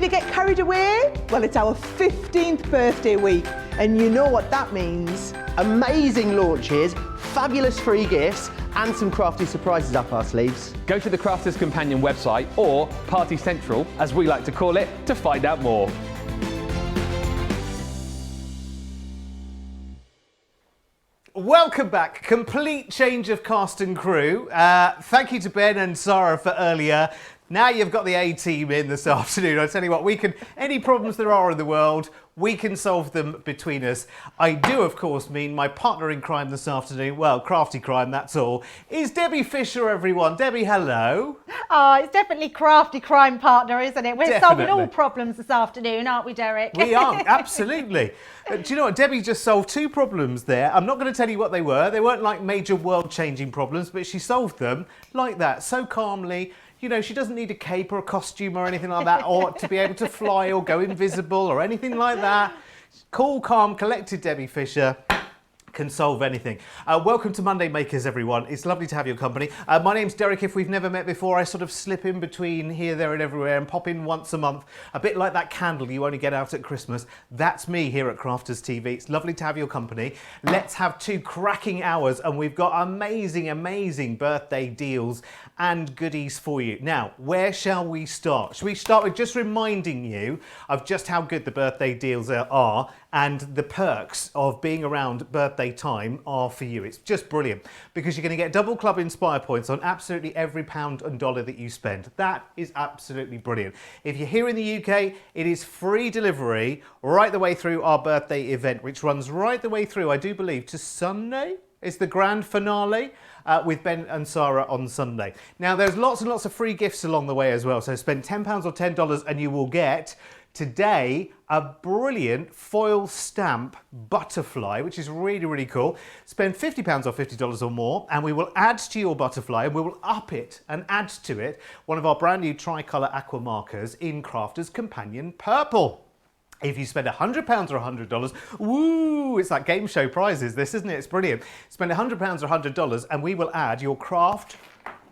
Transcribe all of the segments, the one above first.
to get carried away? Well, it's our 15th birthday week, and you know what that means. Amazing launches, fabulous free gifts, and some crafty surprises up our sleeves. Go to the Crafters Companion website, or Party Central, as we like to call it, to find out more. Welcome back. Complete change of cast and crew. Thank you to Ben and Sarah for earlier. Now you've got the A-team in this afternoon. I tell you what, any problems there are in the world, we can solve them between us. I do, of course, mean my partner in crime this afternoon, well, crafty crime, that's all, is Debbie Fisher, everyone. Debbie, hello. Oh, it's definitely crafty crime partner, isn't it? We're Definitely. solving all problems this afternoon, aren't we, Derek? We are, absolutely. Do you know what? Debbie just solved two problems there. I'm not going to tell you what they were. They weren't like major world-changing problems, but she solved them like that, so calmly. You know, she doesn't need a cape or a costume or anything like that, or to be able to fly or go invisible or anything like that. Cool, calm, collected Debbie Fisher can solve anything. Welcome to Monday Makers, everyone. It's lovely to have your company. My name's Derek. If we've never met before, I sort of slip in between here, there and everywhere and pop in once a month. A bit like that candle you only get out at Christmas. That's me here at Crafters TV. It's lovely to have your company. Let's have 2 cracking hours, and we've got amazing, amazing birthday deals and goodies for you. Now, where shall we start? Shall we start with just reminding you of just how good the birthday deals are, and the perks of being around birthday time are for you. It's just brilliant, because you're going to get double club Inspire points on absolutely every pound and dollar that you spend. That is absolutely brilliant. If you're here in the UK, it is free delivery right the way through our birthday event, which runs right the way through, I do believe, to Sunday. It's the grand finale with Ben and Sarah on Sunday. Now, there's lots and lots of free gifts along the way as well. So spend £10 or $10 and you will get today a brilliant foil stamp butterfly, which is really, really cool. Spend £50 or $50 or more, and we will add to your butterfly, and we will up it and add to it one of our brand new tricolour aqua markers in Crafters Companion Purple. If you spend £100 or $100, woo, it's like game show prizes, this, isn't it? It's brilliant. Spend £100 or $100 and we will add your craft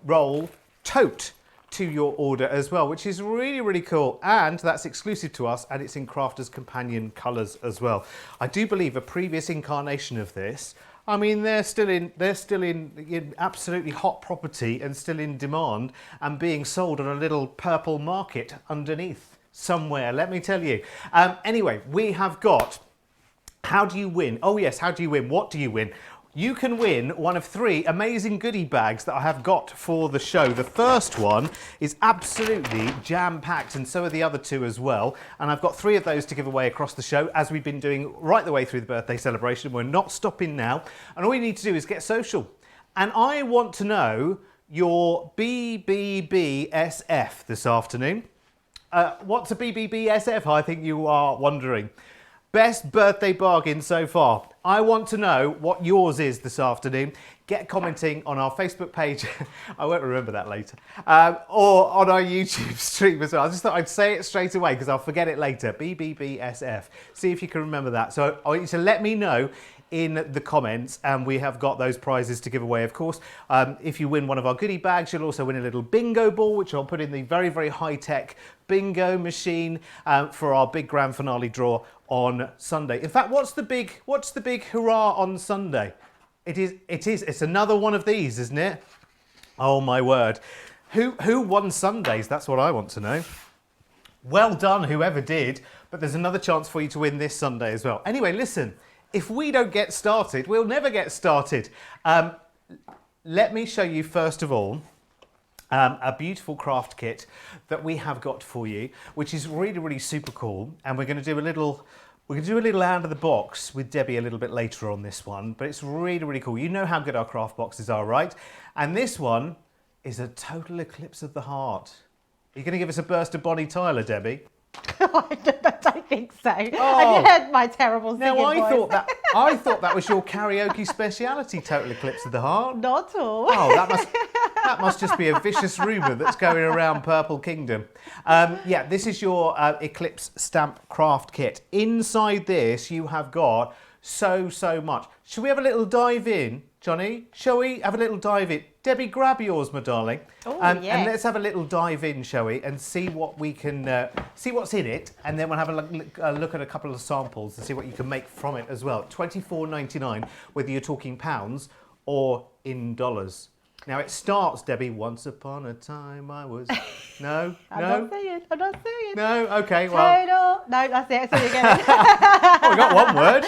roll tote to your order as well, which is really, really cool. And that's exclusive to us, and it's in Crafters Companion colours as well. I do believe a previous incarnation of this, I mean, they're still in absolutely hot property and still in demand and being sold on a little purple market underneath somewhere, let me tell you. Anyway, we have got how do you win? Oh yes, how do you win? What do you win? You can win one of 3 amazing goodie bags that I have got for the show. The first one is absolutely jam-packed, and so are the other 2 as well. And I've got 3 of those to give away across the show, as we've been doing right the way through the birthday celebration. We're not stopping now. And all you need to do is get social. And I want to know your BBBSF this afternoon. What's a BBBSF? I think you are wondering. Best birthday bargain so far. I want to know what yours is this afternoon. Get commenting on our Facebook page. I won't remember that later. Or on our YouTube stream as well. I just thought I'd say it straight away because I'll forget it later. BBBSF. See if you can remember that. So I want you to let me know in the comments, and we have got those prizes to give away, of course. If you win one of our goodie bags, you'll also win a little bingo ball, which I'll put in the very, very high-tech bingo machine for our big grand finale draw on Sunday. In fact, what's the big hurrah on Sunday? It's another one of these, isn't it? Oh my word. Who won Sundays? That's what I want to know. Well done, whoever did, but there's another chance for you to win this Sunday as well. Anyway, listen. If we don't get started, we'll never get started. Let me show you, first of all, a beautiful craft kit that we have got for you, which is really, really super cool. And we're going to do a little out of the box with Debbie a little bit later on this one, but it's really, really cool. You know how good our craft boxes are, right? And this one is a total eclipse of the heart. Are you going to give us a burst of Bonnie Tyler, Debbie? I don't think so. Oh. Have you heard my terrible singing Now, voice? I thought that was your karaoke speciality, Total Eclipse of the Heart. Not at all. Oh, that must just be a vicious rumour that's going around Purple Kingdom. Yeah, this is your Eclipse stamp craft kit. Inside this, you have got so much. Should we have a little dive in, Johnny? Shall we have a little dive in? Debbie, grab yours, my darling. Oh, And yes. let's have a little dive in, shall we? And see what we can, see what's in it. And then we'll have a look at a couple of samples and see what you can make from it as well. $24.99, whether you're talking pounds or in dollars. Now it starts, Debbie, once upon a time I was... No? I'm No? not saying. I'm not saying. No? Okay, well... Total. No, that's it. That's all you're getting. Oh, we got one word.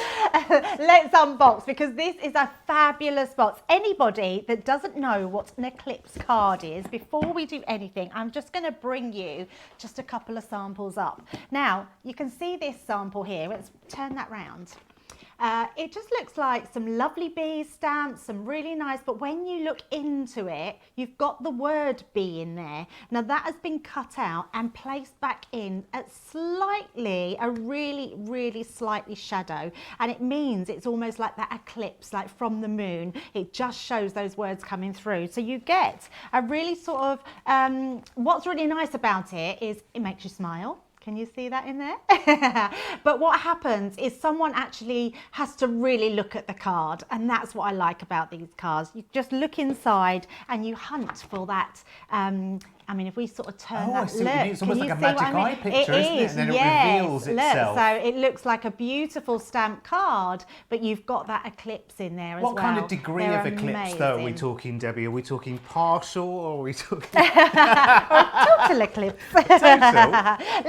Let's unbox, because this is a fabulous box. Anybody that doesn't know what an Eclipse card is, before we do anything, I'm just going to bring you just a couple of samples up. Now, you can see this sample here. Let's turn that round. It just looks like some lovely bee stamps, some really nice, but when you look into it, you've got the word bee in there. Now that has been cut out and placed back in at a really slightly shadow. And it means it's almost like that eclipse, like from the moon. It just shows those words coming through. So you get a really sort of, what's really nice about it is it makes you smile. Can you see that in there? But what happens is someone actually has to really look at the card, and that's what I like about these cards. You just look inside and you hunt for that. I mean, if we sort of turn that, I see what you mean. It's almost like a see magic what I mean? eye picture, isn't it? And then it yes. reveals Look, itself. so it looks like a beautiful stamped card, but you've got that eclipse in there as well. What kind of degree They're of eclipse, though, are we amazing. talking, Debbie? Are we talking partial, or are we talking... Total eclipse. Total?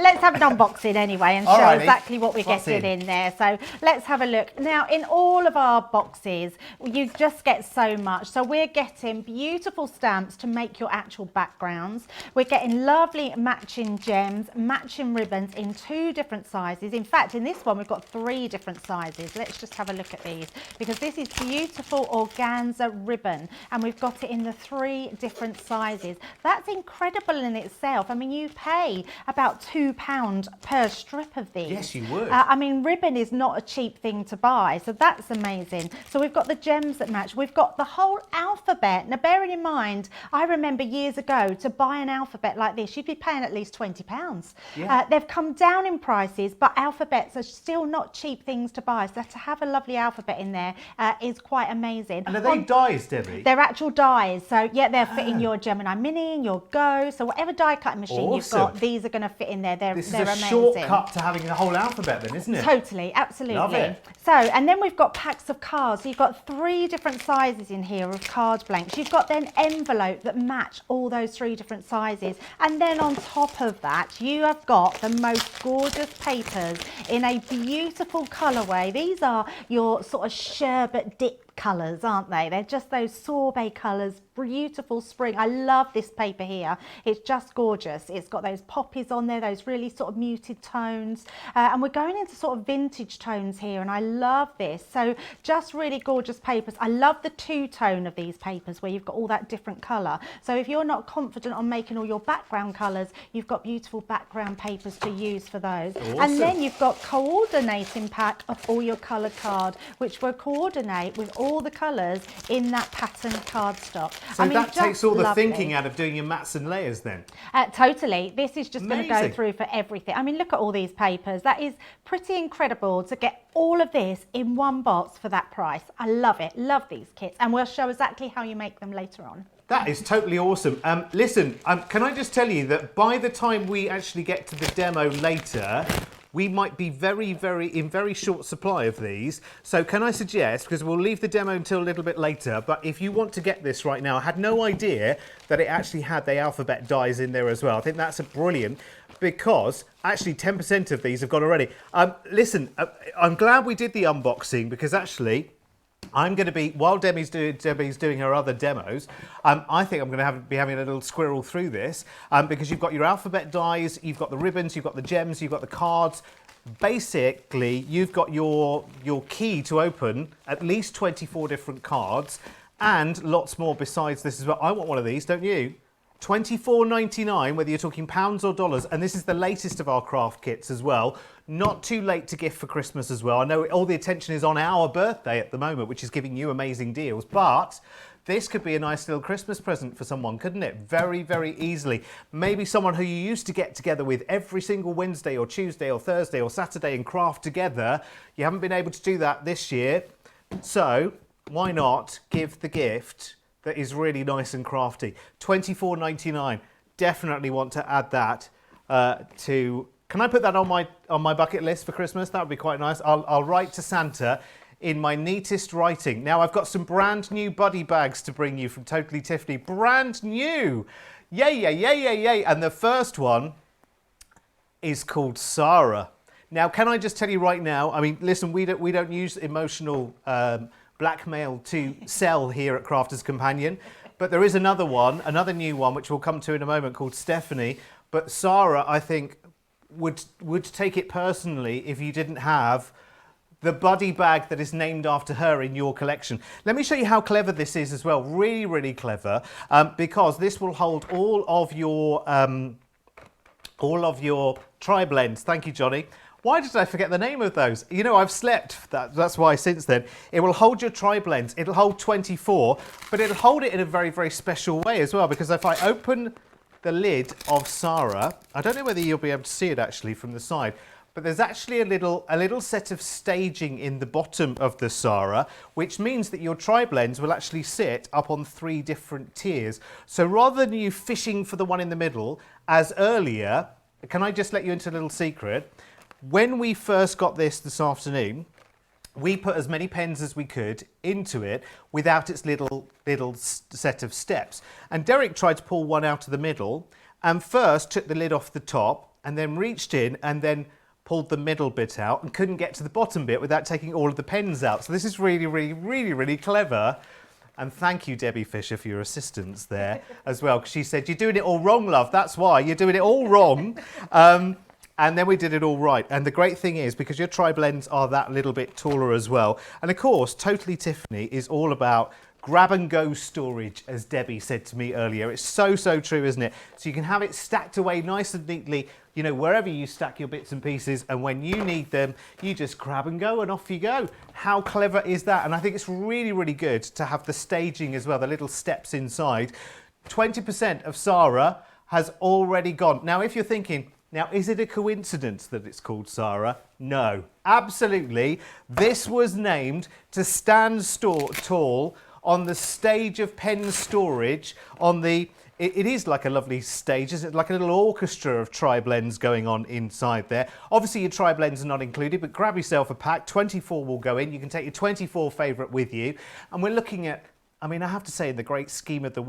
Let's have an unboxing anyway and show Alrighty. exactly what we're What's getting in there. So let's have a look. Now, in all of our boxes, you just get so much. So we're getting beautiful stamps to make your actual backgrounds. We're getting lovely matching gems, matching ribbons in 2 different sizes. In fact, in this one, we've got 3 different sizes. Let's just have a look at these, because this is beautiful organza ribbon, and we've got it in the 3 different sizes. That's incredible in itself. I mean, you pay about £2 per strip of these. Yes, you would. I mean, ribbon is not a cheap thing to buy, so that's amazing. So we've got the gems that match. We've got the whole alphabet. Now, bearing in mind, I remember years ago, to buy an alphabet like this, you'd be paying at least £20. Yeah. They've come down in prices, but alphabets are still not cheap things to buy. So to have a lovely alphabet in there is quite amazing. And are they dies, Debbie? They're actual dies. So yeah, they're fitting your Gemini Mini, your Go. So whatever die cutting machine you've got, Awesome. these are going to fit in there. This is they're a amazing. shortcut to having the whole alphabet then, isn't it? Totally, absolutely. Love it. So, and then we've got packs of cards. So you've got 3 different sizes in here of card blanks. You've got then envelope that match all those 3 different sizes. And then on top of that, you have got the most gorgeous papers in a beautiful colourway. These are your sort of sherbet dip colours, aren't they? They're just those sorbet colours, beautiful spring. I love this paper here. It's just gorgeous. It's got those poppies on there, those really sort of muted tones. And we're going into sort of vintage tones here, and I love this. So just really gorgeous papers. I love the 2-tone of these papers where you've got all that different colour. So if you're not confident on making all your background colours, you've got beautiful background papers to use for those. Awesome. And then you've got coordinating pack of all your coloured card, which will coordinate with all the colours in that pattern cardstock. So I mean, that takes all the lovely. thinking out of doing your mats and layers then? Totally. This is just going to go Amazing. through for everything. I mean, look at all these papers. That is pretty incredible to get all of this in one box for that price. I love it. Love these kits. And we'll show exactly how you make them later on. That is totally awesome. Listen, can I just tell you that by the time we actually get to the demo later, we might be in very short supply of these. So can I suggest, because we'll leave the demo until a little bit later, but if you want to get this right now, I had no idea that it actually had the alphabet dies in there as well. I think that's brilliant, because actually 10% of these have gone already. Listen, I'm glad we did the unboxing, because actually I'm going to be, while Debbie's doing her other demos, I think I'm going to be having a little squirrel through this, because you've got your alphabet dies, you've got the ribbons, you've got the gems, you've got the cards. Basically, you've got your key to open at least 24 different cards, and lots more besides this as well. I want one of these, don't you? 24.99, whether you're talking pounds or dollars, and this is the latest of our craft kits as well. Not too late to gift for Christmas as well. I know all the attention is on our birthday at the moment, which is giving you amazing deals, but this could be a nice little Christmas present for someone, couldn't it? Very, very easily. Maybe someone who you used to get together with every single Wednesday or Tuesday or Thursday or Saturday and craft together. You haven't been able to do that this year, so why not give the gift that is really nice and crafty? £24.99. Definitely want to add that to. Can I put that on my bucket list for Christmas? That would be quite nice. I'll write to Santa in my neatest writing. Now I've got some brand new buddy bags to bring you from Totally Tiffany. Brand new. Yay, yay, yay, yay, yay. And the first one is called Sarah. Now, can I just tell you right now, I mean, listen, we don't use emotional blackmail to sell here at Crafters Companion, but there is another one, another new one, which we'll come to in a moment, called Stephanie. But Sarah, I think, would take it personally if you didn't have the buddy bag that is named after her in your collection. Let me show you how clever this is as well. Really, really clever, because this will hold all of your tri-blends. Thank you, Johnny. Why did I forget the name of those? You know, I've slept. That's why since then. It will hold your tri-blends. It'll hold 24, but it'll hold it in a very, very special way as well, because if I open the lid of Sarah, I don't know whether you'll be able to see it actually from the side, but there's actually a little set of staging in the bottom of the Sarah, which means that your tri-blends will actually sit up on 3 different tiers. So rather than you fishing for the one in the middle, as earlier, can I just let you into a little secret? When we first got this afternoon, we put as many pens as we could into it without its little set of steps. And Derek tried to pull one out of the middle and first took the lid off the top and then reached in and then pulled the middle bit out and couldn't get to the bottom bit without taking all of the pens out. So this is really, really, really, really clever. And thank you, Debbie Fisher, for your assistance there as well, because she said, you're doing it all wrong, love. That's why. You're doing it all wrong. And then we did it all right. And the great thing is, because your tri-blends are that little bit taller as well. And of course, Totally Tiffany is all about grab and go storage, as Debbie said to me earlier. It's so, so true, isn't it? So you can have it stacked away nice and neatly, you know, wherever you stack your bits and pieces. And when you need them, you just grab and go and off you go. How clever is that? And I think it's really, really good to have the staging as well, the little steps inside. 20% of Sarah has already gone. Now, if you're thinking, now, is it a coincidence that it's called Sarah? No, absolutely. This was named to stand tall on the stage of pen storage on the... It is like a lovely stage, isn't it? Like a little orchestra of tri-blends going on inside there. Obviously, your tri-blends are not included, but grab yourself a pack. 24 will go in. You can take your 24 favourite with you. And we're looking at, I mean, I have to say, in the great scheme of the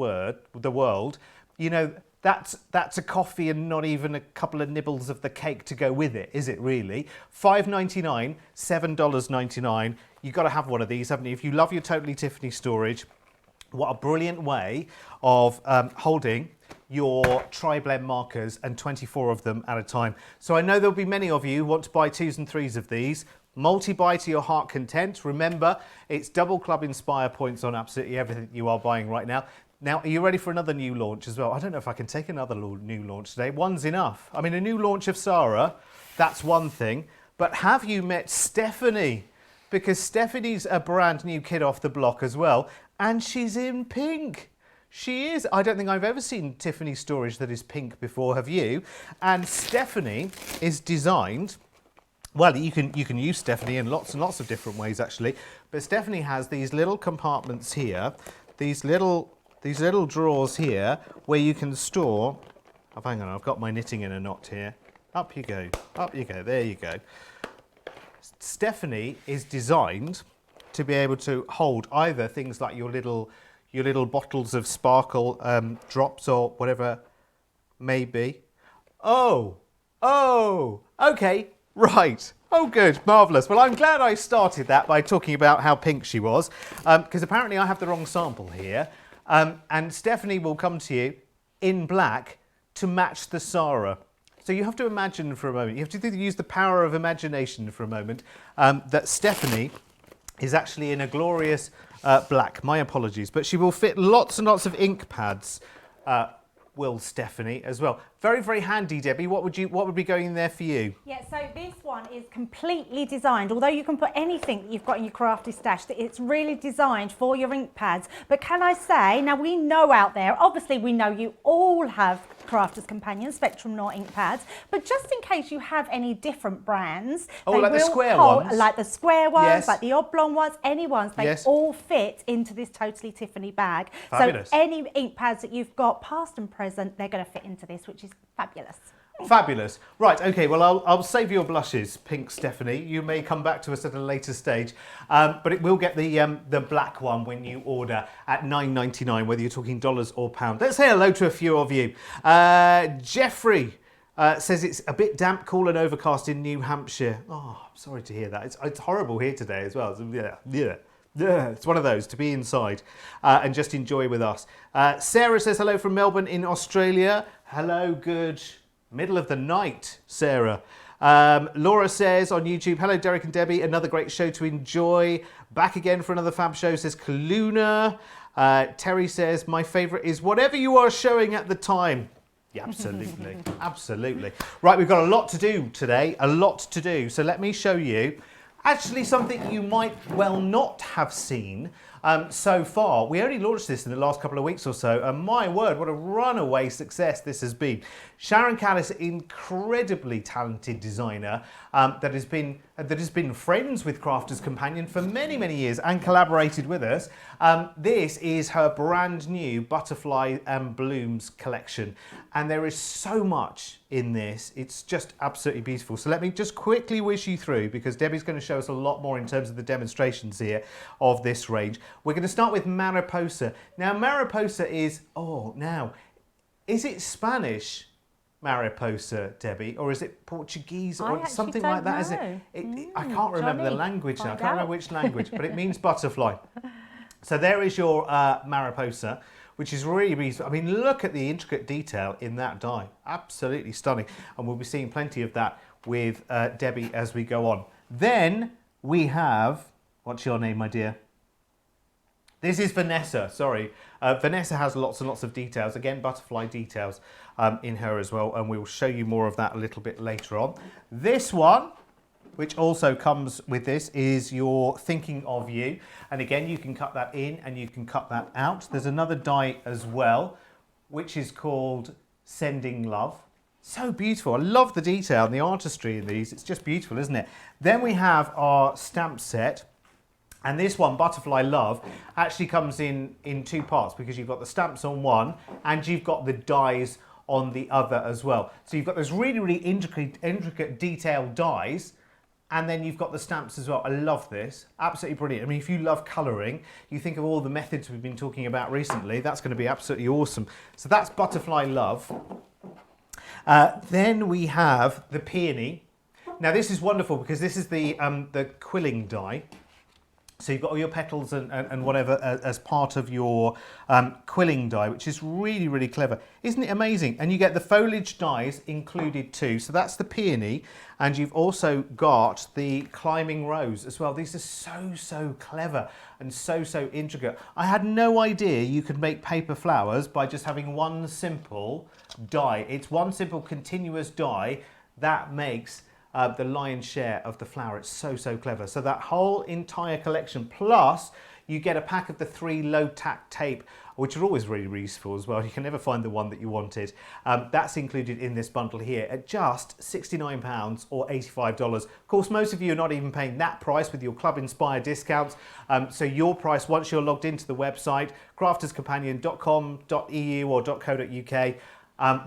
world, you know, that's a coffee and not even a couple of nibbles of the cake to go with it, is it really? $5.99, $7.99. You've got to have one of these, haven't you? If you love your Totally Tiffany storage, what a brilliant way of holding your tri-blend markers, and 24 of them at a time. So I know there'll be many of you who want to buy 2s and 3s of these. Multi-buy to your heart content. Remember, it's double club inspire points on absolutely everything you are buying right now. Now, are you ready for another new launch as well? I don't know if I can take another new launch today. One's enough. I mean, a new launch of Sarah, that's one thing. But have you met Stephanie? Because Stephanie's a brand new kid off the block as well. And she's in pink. She is. I don't think I've ever seen Tiffany storage that is pink before, have you? And Stephanie is designed... Well, you can use Stephanie in lots and lots of different ways, actually. But Stephanie has these little compartments here, these little drawers here, where you can store... Oh, hang on, I've got my knitting in a knot here. Up you go, there you go. Stephanie is designed to be able to hold either things like your little bottles of sparkle drops or whatever may be. Oh, okay. Right. Oh, good. Marvellous. Well, I'm glad I started that by talking about how pink she was, because apparently I have the wrong sample here. And Stephanie will come to you in black to match the Sarah. So you have to imagine for a moment, you have to use the power of imagination for a moment, that Stephanie is actually in a glorious black. My apologies. But she will fit lots and lots of ink pads will Stephanie as well. Very, very handy, Debbie. What would be going in there for you? Yeah, so this one is completely designed, although you can put anything that you've got in your crafty stash, that it's really designed for your ink pads. But can I say, now we know out there, obviously we know you all have Crafter's Companion Spectrum Noir ink pads, but just in case you have any different brands, Oh, they like the will square hold, ones? like the square ones, Yes. like the oblong ones, any ones, they Yes. all fit into this Totally Tiffany bag. Fabulous. So any ink pads that you've got, past and present, they're going to fit into this, which is fabulous. Fabulous. Right, okay, well, I'll save your blushes, Pink Stephanie. You may come back to us at a later stage, but it will get the black one when you order at $9.99, whether you're talking dollars or pounds. Let's say hello to a few of you. Jeffrey says it's a bit damp, cool and overcast in New Hampshire. Oh, I'm sorry to hear that. It's horrible here today as well. Yeah, it's one of those, to be inside and just enjoy with us. Sarah says hello from Melbourne in Australia. Hello, good middle of the night, Sarah. Laura says on YouTube, hello Derek and Debbie, another great show to enjoy. Back again for another fab show, says Kaluna. Terry says, my favourite is whatever you are showing at the time. Yeah, absolutely, absolutely. Right, we've got a lot to do today, a lot to do. So let me show you actually something you might well not have seen so far. We only launched this in the last couple of weeks or so, and my word, what a runaway success this has been. Sharon Callis, incredibly talented designer that has been friends with Crafter's Companion for many, many years and collaborated with us. This is her brand new Butterfly and Blooms collection, and there is so much in this. It's just absolutely beautiful. So let me just quickly whiz you through, because Debbie's going to show us a lot more in terms of the demonstrations here of this range. We're going to start with Mariposa. Now, Mariposa is, is it Spanish? Mariposa, Debbie, or is it Portuguese or something like that? Is it? I can't remember the language now. I can't remember which language, but it means butterfly. So there is your Mariposa, which is really beautiful. I mean, look at the intricate detail in that die. Absolutely stunning. And we'll be seeing plenty of that with Debbie as we go on. Then we have, what's your name, my dear? This is Vanessa, sorry. Vanessa has lots and lots of details. Again, butterfly details in her as well. And we will show you more of that a little bit later on. This one, which also comes with this, is your Thinking of You. And again, you can cut that in and you can cut that out. There's another die as well, which is called Sending Love. So beautiful. I love the detail and the artistry in these. It's just beautiful, isn't it? Then we have our stamp set. And this one, Butterfly Love, actually comes in two parts, because you've got the stamps on one and you've got the dies on the other as well. So you've got those really, really intricate detailed dies, and then you've got the stamps as well. I love this. Absolutely brilliant. I mean, if you love colouring, you think of all the methods we've been talking about recently, that's going to be absolutely awesome. So that's Butterfly Love. Then we have the Peony. Now this is wonderful, because this is the Quilling die. So you've got all your petals and whatever as part of your quilling die, which is really, really clever. Isn't it amazing? And you get the foliage dies included too. So that's the Peony. And you've also got the Climbing Rose as well. These are so clever and so intricate. I had no idea you could make paper flowers by just having one simple die. It's one simple continuous die that makes the lion's share of the flower. It's so clever. So that whole entire collection, plus you get a pack of the 3 low tack tape, which are always really, really useful as well. You can never find the one that you wanted. That's included in this bundle here at just £69 or $85. Of course, most of you are not even paying that price with your Club Inspire discounts. So your price, once you're logged into the website, crafterscompanion.com.eu or .co.uk,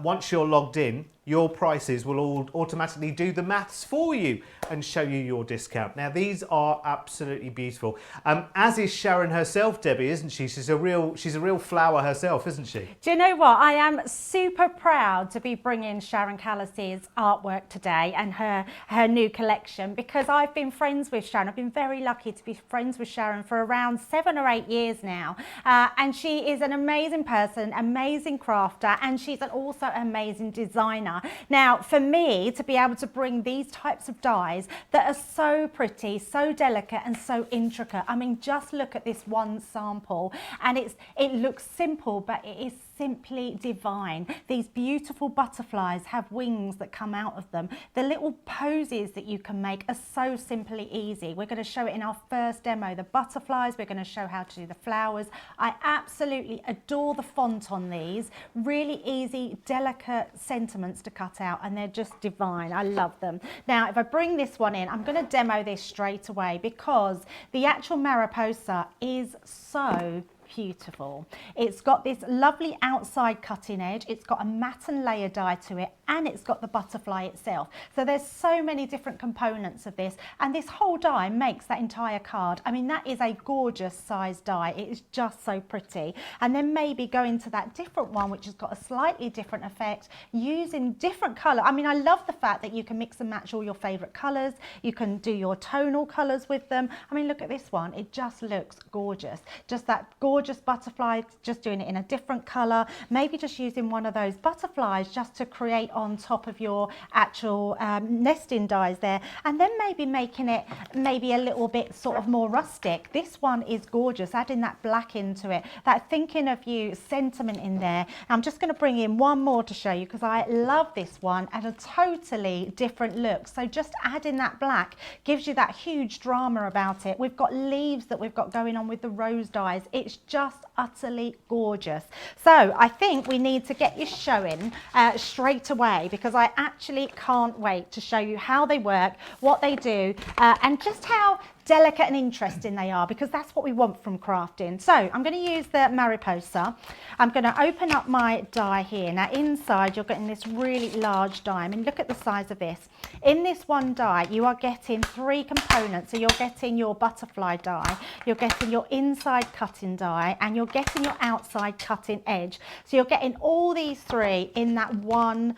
once you're logged in, your prices will all automatically do the maths for you and show you your discount. Now, these are absolutely beautiful. As is Sharon herself, Debbie, isn't she? She's a real flower herself, isn't she? Do you know what? I am super proud to be bringing Sharon Callis's artwork today and her new collection, because I've been friends with Sharon. I've been very lucky to be friends with Sharon for around 7 or 8 years now. And she is an amazing person, amazing crafter, and she's also an amazing designer. Now, for me to be able to bring these types of dies that are so pretty, so delicate and so intricate. I mean, just look at this one sample, and it looks simple, but it is simply divine. These beautiful butterflies have wings that come out of them. The little poses that you can make are so simply easy. We're going to show it in our first demo, the butterflies. We're going to show how to do the flowers. I absolutely adore the font on these. Really easy, delicate sentiments to cut out, and they're just divine. I love them. Now, if I bring this one in, I'm going to demo this straight away because the actual Mariposa is so beautiful. It's got this lovely outside cutting edge, it's got a matte and layer die to it, and it's got the butterfly itself. So there's so many different components of this, and this whole die makes that entire card. I mean, that is a gorgeous size die. It is just so pretty. And then maybe go into that different one which has got a slightly different effect using different colour. I mean, I love the fact that you can mix and match all your favourite colours. You can do your tonal colours with them. I mean, look at this one. It just looks gorgeous. Just that gorgeous butterfly, just doing it in a different colour, maybe just using one of those butterflies just to create on top of your actual nesting dies there, and then maybe making it maybe a little bit sort of more rustic. This one is gorgeous, adding that black into it, that thinking of you sentiment in there. I'm just going to bring in one more to show you because I love this one and a totally different look. So just adding that black gives you that huge drama about it. We've got leaves that we've got going on with the rose dyes. It's just utterly gorgeous. So I think we need to get you showing straight away because I actually can't wait to show you how they work, what they do, and just how delicate and interesting they are, because that's what we want from crafting. So I'm going to use the Mariposa. I'm going to open up my die here. Now inside you're getting this really large die. I mean, look at the size of this. In this one die you are getting 3 components. So you're getting your butterfly die, you're getting your inside cutting die, and you're getting your outside cutting edge. So you're getting all these 3 in that one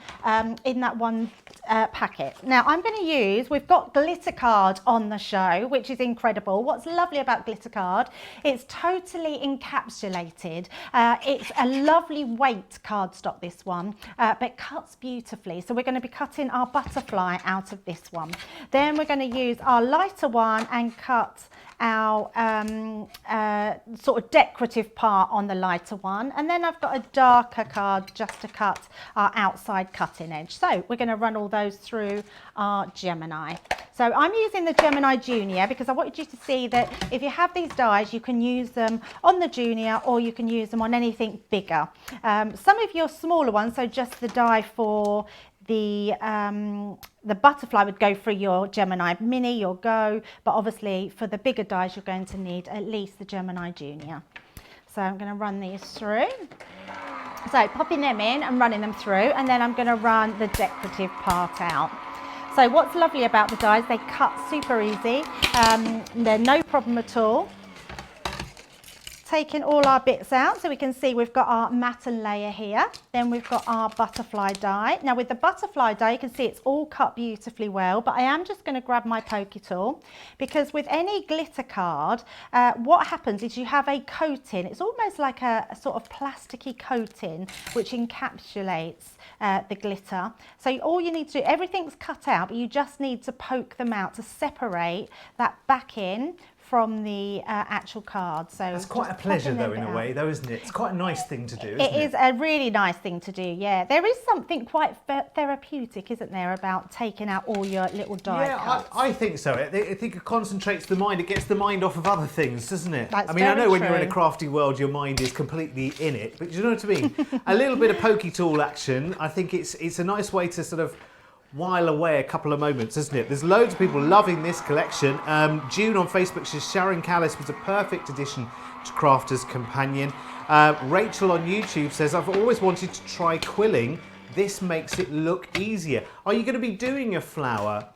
packet. Now I'm going to use, we've got glitter card on the show, which is incredible. What's lovely about glitter card, it's totally encapsulated. It's a lovely weight cardstock, this one, but it cuts beautifully. So we're going to be cutting our butterfly out of this one. Then we're going to use our lighter one and cut our sort of decorative part on the lighter one, and then I've got a darker card just to cut our outside cutting edge. So we're going to run all those through our Gemini. So I'm using the Gemini Junior because I wanted you to see that if you have these dies you can use them on the Junior or you can use them on anything bigger. Some of your smaller ones, so just the die for the butterfly would go for your Gemini Mini, your Go, but obviously for the bigger dies you're going to need at least the Gemini Junior. So I'm going to run these through. So popping them in and running them through, and then I'm going to run the decorative part out. So what's lovely about the dies, they cut super easy, they're no problem at all. Taking all our bits out so we can see we've got our matte and layer here, then we've got our butterfly die. Now with the butterfly die you can see it's all cut beautifully well, but I am just going to grab my pokey tool because with any glitter card what happens is you have a coating. It's almost like a sort of plasticky coating which encapsulates the glitter. So all you need to do, everything's cut out, but you just need to poke them out to separate that backing from the actual card. So it's quite a pleasure though in a way though, isn't it? It's quite a nice thing to do, isn't it? It is a really nice thing to do, yeah. There is something quite therapeutic, isn't there, about taking out all your little die cuts. I think so. I think it concentrates the mind, it gets the mind off of other things, doesn't it? That's I mean, I know very when you're in a true. crafty world your mind is completely in it, but do you know what I mean? A little bit of pokey tool action, I think it's a nice way to sort of while away a couple of moments, isn't it? There's loads of people loving this collection. June on Facebook says Sharon Callis was a perfect addition to Crafter's Companion. Rachel on YouTube says, I've always wanted to try quilling. This makes it look easier. Are you going to be doing a flower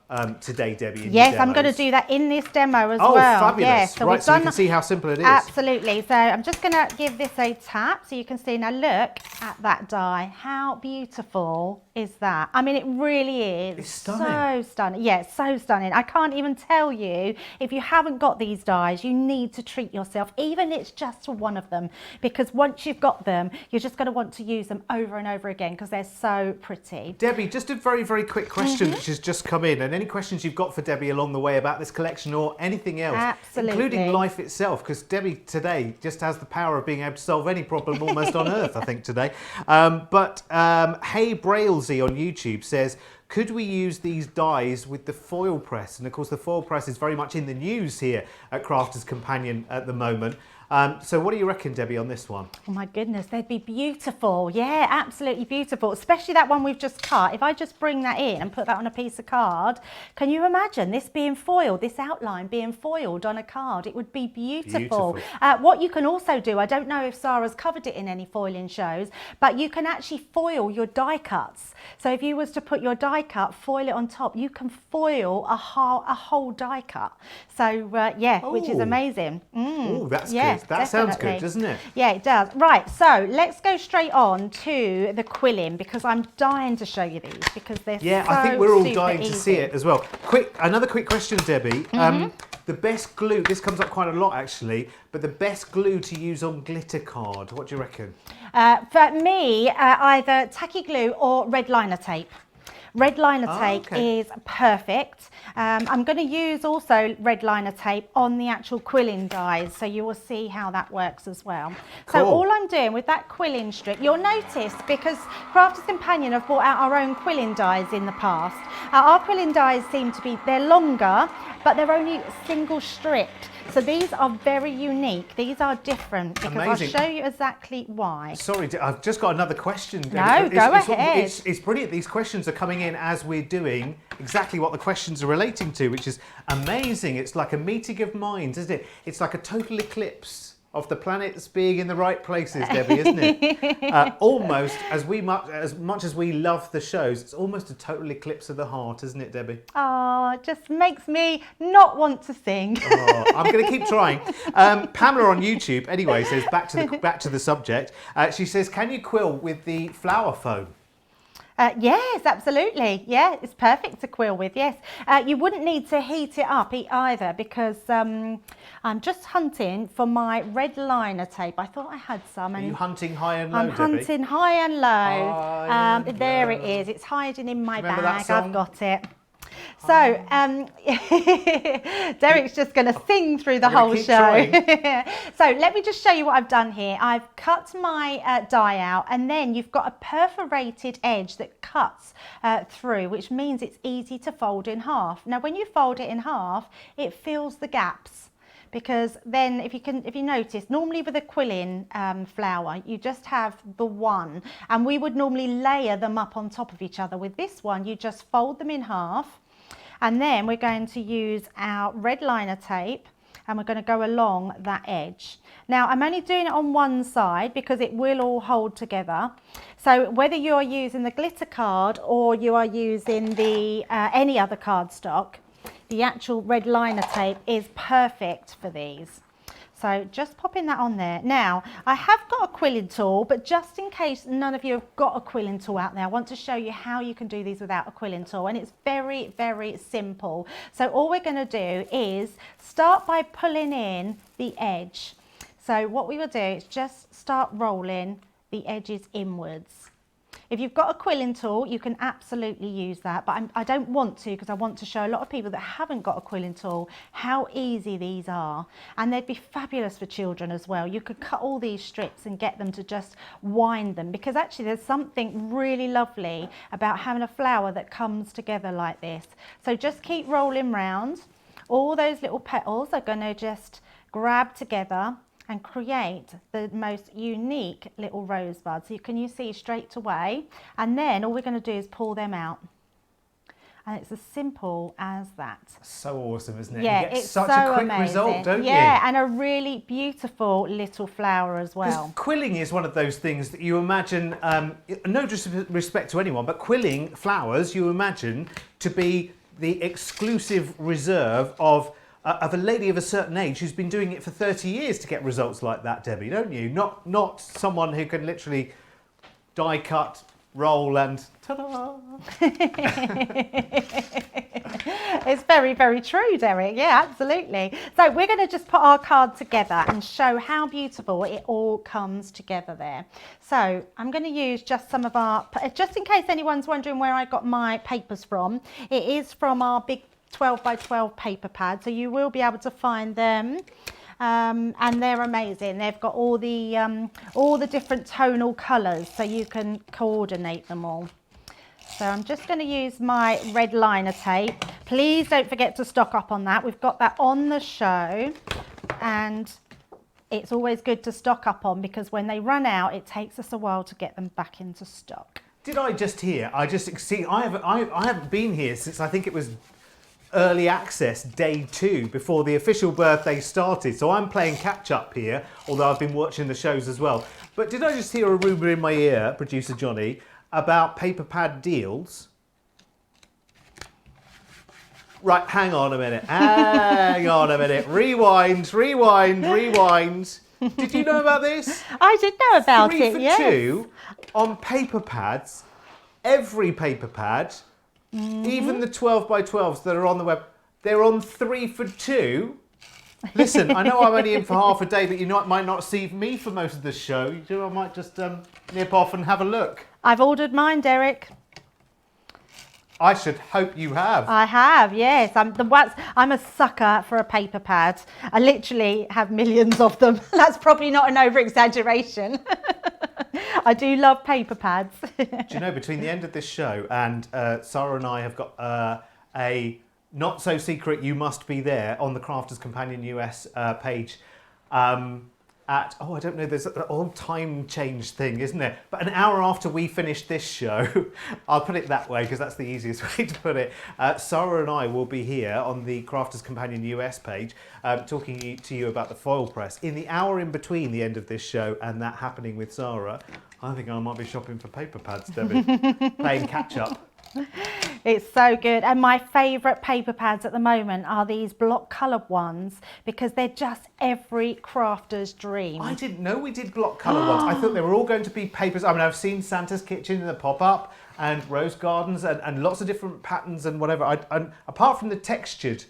today, Debbie? Yes, I'm going to do that in this demo as well. Oh, fabulous. Yes, so right, so you can see how simple it is. Absolutely. So I'm just going to give this a tap so you can see. Now look at that die. How beautiful is that? I mean, it really is. It's stunning. So stunning. Yeah, it's so stunning. I can't even tell you, if you haven't got these dies, you need to treat yourself, even if it's just one of them, because once you've got them, you're just going to want to use them over and over again because they're so pretty. Debbie, just a very, very very quick question which has just come in, and any questions you've got for Debbie along the way about this collection or anything else, Absolutely. including life itself, because Debbie today just has the power of being able to solve any problem almost on Earth, I think, today. Hey Brailsy on YouTube says, could we use these dies with the foil press? And of course the foil press is very much in the news here at Crafter's Companion at the moment. So what do you reckon, Debbie, on this one? Oh my goodness, they'd be beautiful. Yeah, absolutely beautiful. Especially that one we've just cut. If I just bring that in and put that on a piece of card, can you imagine this being foiled, this outline being foiled on a card? It would be beautiful. What you can also do, I don't know if Sarah's covered it in any foiling shows, but you can actually foil your die cuts. So if you was to put your die cut, foil it on top, you can foil a whole die cut. So yeah, which is amazing. Oh, that's good. That sounds good, doesn't it? Yeah, it does. Right, so let's go straight on to the quilling, because I'm dying to show you these because they're I think we're all super dying to see it as well. Another quick question, Debbie. The best glue, this comes up quite a lot actually, but the best glue to use on glitter card, what do you reckon? For me, either tacky glue or red liner tape. Red liner tape is perfect. I'm going to use also red liner tape on the actual quilling dies, so you will see how that works as well. Cool. So all I'm doing with that quilling strip, you'll notice, because Crafter's Companion have brought out our own quilling dies in the past. Our quilling dies seem to be, they're longer, but they're only single stripped. So these are very unique. These are different, because Amazing. I'll show you exactly why. Sorry, I've just got another question. No, go ahead. It's brilliant. These questions are coming in as we're doing exactly what the questions are relating to, which is amazing. It's like a meeting of minds, isn't it? It's like a total eclipse of the planets being in the right places, Debbie, isn't it? Almost, as much as we love the shows, it's almost a total eclipse of the heart, isn't it, Debbie? Oh, it just makes me not want to sing. I'm going to keep trying. Pamela on YouTube, anyway, says, back to the subject. She says, can you quill with the flower foam? Yes, absolutely. Yeah, it's perfect to quill with, yes. You wouldn't need to heat it up either, because I'm just hunting for my red liner tape. I thought I had some. Are you hunting high and low, I'm Debbie? hunting high and low. There it is. It's hiding in my bag. I've got it. So, Derek's just going to sing through the whole show. So let me just show you what I've done here. I've cut my die out, and then you've got a perforated edge that cuts through, which means it's easy to fold in half. Now, when you fold it in half, it fills the gaps. Because then, if you notice, normally with a quilling flower, you just have the one, and we would normally layer them up on top of each other. With this one, you just fold them in half, and then we're going to use our red liner tape, and we're going to go along that edge. Now, I'm only doing it on one side because it will all hold together. So whether you're using the glitter card or you are using the any other cardstock, the actual red liner tape is perfect for these. So just popping that on there. Now, I have got a quilling tool, but just in case none of you have got a quilling tool out there, I want to show you how you can do these without a quilling tool. And it's very, very simple. So all we're going to do is start by pulling in the edge. So what we will do is just start rolling the edges inwards. If you've got a quilling tool, you can absolutely use that, but I don't want to, because I want to show a lot of people that haven't got a quilling tool how easy these are. And they'd be fabulous for children as well. You could cut all these strips and get them to just wind them, because actually there's something really lovely about having a flower that comes together like this. So just keep rolling round. All those little petals are going to just grab together and create the most unique little rosebud. So you see straight away, and then all we're going to do is pull them out. And it's as simple as that. So awesome, isn't it? Yeah, you get it's such so a quick amazing. result, don't you? Yeah, and a really beautiful little flower as well. Quilling is one of those things that you imagine, no disrespect to anyone, but quilling flowers you imagine to be the exclusive reserve of a lady of a certain age who's been doing it for 30 years to get results like that, Debbie, don't you? Not someone who can literally die cut roll and ta-da! It's very, very true, Derek. Yeah, absolutely. So we're going to just put our card together and show how beautiful it all comes together there. So I'm going to use just some of our, just in case anyone's wondering where I got my papers from, it is from our big 12 by 12 paper pad. So you will be able to find them. And they're amazing. They've got all the different tonal colours, so you can coordinate them all. So I'm just going to use my red liner tape. Please don't forget to stock up on that. We've got that on the show, and it's always good to stock up on, because when they run out, it takes us a while to get them back into stock. Did I just hear? I haven't been here since I think it was early access day 2 before the official birthday started. So I'm playing catch up here, although I've been watching the shows as well. But did I just hear a rumour in my ear, producer Johnny, about paper pad deals? Right, hang on a minute. Hang on a minute. Rewind. Did you know about this? I did know about 3 it, for yes. 2 on paper pads. Every paper pad, even the 12 by 12s that are on the web, they're on 3 for 2. Listen, I know I'm only in for half a day, but you might not see me for most of the show. You know, I might just nip off and have a look. I've ordered mine, Derek. I should hope you have. I have, yes. I'm a sucker for a paper pad. I literally have millions of them. That's probably not an over-exaggeration. I do love paper pads. Do you know, between the end of this show and Sarah and I have got a not so secret You Must Be There on the Crafters Companion US page at, I don't know, there's an old time change thing, isn't there? But an hour after we finish this show, I'll put it that way because that's the easiest way to put it. Sarah and I will be here on the Crafters Companion US page talking to you about the foil press. In the hour in between the end of this show and that happening with Sarah, I think I might be shopping for paper pads, Debbie. Playing catch up. It's so good. And my favourite paper pads at the moment are these block coloured ones, because they're just every crafter's dream. I didn't know we did block colour ones. I thought they were all going to be papers. I mean, I've seen Santa's Kitchen in the pop-up and Rose Gardens and lots of different patterns and whatever. Apart from the textured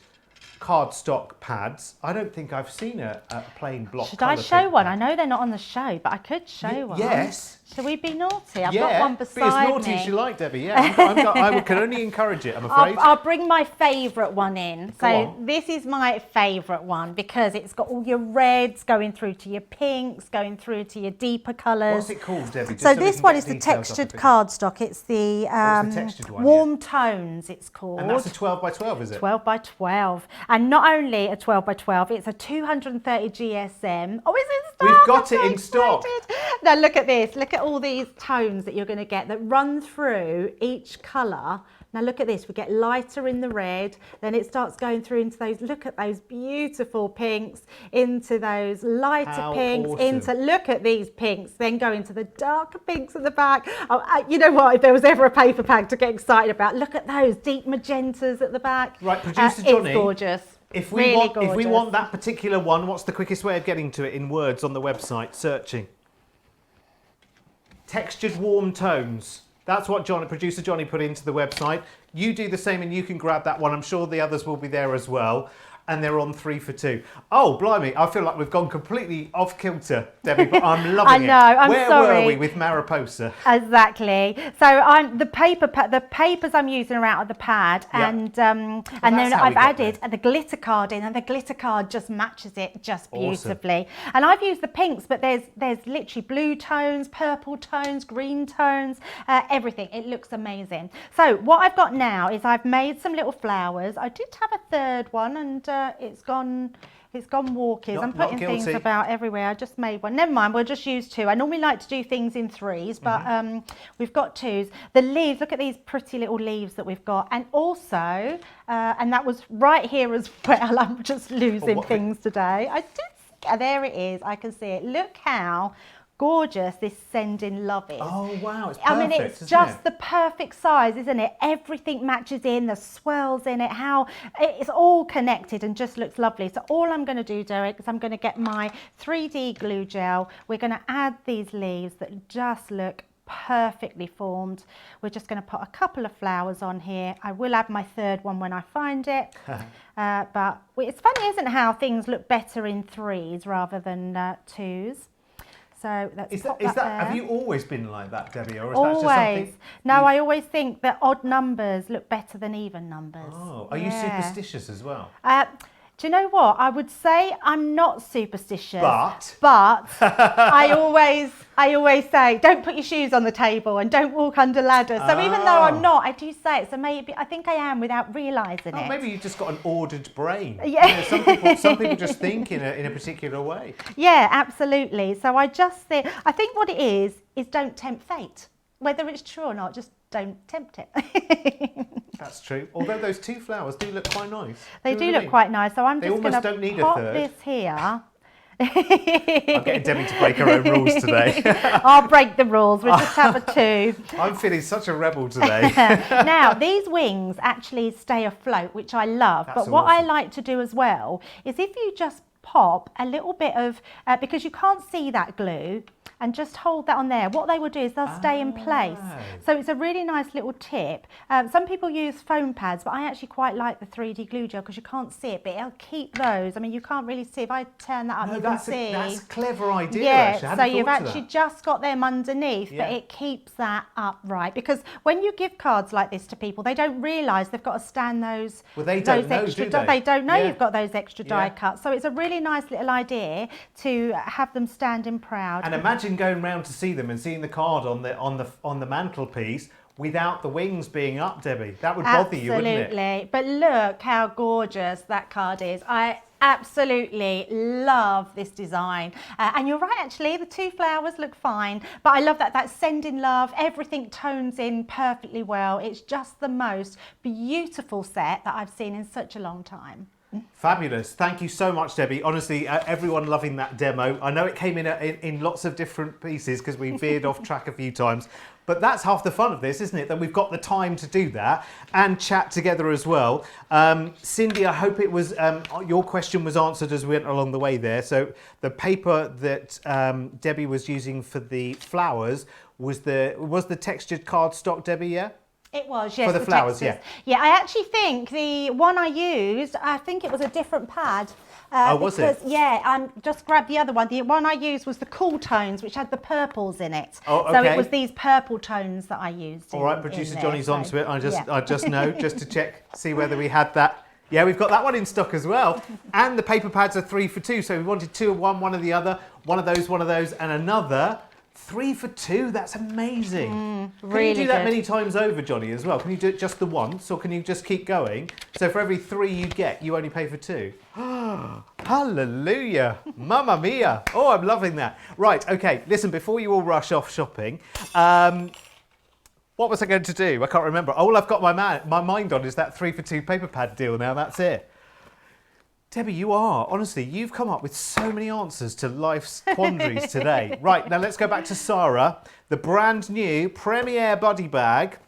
cardstock pads, I don't think I've seen a plain block Should colour I show paper one? pad. I know they're not on the show, but I could show one. Yes. Shall we be naughty? I've got one beside be as naughty me. as you like, Debbie. Yeah, I can only encourage it, I'm afraid. I'll bring my favourite one in. Go So on. this is my favourite one, because it's got all your reds going through to your pinks, going through to your deeper colours. What's it called, Debbie? Just So we this can one get is the details off textured of it. cardstock. It's the, What's the textured one, warm tones, it's called. And that's a 12 by 12, is it? 12 by 12. And not only a 12 by 12, it's a 230 GSM. Oh, it's in stock! We've got I'm it so in stock. excited. Now look at this. Look at all these tones that you're going to get that run through each colour. Now look at this. We get lighter in the red, then it starts going through into those, look at those beautiful pinks, into those lighter How pinks, awesome. into, look at these pinks, then go into the darker pinks at the back. Oh, you know what, if there was ever a paper pad to get excited about, look at those deep magentas at the back. Right, producer Johnny, It's gorgeous. If we want that particular one, what's the quickest way of getting to it in words on the website? Searching. Textured warm tones. That's what producer Johnny put into the website. You do the same and you can grab that one. I'm sure the others will be there as well. And they're on 3 for 2. Oh, blimey, I feel like we've gone completely off kilter, Debbie, but I'm loving it. I know, I'm Where sorry. were we with Mariposa? Exactly. So the papers I'm using are out of the pad, Yeah. and then that's how we I've got added the glitter card in, and the glitter card just matches it just Awesome. beautifully. And I've used the pinks, but there's literally blue tones, purple tones, green tones, everything. It looks amazing. So what I've got now is I've made some little flowers. I did have a third one, and it's gone walkies. I'm Not putting things guilty. about everywhere. I just made one. Never mind, we'll just use 2. I normally like to do things in 3s, but we've got 2s. The leaves, look at these pretty little leaves that we've got. And also, and that was right here as well, I'm just losing what things today. I did, there it is, I can see it. Look how gorgeous this Sending Love is. Oh, wow, it's perfect, I mean, it's isn't just it? the perfect size, isn't it? Everything matches in, the swirls in it, how it's all connected and just looks lovely. So all I'm going to do, Derek, is I'm going to get my 3D glue gel. We're going to add these leaves that just look perfectly formed. We're just going to put a couple of flowers on here. I will add my third one when I find it. But it's funny, isn't it, how things look better in 3s rather than 2s. So let's pop that there. Have you always been like that, Debbie, or is Always. that just something? No, I always think that odd numbers look better than even numbers. Oh, are you superstitious as well? Do you know what? I would say I'm not superstitious, But I always say, don't put your shoes on the table and don't walk under ladders. So even though I'm not, I do say it. So maybe I think I am without realising it. Maybe you've just got an ordered brain. Yeah. You know, some people just think in a particular way. Yeah, absolutely. So I think what it is don't tempt fate. Whether it's true or not, just don't tempt it. That's true. Although those 2 flowers do look quite nice. They do look quite nice. So I'm just going to pop third. this here. I'm getting Debbie to break her own rules today. I'll break the rules. We'll just have a 2. I'm feeling such a rebel today. Now, these wings actually stay afloat, which I love. But what I like to do as well is if you just pop a little bit of, because you can't see that glue, and just hold that on there. What they will do is they'll stay in place. So it's a really nice little tip. Some people use foam pads, but I actually quite like the 3D glue gel because you can't see it, but it'll keep those. I mean, you can't really see. If I turn that up, you can see. That's a clever idea, yeah, actually. so you've actually just got them underneath, but it keeps that upright. Because when you give cards like this to people, they don't realise they've got to stand those. Well, they don't know, extra, do they? They don't know you've got those extra die cuts. So it's a really nice little idea to have them standing proud. And imagine going round to see them and seeing the card on the mantelpiece without the wings being up, Debbie. That would bother you, wouldn't it? Absolutely. But look how gorgeous that card is. I absolutely love this design. And you're right, actually, the 2 flowers look fine. But I love that sending love. Everything tones in perfectly well. It's just the most beautiful set that I've seen in such a long time. Fabulous. Thank you so much, Debbie. Honestly, everyone loving that demo. I know it came in lots of different pieces because we veered off track a few times. But that's half the fun of this, isn't it? That we've got the time to do that and chat together as well. Cindy, I hope it was your question was answered as we went along the way there. So the paper that Debbie was using for the flowers was the textured cardstock, Debbie, yeah? It was, yes. For the flowers, textures. Yeah, I actually think the one I used, I think it was a different pad. Was it? Yeah, just grabbed the other one. The one I used was the cool tones, which had the purples in it. Oh, okay. So it was these purple tones that I used. All right, producer Johnny's onto it. I just know, just to check, see whether we had that. Yeah, we've got that one in stock as well. And the paper pads are 3 for 2. So we wanted 2 of one of the other, one of those, and another. 3 for 2, that's amazing. Can you do that many times over, Johnny, as well? Can you do it just the once, or can you just keep going? So for every 3 you get, you only pay for 2. Hallelujah. Mamma mia. Oh, I'm loving that. Right, okay, listen, before you all rush off shopping, what was I going to do? I can't remember. All I've got my mind on is that 3 for 2 paper pad deal now, that's it. Debbie, you've come up with so many answers to life's quandaries today. Right, now let's go back to Sarah. The brand new Premier Body Bag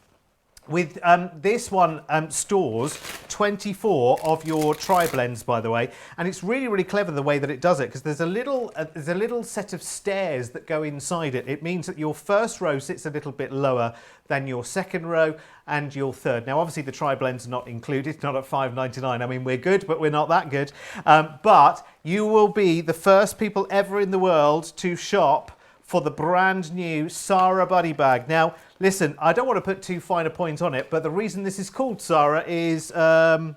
with this one stores 24 of your tri-blends, by the way. And it's really, really clever the way that it does it, because there's a little set of stairs that go inside it. It means that your first row sits a little bit lower than your second row and your third. Now, obviously, the tri-blends are not included, not at $5.99. I mean, we're good, but we're not that good. But you will be the first people ever in the world to shop for the brand new Sarah Body Bag. Now, listen, I don't want to put too fine a point on it, but the reason this is called Sarah is... oh,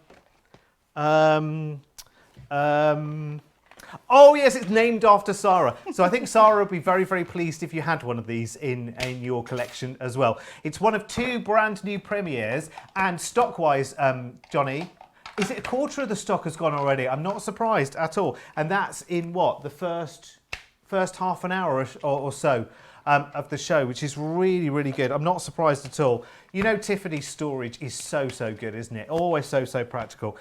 yes, it's named after Sarah. So I think Sarah would be very, very pleased if you had one of these in your collection as well. It's one of 2 brand new premieres, and stock-wise, Johnny, is it a quarter of the stock has gone already? I'm not surprised at all. And that's in what, the first half an hour or so of the show, which is really, really good. I'm not surprised at all. You know, Tiffany's storage is so good, isn't it? Always so practical.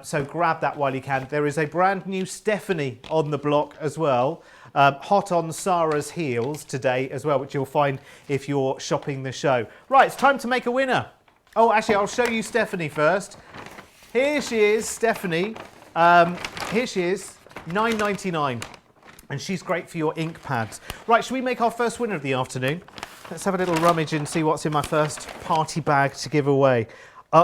So grab that while you can. There is a brand new Stephanie on the block as well. Hot on Sarah's heels today as well, which you'll find if you're shopping the show. Right, it's time to make a winner. Oh, actually, I'll show you Stephanie first. Here she is, Stephanie. Here she is, $9.99. And she's great for your ink pads. Right, should we make our first winner of the afternoon? Let's have a little rummage and see what's in my first party bag to give away.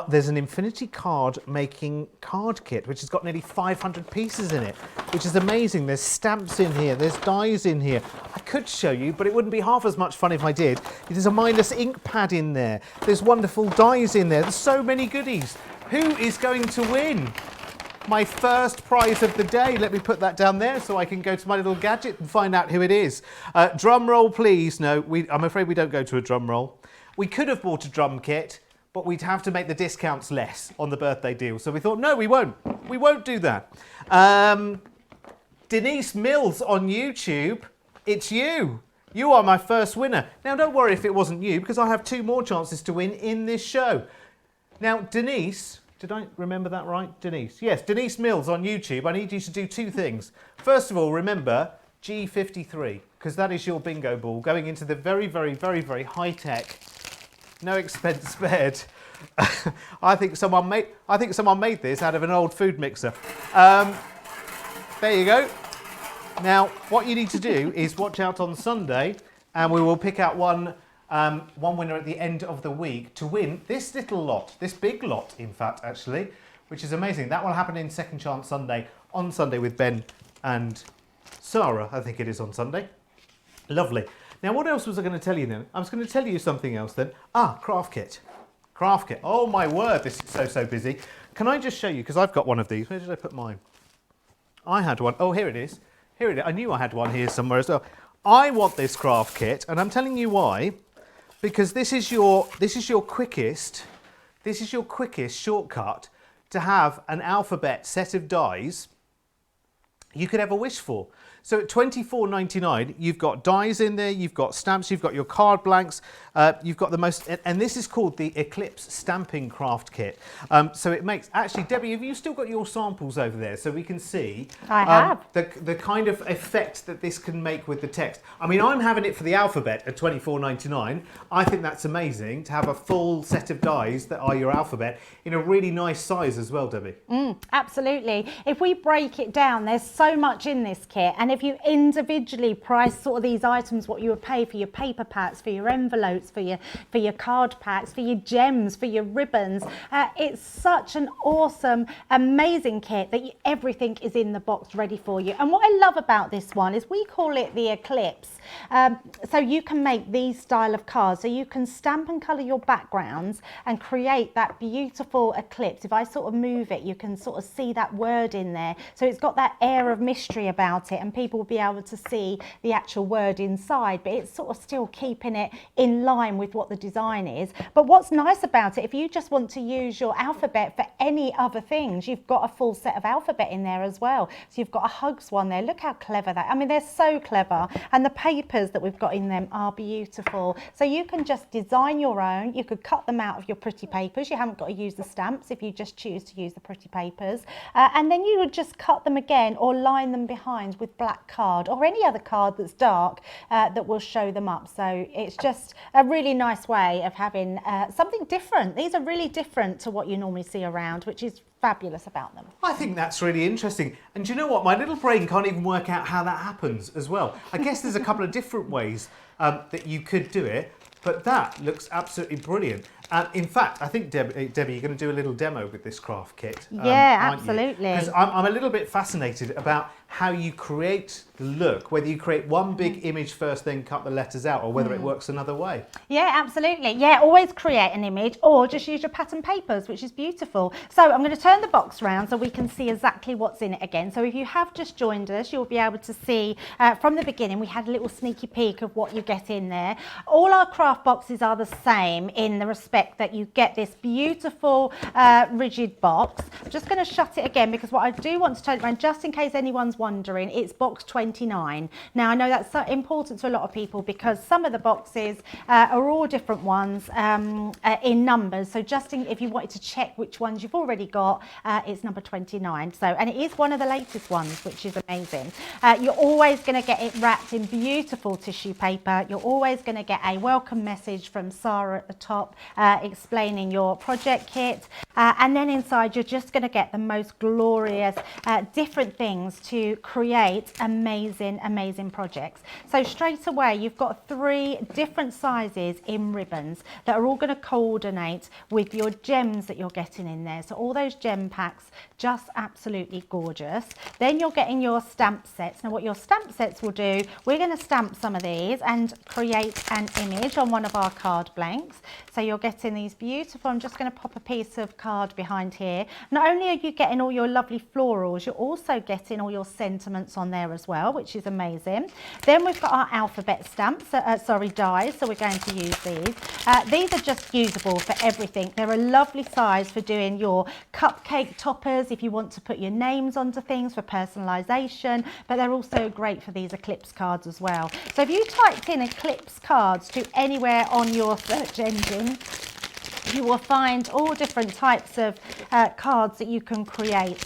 There's an Infinity card making card kit, which has got nearly 500 pieces in it, which is amazing. There's stamps in here, there's dies in here. I could show you, but it wouldn't be half as much fun if I did. There's a mindless ink pad in there. There's wonderful dies in there. There's so many goodies. Who is going to win my first prize of the day? Let me put that down there so I can go to my little gadget and find out who it is. Drum roll, please. No, I'm afraid we don't go to a drum roll. We could have bought a drum kit, but we'd have to make the discounts less on the birthday deal. So we thought, no, we won't. We won't do that. Denise Mills on YouTube, it's you. You are my first winner. Now, don't worry if it wasn't you, because I have 2 more chances to win in this show. Now, Denise, did I remember that right? Denise, yes, Denise Mills on YouTube. I need you to do 2 things. First of all, remember G53, because that is your bingo ball going into the very, very, very, very high-tech, no expense spared. I think someone made this out of an old food mixer. There you go. Now, what you need to do is watch out on Sunday, and we will pick out one winner at the end of the week to win this little lot, this big lot, in fact, actually, which is amazing. That will happen in Second Chance Sunday, on Sunday with Ben and Sarah, I think it is on Sunday. Lovely. Now, what else was I going to tell you then? I was going to tell you something else then. Craft kit. Craft kit. Oh my word, this is so busy. Can I just show you, because I've got one of these. Where did I put mine? I had one. Oh, here it is. Here it is. I knew I had one here somewhere as well. I want this craft kit, and I'm telling you why. Because this is your quickest shortcut to have an alphabet set of dies you could ever wish for. So at $24.99, you've got dies in there, you've got stamps, you've got your card blanks, you've got the most, and this is called the Eclipse Stamping Craft Kit. So it makes, actually, Debbie, have you still got your samples over there so we can see I have. the kind of effect that this can make with the text? I mean, I'm having it for the alphabet at $24.99. I think that's amazing to have a full set of dies that are your alphabet in a really nice size as well, Debbie. Absolutely. If we break it down, there's so much in this kit, and if you individually price sort of these items, what you would pay for your paper packs, for your envelopes, for your card packs, for your gems, for your ribbons, it's such an awesome, amazing kit that everything is in the box ready for you. And what I love about this one is we call it the Eclipse. So you can make these style of cards, so you can stamp and colour your backgrounds and create that beautiful eclipse. If I sort of move it, you can sort of see that word in there, so it's got that air of mystery about it, and people will be able to see the actual word inside, but it's sort of still keeping it in line with what the design is. But what's nice about it, if you just want to use your alphabet for any other things, you've got a full set of alphabet in there as well. So you've got a hugs one there. Look how clever that, I mean, they're so clever, and the papers that we've got in them are beautiful. So you can just design your own. You could cut them out of your pretty papers. You haven't got to use the stamps if you just choose to use the pretty papers, and then you would just cut them again or line them behind with black card or any other card that's dark that will show them up. So it's just a really nice way of having something different. These are really different to what you normally see around, which is fabulous about them. I think that's really interesting. And do you know what? My little brain can't even work out how that happens as well. I guess there's a couple of different ways that you could do it, but that looks absolutely brilliant. In fact, I think, Debbie, you're going to do a little demo with this craft kit. Yeah, absolutely. Because I'm a little bit fascinated about how you create the look, whether you create one big image first, then cut the letters out, or whether it works another way. Yeah, absolutely. Yeah, always create an image or just use your pattern papers, which is beautiful. So I'm going to turn the box around so we can see exactly what's in it again. So if you have just joined us, you'll be able to see from the beginning, we had a little sneaky peek of what you get in there. All our craft boxes are the same in the respect that you get this beautiful rigid box. I'm just going to shut it again because what I do want to turn it around, just in case anyone's wondering, it's box 29. Now I know that's so important to a lot of people because some of the boxes are all different ones in numbers. So just if you wanted to check which ones you've already got, it's number 29. So, and it is one of the latest ones, which is amazing. You're always going to get it wrapped in beautiful tissue paper. You're always going to get a welcome message from Sarah at the top explaining your project kit, and then inside you're just going to get the most glorious different things to you create amazing, amazing projects. So straight away, you've got 3 different sizes in ribbons that are all going to coordinate with your gems that you're getting in there. So all those gem packs, just absolutely gorgeous. Then you're getting your stamp sets. Now what your stamp sets will do, we're going to stamp some of these and create an image on one of our card blanks. So you're getting these beautiful, I'm just going to pop a piece of card behind here. Not only are you getting all your lovely florals, you're also getting all your sentiments on there as well, which is amazing. Then we've got our alphabet stamps, dies, so we're going to use these. These are just usable for everything. They're a lovely size for doing your cupcake toppers, if you want to put your names onto things for personalisation, but they're also great for these Eclipse cards as well. So if you typed in Eclipse cards to anywhere on your search engine, you will find all different types of cards that you can create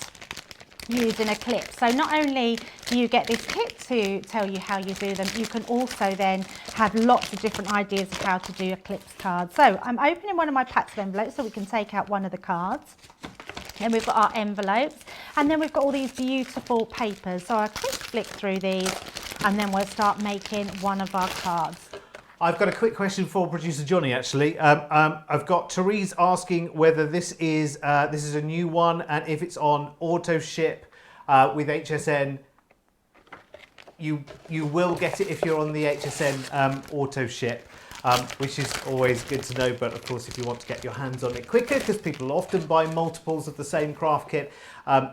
using Eclipse. So not only do you get this kit to tell you how you do them, you can also then have lots of different ideas of how to do Eclipse cards. So I'm opening one of my packs of envelopes so we can take out one of the cards. Then we've got our envelopes, and then we've got all these beautiful papers. So I'll quick flick through these, and then we'll start making one of our cards. I've got a quick question for producer Johnny, actually. I've got Therese asking whether this is a new one, and if it's on auto ship with HSN. You will get it if you're on the HSN auto ship, which is always good to know. But of course, if you want to get your hands on it quicker, because people often buy multiples of the same craft kit,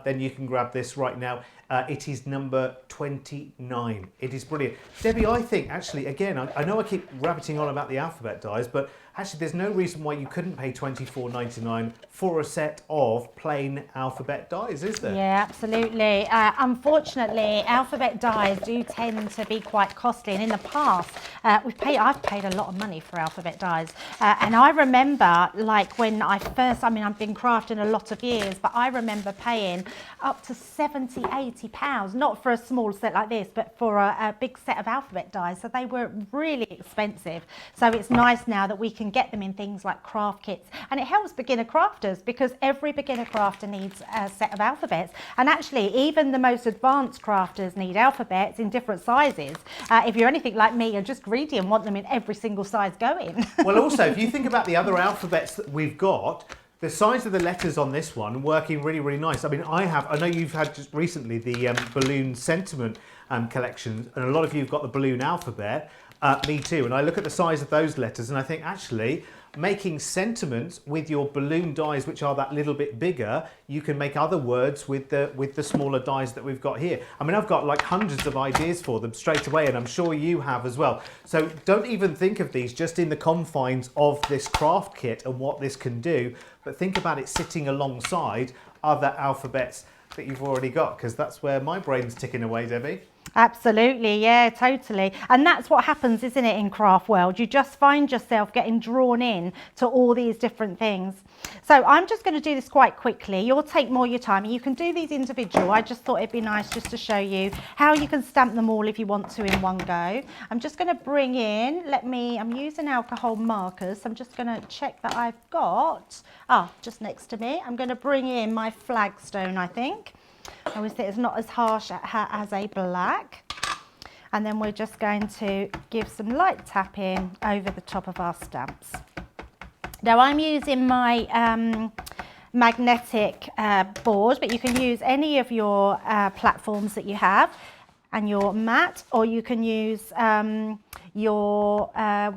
then you can grab this right now. It is number 29. It is brilliant. Debbie, I think actually, again, I know I keep rabbiting on about the alphabet dies, but actually there's no reason why you couldn't pay £24.99 for a set of plain alphabet dies, is there? Yeah, absolutely. Unfortunately, alphabet dies do tend to be quite costly, and in the past, I've paid a lot of money for alphabet dies. And I remember, like when I've been crafting a lot of years, but I remember paying up to £70, £80, not for a small set like this, but for a big set of alphabet dies. So they were really expensive. So it's nice now that we can get them in things like craft kits, and it helps beginner crafters because every beginner crafter needs a set of alphabets, and actually even the most advanced crafters need alphabets in different sizes. If you're anything like me, you're just greedy and want them in every single size going. Well, also, if you think about the other alphabets that we've got, the size of the letters on this one working really, really nice. I mean, I know you've had just recently the balloon sentiment collection, and a lot of you have got the balloon alphabet. Me too. And I look at the size of those letters and I think actually making sentiments with your balloon dies, which are that little bit bigger, you can make other words with the smaller dies that we've got here. I mean, I've got like hundreds of ideas for them straight away, and I'm sure you have as well. So don't even think of these just in the confines of this craft kit and what this can do, but think about it sitting alongside other alphabets that you've already got, because that's where my brain's ticking away, Debbie. Absolutely, yeah, totally. And that's what happens, isn't it, in craft world? You just find yourself getting drawn in to all these different things. So I'm just going to do this quite quickly. You'll take more of your time, and you can do these individual. I just thought it'd be nice just to show you how you can stamp them all if you want to in one go. I'm just going to bring in, I'm using alcohol markers. So I'm just going to check that I've got, just next to me. I'm going to bring in my flagstone, I think. Obviously it's not as harsh as a black, and then we're just going to give some light tapping over the top of our stamps. Now I'm using my magnetic board, but you can use any of your platforms that you have and your mat, or you can use your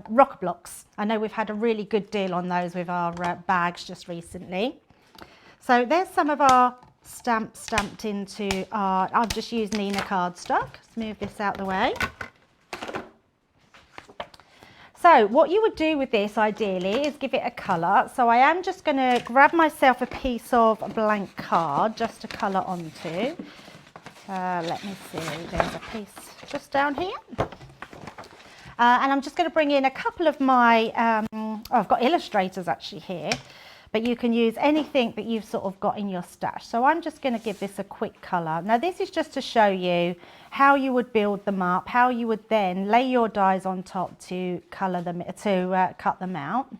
rocker blocks. I know we've had a really good deal on those with our bags just recently. So there's some of our stamped into our, I've just used Nina cardstock. Let's move this out the way. So what you would do with this ideally is give it a colour. So I am just going to grab myself a piece of blank card just to colour onto. Let me see, there's a piece just down here. And I'm just going to bring in a couple of my, I've got illustrators actually here. But you can use anything that you've sort of got in your stash. So I'm just going to give this a quick colour. Now this is just to show you how you would build them up, how you would then lay your dies on top to colour them, to cut them out.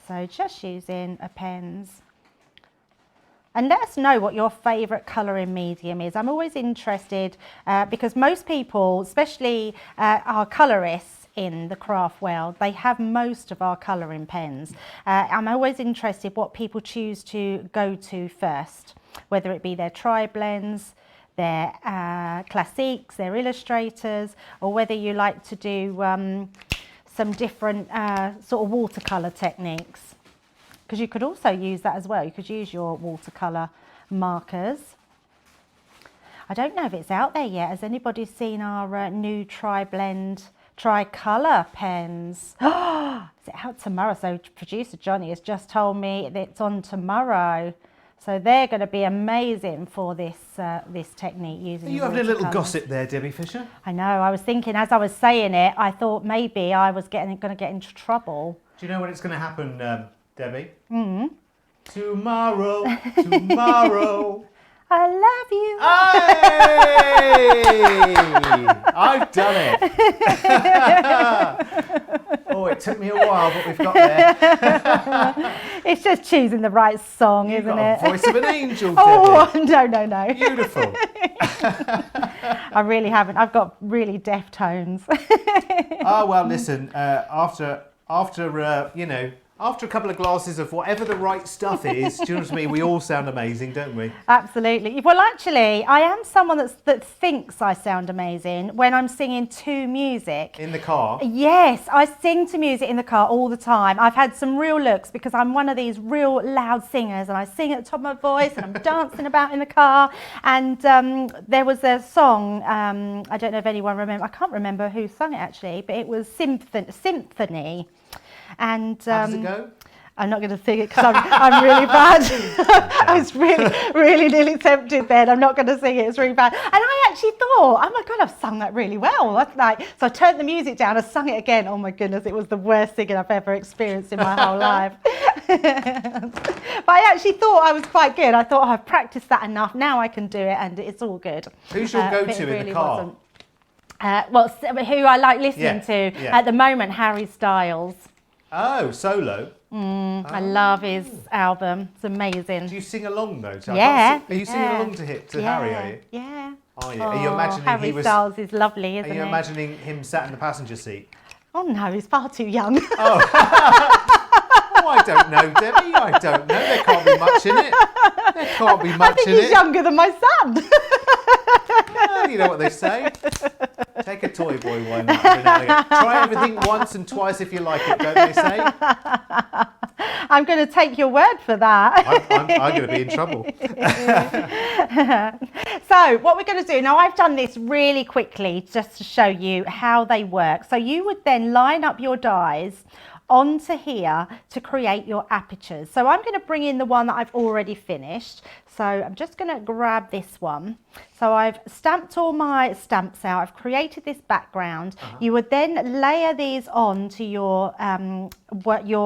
So just using a pens And let us know what your favourite colouring medium is. I'm always interested because most people, especially our colourists in the craft world, they have most of our colouring pens. I'm always interested what people choose to go to first, whether it be their tri-blends, their classiques, their illustrators, or whether you like to do some different sort of watercolour techniques. Because you could also use that as well. You could use your watercolour markers. I don't know if it's out there yet. Has anybody seen our new tri-blend, tri-colour pens? Is it out tomorrow? So producer Johnny has just told me that it's on tomorrow. So they're going to be amazing for this this technique using. Are you having a little gossip there, Debbie Fisher? I know. I was thinking as I was saying it, I thought maybe I was going to get into trouble. Do you know when it's going to happen, Debbie? Tomorrow, tomorrow. I love you. Hey! I've done it. Oh, it took me a while, but we've got there. It's just choosing the right song, You've isn't got it? a voice of an angel, Debbie. Oh, no. Beautiful. I really haven't. I've got really deaf tones. Oh, well, listen, after you know, after a couple of glasses of whatever the right stuff is, do you know what I mean? We all sound amazing, don't we? Absolutely. Well, actually, I am someone that thinks I sound amazing when I'm singing to music. In the car? Yes, I sing to music in the car all the time. I've had some real looks because I'm one of these real loud singers and I sing at the top of my voice and I'm dancing about in the car. And there was a song, I don't know if anyone remember, I can't remember who sung it actually, but it was Symphony. And How does it go? I'm not going to sing it because I'm really bad. I was really nearly tempted then. I'm not going to sing it. It's really bad. And I actually thought, oh my God, I've sung that really well. That's like, so I turned the music down. I sung it again. Oh my goodness, it was the worst singing I've ever experienced in my whole life. But I actually thought I was quite good. I thought, oh, I've practiced that enough. Now I can do it and it's all good. Who's your go-to But it in really the car? wasn't. Well, who I like listening to yeah. at the moment, Harry Styles. Oh, solo. I love his album. It's amazing. Do you sing along though? So Yeah. Are you singing along to Harry, are you? Yeah. Are you? Are you imagining Harry he was? Styles is lovely, isn't Are you he? imagining him sat in the passenger seat? Oh no, he's far too young. Oh, I don't know, Debbie. I don't know. There can't be much in it. There can't be much I think in he's it. younger than my son. Well, you know what they say. Take a toy boy one. Try everything once and twice if you like it, don't they say? I'm going to take your word for that. I'm going to be in trouble. So what we're going to do, now I've done this really quickly just to show you how they work. So you would then line up your dies onto here to create your apertures. So I'm going to bring in the one that I've already finished. So I'm just going to grab this one. So I've stamped all my stamps out. I've created this background. You would then layer these on to your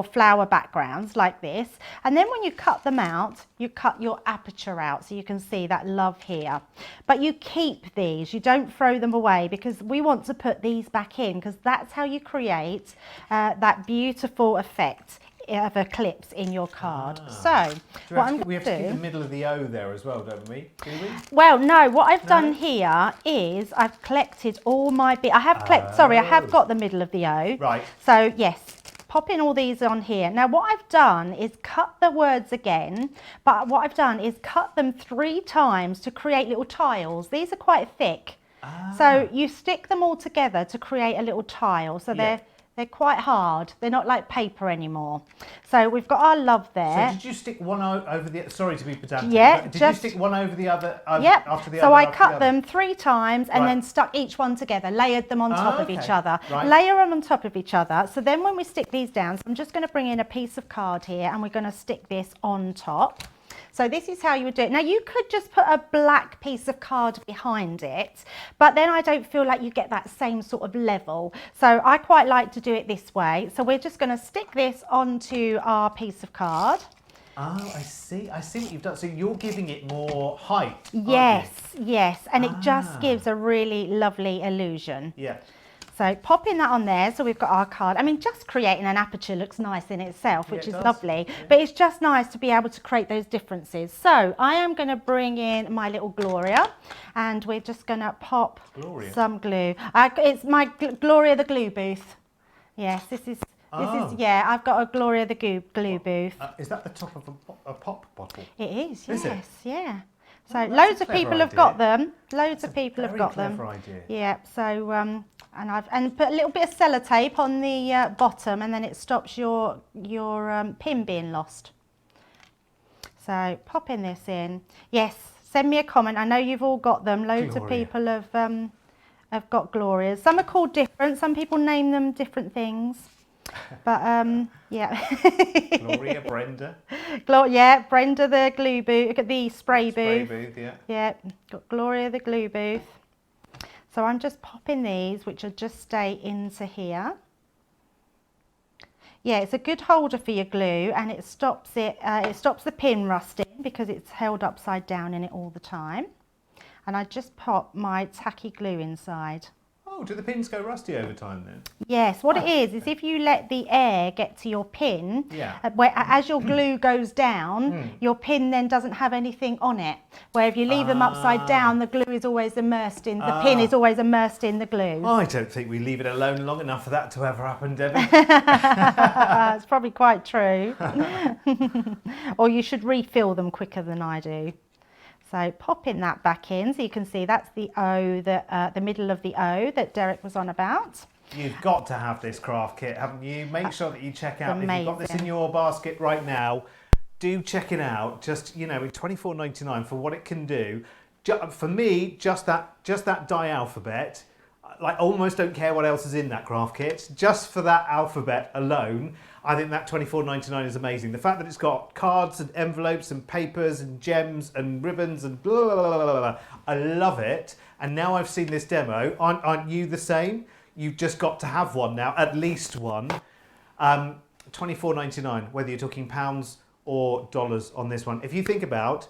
flower backgrounds like this. And then when you cut them out, you cut your aperture out. So you can see that love here. But you keep these. You don't throw them away because we want to put these back in because that's how you create that beautiful effect of eclipse in your card. So what I'm we have going to to keep the do, middle of the O there as well, don't we? Do we? well, no, what I've done here is I've collected all my bits. I have got the middle of the O. Right. So yes, popping all these on here. Now what I've done is cut the words again, but what I've done is cut them 3 times to create little tiles. These are quite thick. So you stick them all together to create a little tile. So they're quite hard. They're not like paper anymore. So we've got our love there. So did you stick one over the? Sorry to be pedantic. Yeah, But did you stick one over the other? Yep. After the So other, I after cut the other? them 3 times and Right. then stuck each one together, layered them on top of each okay. other. Right. Layer them on top of each other. So then when we stick these down, so I'm just going to bring in a piece of card here and we're going to stick this on top. So this is how you would do it. Now you could just put a black piece of card behind it, but then I don't feel like you get that same sort of level. So I quite like to do it this way. So we're just going to stick this onto our piece of card. Oh, I see. I see what you've done. So you're giving it more height. Yes, yes. And it just gives a really lovely illusion. Yeah. So popping that on there, so we've got our card. I mean, just creating an aperture looks nice in itself, which is lovely, but it's just nice to be able to create those differences. So I am going to bring in my little Gloria, and we're just going to pop some glue. It's my Gloria the glue booth. Yes, this is, yeah, I've got a Gloria the glue booth. Is that the top of a pop bottle? It is, yes, it? yeah. So Oh, that's loads a of people clever have got idea. them. Loads of people have got them. Very clever idea. Yeah. So and put a little bit of sellotape on the bottom, and then it stops your pin being lost. So popping this in. Yes. Send me a comment. I know you've all got them. Loads of people have got Glorias. Some are called different. Some people name them different things. But yeah. Gloria, Brenda. Yeah, Brenda the glue booth, the spray booth. Yeah. Yeah, got Gloria the glue booth. So I'm just popping these, which will just stay into here. Yeah, it's a good holder for your glue, and it stops the pin rusting because it's held upside down in it all the time. And I just pop my tacky glue inside. Oh, do the pins go rusty over time then? Yes, what it is if you let the air get to your pin, Yeah. where as your glue goes down, your pin then doesn't have anything on it. Where if you leave them upside down, the glue is always immersed in, the pin is always immersed in the glue. I don't think we leave it alone long enough for that to ever happen, Debbie. It's probably quite true. Or you should refill them quicker than I do. So popping that back in, so you can see that's the O, the middle of the O that Derek was on about. You've got to have this craft kit, haven't you? Make sure that you check out. If you've got this in Amazing. your basket right now, do check it out. Just, you know, $24.99 for what it can do. For me, just that die alphabet. Like, almost don't care what else is in that craft kit. Just for that alphabet alone, I think that $24.99 is amazing. The fact that it's got cards and envelopes and papers and gems and ribbons and blah, blah, blah, blah, blah. I love it. And now I've seen this demo. Aren't you the same? You've just got to have one now, at least one. $24.99, whether you're talking pounds or dollars on this one. If you think about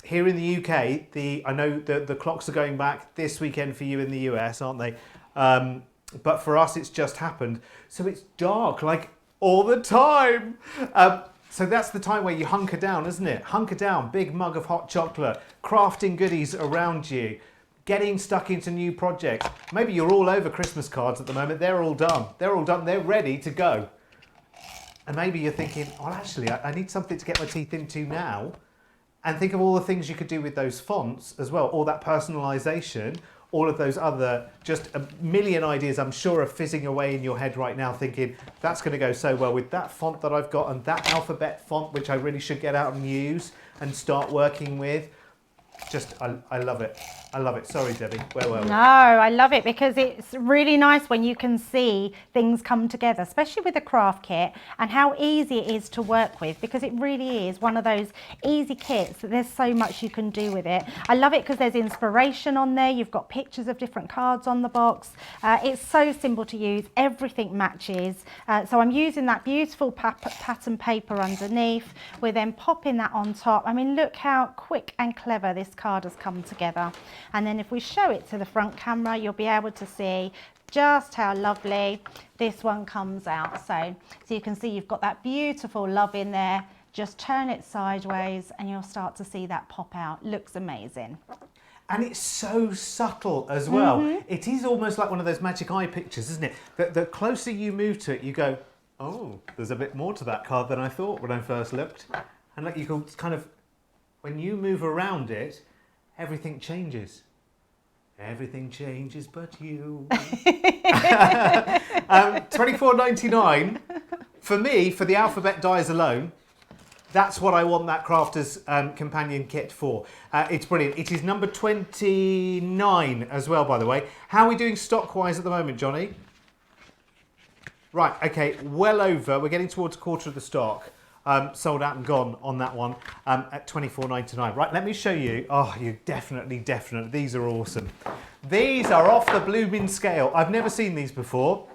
here in the UK, I know the clocks are going back this weekend for you in the US, aren't they? But for us, it's just happened. So it's dark, like all the time. So that's the time where you hunker down, isn't it? Hunker down, big mug of hot chocolate, crafting goodies around you, getting stuck into new projects. Maybe you're all over Christmas cards at the moment. They're all done. They're all done. They're ready to go. And maybe you're thinking, well, actually, I need something to get my teeth into now. And think of all the things you could do with those fonts as well, all that personalisation, all of those other, just a million ideas I'm sure are fizzing away in your head right now thinking, that's going to go so well with that font that I've got and that alphabet font, which I really should get out and use and start working with. Just, I love it. I love it. Sorry, Debbie. Where were we? No, I love it because it's really nice when you can see things come together, especially with a craft kit, and how easy it is to work with, because it really is one of those easy kits that there's so much you can do with it. I love it because there's inspiration on there. You've got pictures of different cards on the box. It's so simple to use. Everything matches. So I'm using that beautiful pattern paper underneath. We're then popping that on top. I mean, look how quick and clever this card has come together. And then if we show it to the front camera, you'll be able to see just how lovely this one comes out. So you can see you've got that beautiful love in there. Just turn it sideways and you'll start to see that pop out. Looks amazing. And it's so subtle as well. It is almost like one of those magic eye pictures, isn't it? The closer you move to it, you go, oh, there's a bit more to that card than I thought when I first looked. And like you can kind of, when you move around it, everything changes. Everything changes but you. $24.99 for me, for the alphabet dies alone. That's what I want that Crafter's Companion kit for. It's brilliant. It is number 29 as well, by the way. How are we doing stock-wise at the moment, Johnny? Right, okay, well over. We're getting towards a quarter of the stock. Sold out and gone on that one at $24.99. Right, let me show you. Oh, you definitely. These are awesome. These are off the blooming scale. I've never seen these before,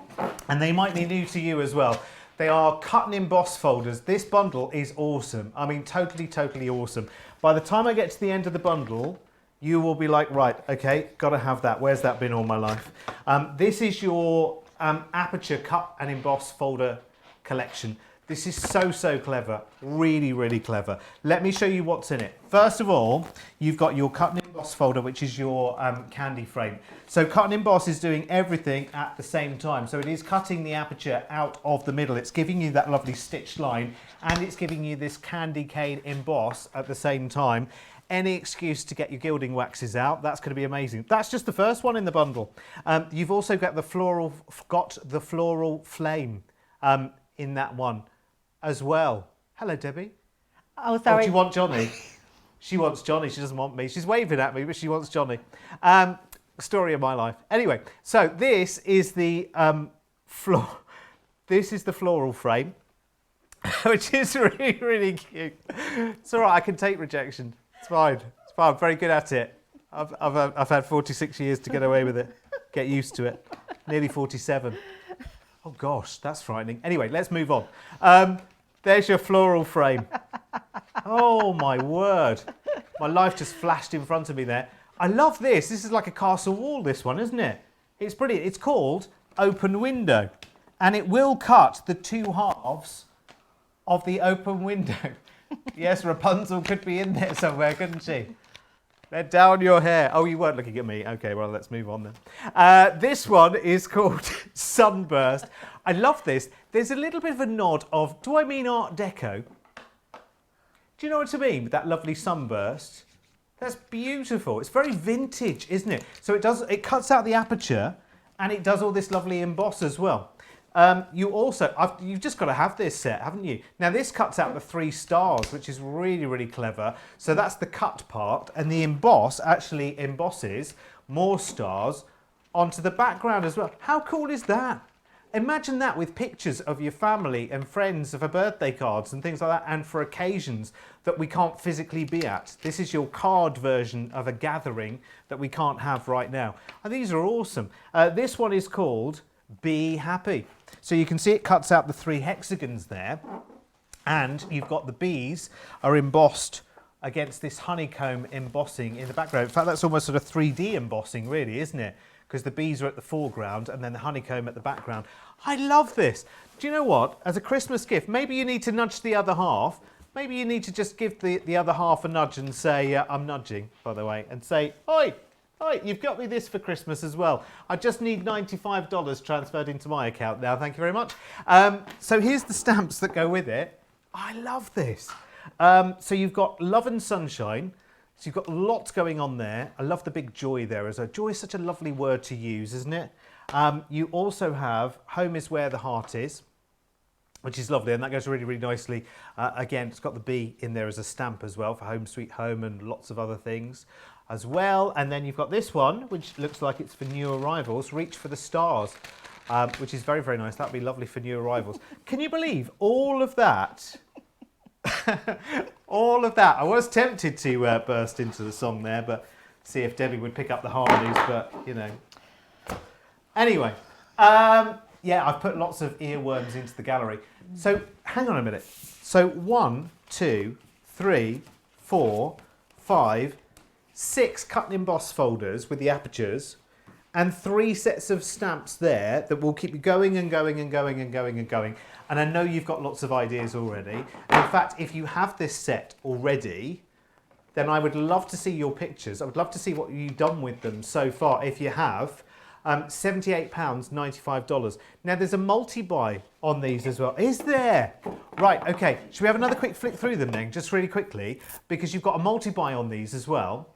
and they might be new to you as well. They are cut and emboss folders. This bundle is awesome. I mean, totally awesome. By the time I get to the end of the bundle, you will be like, right, okay, got to have that. Where's that been all my life? This is your aperture cut and emboss folder collection. This is so clever, really, really clever. Let me show you what's in it. First of all, you've got your cut and emboss folder, which is your candy frame. So cut and emboss is doing everything at the same time. So it is cutting the aperture out of the middle. It's giving you that lovely stitched line, and it's giving you this candy cane emboss at the same time. Any excuse to get your gilding waxes out, that's going to be amazing. That's just the first one in the bundle. You've also got the floral flame in that one as well. Hello, Debbie. Oh, sorry. Oh, do you want Johnny? She wants Johnny. She doesn't want me. She's waving at me, but she wants Johnny. Story of my life. Anyway, so this is the This is the floral frame, which is really, really cute. It's all right. I can take rejection. It's fine. It's fine. I'm very good at it. I've had 46 years to get away with it. Get used to it. Nearly 47. Oh gosh, that's frightening. Anyway, let's move on. There's your floral frame. Oh my word. My life just flashed in front of me there. I love this. This is like a castle wall, this one, isn't it? It's brilliant. It's called Open Window. And it will cut the two halves of the open window. Yes, Rapunzel could be in there somewhere, couldn't she? Let down your hair. Oh, you weren't looking at me. Okay, well, let's move on then. This one is called Sunburst. I love this. There's a little bit of a nod of, do I mean Art Deco? Do you know what I mean with that lovely sunburst? That's beautiful. It's very vintage, isn't it? So it cuts out the aperture and it does all this lovely emboss as well. You've just got to have this set, haven't you? Now this cuts out the 3 stars, which is really, really clever. So that's the cut part, and the emboss actually embosses more stars onto the background as well. How cool is that? Imagine that with pictures of your family and friends for birthday cards and things like that, and for occasions that we can't physically be at. This is your card version of a gathering that we can't have right now. And these are awesome. This one is called Be Happy. So you can see it cuts out the 3 hexagons there, and you've got the bees are embossed against this honeycomb embossing in the background. In fact, that's almost sort of 3D embossing, really, isn't it? Because the bees are at the foreground and then the honeycomb at the background. I love this. Do you know what? As a Christmas gift, maybe you need to nudge the other half. Maybe you need to just give the other half a nudge and say, I'm nudging, by the way, and say, oi, oi, you've got me this for Christmas as well. I just need $95 transferred into my account now. Thank you very much. So here's the stamps that go with it. I love this. So you've got Love and Sunshine. So you've got lots going on there. I love the big joy there. Joy is such a lovely word to use, isn't it? You also have Home is Where the Heart Is, which is lovely, and that goes really, really nicely. Again, it's got the bee in there as a stamp as well for Home Sweet Home and lots of other things as well. And then you've got this one, which looks like it's for new arrivals, Reach for the Stars, which is very, very nice. That'd be lovely for new arrivals. Can you believe all of that? All of that. I was tempted to burst into the song there, but see if Debbie would pick up the harmonies, but you know. Anyway, yeah, I've put lots of earworms into the gallery. So hang on a minute. So 1, 2, 3, 4, 5, 6 cut and emboss folders with the apertures, and 3 sets of stamps there that will keep you going and going and going and going and going. And I know you've got lots of ideas already. And in fact, if you have this set already, then I would love to see your pictures. I would love to see what you've done with them so far, if you have. £78, $95. Now there's a multi-buy on these as well. Is there? Right, okay. Should we have another quick flick through them then, just really quickly? Because you've got a multi-buy on these as well.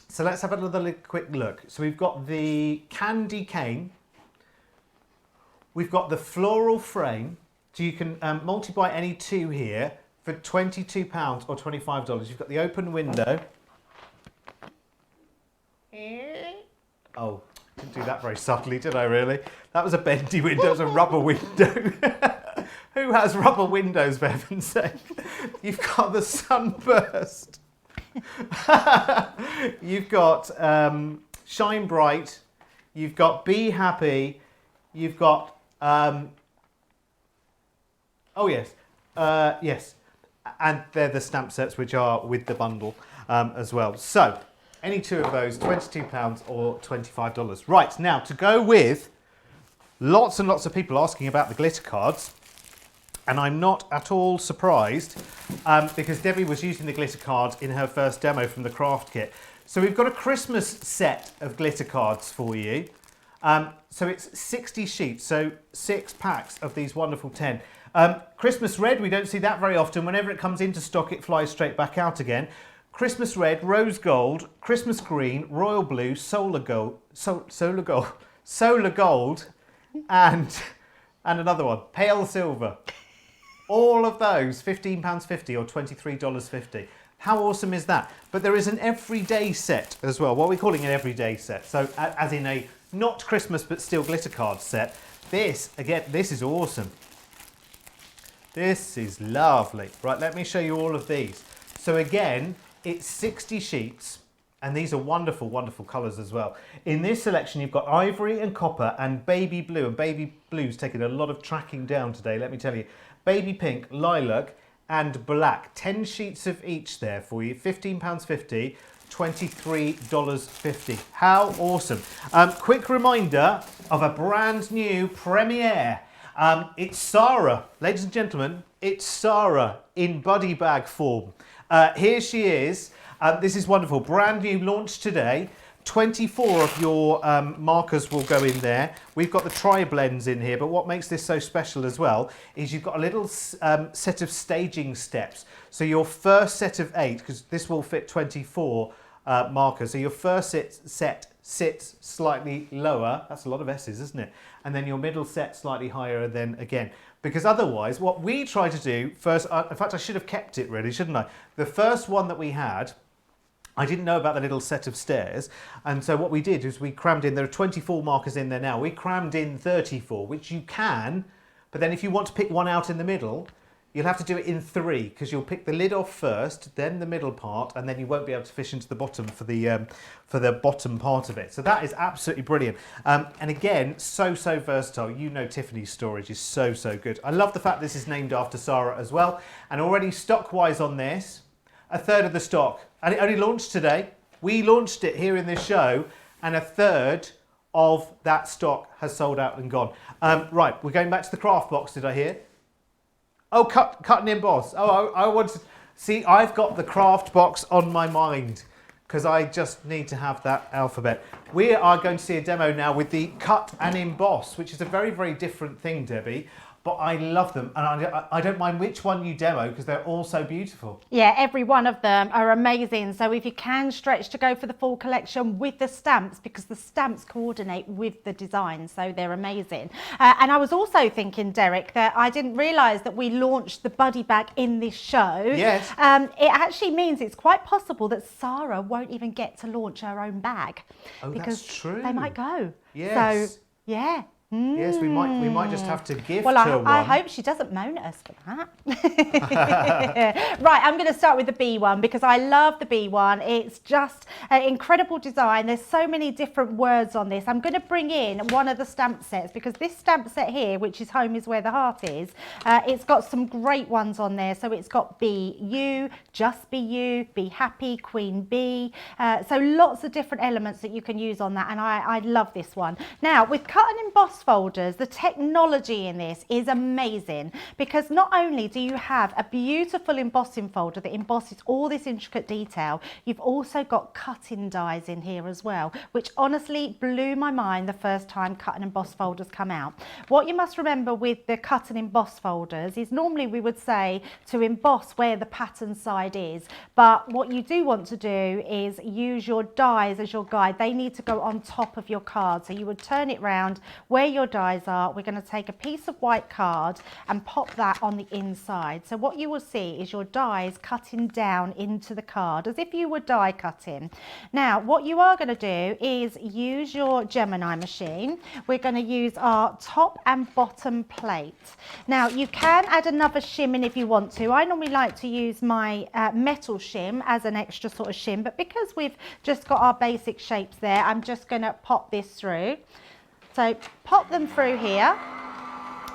So let's have another quick look. So we've got the candy cane. We've got the floral frame. So you can multi-buy any 2 here for £22 or $25. You've got the open window. Oh, didn't do that very subtly, did I really? That was a bendy window, it was a rubber window. Who has rubber windows, for heaven's sake? You've got the sunburst. You've got Shine Bright. You've got Be Happy. You've got, oh yes, yes. And they're the stamp sets which are with the bundle as well. So, Any two of those, £22 or $25. Right, now to go with lots and lots of people asking about the glitter cards, and I'm not at all surprised because Debbie was using the glitter cards in her first demo from the craft kit. So we've got a Christmas set of glitter cards for you. So it's 60 sheets, so 6 packs of these wonderful 10. Christmas red, we don't see that very often. Whenever it comes into stock, it flies straight back out again. Christmas red, rose gold, Christmas green, royal blue, solar gold, and another one, pale silver. All of those, £15.50 or $23.50. How awesome is that? But there is an everyday set as well. What are we calling an everyday set? So as in a not Christmas but still glitter card set. This, again, this is awesome. This is lovely. Right, let me show you all of these. So again, it's 60 sheets, and these are wonderful, wonderful colours as well. In this selection, you've got ivory and copper and baby blue, and baby blue's taken a lot of tracking down today, let me tell you. Baby pink, lilac, and black. 10 sheets of each there for you. £15.50, $23.50. How awesome. Quick reminder of a brand new premiere. It's Sarah. Ladies and gentlemen, it's Sarah in buddy bag form. Here she is. This is wonderful. Brand new, launch today. 24 of your markers will go in there. We've got the tri-blends in here, but what makes this so special as well is you've got a little set of staging steps. So your first set of 8, because this will fit 24 markers, so your first set sits slightly lower. That's a lot of S's, isn't it? And then your middle set slightly higher then again. Because otherwise, what we try to do first, in fact, I should have kept it really, shouldn't I? The first one that we had, I didn't know about the little set of stairs, and so what we did is we crammed in, there are 24 markers in there now, we crammed in 34, which you can, but then if you want to pick one out in the middle, you'll have to do it in 3, because you'll pick the lid off first, then the middle part, and then you won't be able to fish into the bottom for the bottom part of it. So that is absolutely brilliant. And again, so versatile. You know Tiffany's storage is so good. I love the fact this is named after Sarah as well, and already stock-wise on this, a third of the stock, and it only launched today. We launched it here in this show, and a third of that stock has sold out and gone. Right, we're going back to the craft box, did I hear? Oh, cut and emboss. Oh, I wanted, see, I've got the craft box on my mind because I just need to have that alphabet. We are going to see a demo now with the cut and emboss, which is a very different thing, Debbie. But I love them, and I don't mind which one you demo because they're all so beautiful. Yeah, every one of them are amazing. So if you can stretch to go for the full collection with the stamps, because the stamps coordinate with the design, so they're amazing. And I was also thinking, Derek, that I didn't realise that we launched the buddy bag in this show. Yes. It actually means it's quite possible that Sarah won't even get to launch her own bag. Oh, because that's true. they might go. Yes. So, yeah. Yes, we might just have to gift well, her one. I hope she doesn't moan at us for that. Right, I'm going to start with the B one because I love the B one. It's just an incredible design. There's so many different words on this. I'm going to bring in one of the stamp sets because this stamp set here, which is Home is Where the Heart Is, it's got some great ones on there. So it's got Be You, Just Be You, Be Happy, Queen Bee. So lots of different elements that you can use on that, and I love this one. Now, with cut and emboss folders, the technology in this is amazing because not only do you have a beautiful embossing folder that embosses all this intricate detail, you've also got cutting dies in here as well, which honestly blew my mind the first time cut and emboss folders come out. What you must remember with the cut and emboss folders is normally we would say to emboss where the pattern side is, but what you do want to do is use your dies as your guide. They need to go on top of your card, so you would turn it round where your dies are. We're going to take a piece of white card and pop that on the inside. So what you will see is your dies cutting down into the card as if you were die cutting. Now what you are going to do is use your Gemini machine. We're going to use our top and bottom plate. Now you can add another shim in if you want to. I normally like to use my metal shim as an extra sort of shim, but because we've just got our basic shapes there, I'm just going to pop this through. So pop them through here,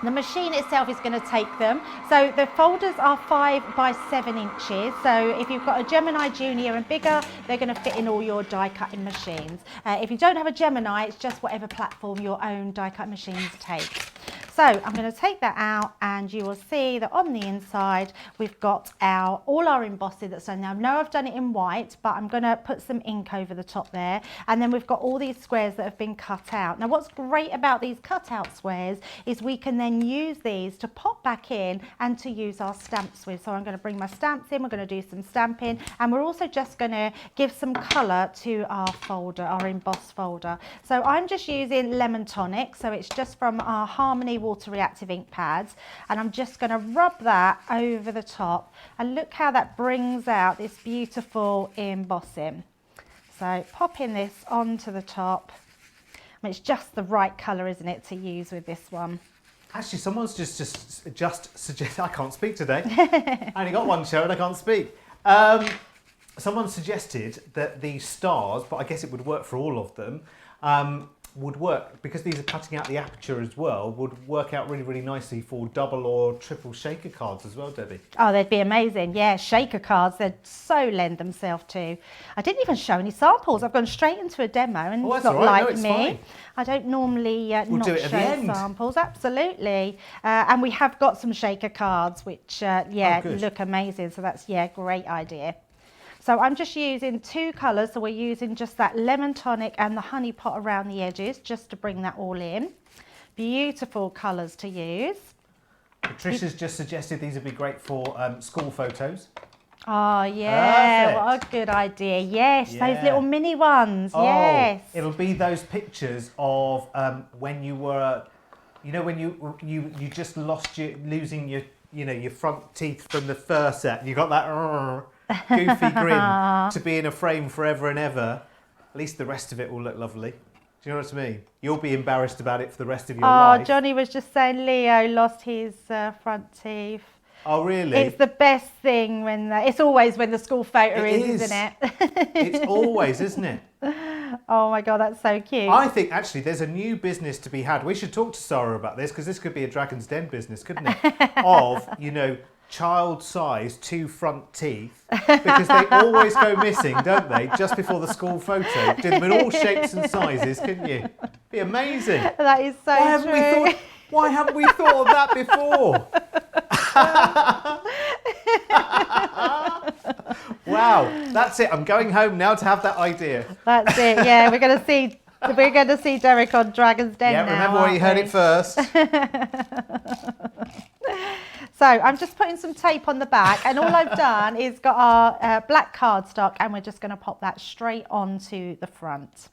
The machine itself is going to take them. So the folders are 5 by 7 inches. So if you've got a Gemini Junior and bigger, they're going to fit in all your die cutting machines. If you don't have a Gemini, it's just whatever platform your own die cut machines take. So I'm going to take that out, and you will see that on the inside we've got all our embossing that's done. Now, no, I've done it in white, but I'm going to put some ink over the top there, and then we've got all these squares that have been cut out. Now, what's great about these cutout squares is we can then use these to pop back in and to use our stamps with. So I'm going to bring my stamps in, we're going to do some stamping, and we're also just going to give some colour to our folder, our emboss folder. So I'm just using Lemon Tonic, so it's just from our Harmony water reactive ink pads, and I'm just going to rub that over the top, and look how that brings out this beautiful embossing. So popping this onto the top. I mean, it's just the right colour, isn't it, to use with this one. Actually, someone's just suggested. I can't speak today. I only got one show and I can't speak. Someone suggested that the stars, but I guess it would work for all of them, would work, because these are cutting out the aperture as well, would work out really, really nicely for double or triple shaker cards as well, Debbie. Oh, they'd be amazing. Yeah, shaker cards, they'd so lend themselves to. I didn't even show any samples. I've gone straight into a demo, and Oh, it's that's not all right. like No, it's me. fine. I don't normally We'll not do it at the show end. samples. Absolutely. And we have got some shaker cards, which, yeah, good. look amazing. So that's, yeah, great idea. So I'm just using 2 colours, so we're using just that Lemon Tonic and the Honey Pot around the edges, just to bring that all in. Beautiful colours to use. Patricia's just suggested these would be great for school photos. Oh, yeah, Perfect. what a good idea. Yes, Yeah. those little mini ones, Oh, yes. it'll be those pictures of when you were, you know, when you just losing your, you know, your front teeth from the first set, and you got that goofy grin to be in a frame forever and ever. At least the rest of it will look lovely. Do you know what I mean? You'll be embarrassed about it for the rest of your life. Johnny was just saying Leo lost his front teeth. Oh, really? It's the best thing when it's always when the school photo It is, is. isn't it? It's always, isn't it? Oh my God, that's so cute. I think actually there's a new business to be had. We should talk to Sarah about this, because this could be a Dragon's Den business, couldn't it? Of, you know, child-sized 2 front teeth, because they always go missing, don't they? Just before the school photo. Do them in all shapes and sizes, couldn't you? Be amazing. That is so true. Why haven't we thought of that before? Wow, that's it. I'm going home now to have that idea. That's it. Yeah, we're going to see Derek on Dragon's Den Yeah, now. remember where you heard aren't it first. So I'm just putting some tape on the back, and all I've done is got our black cardstock, and we're just going to pop that straight onto the front.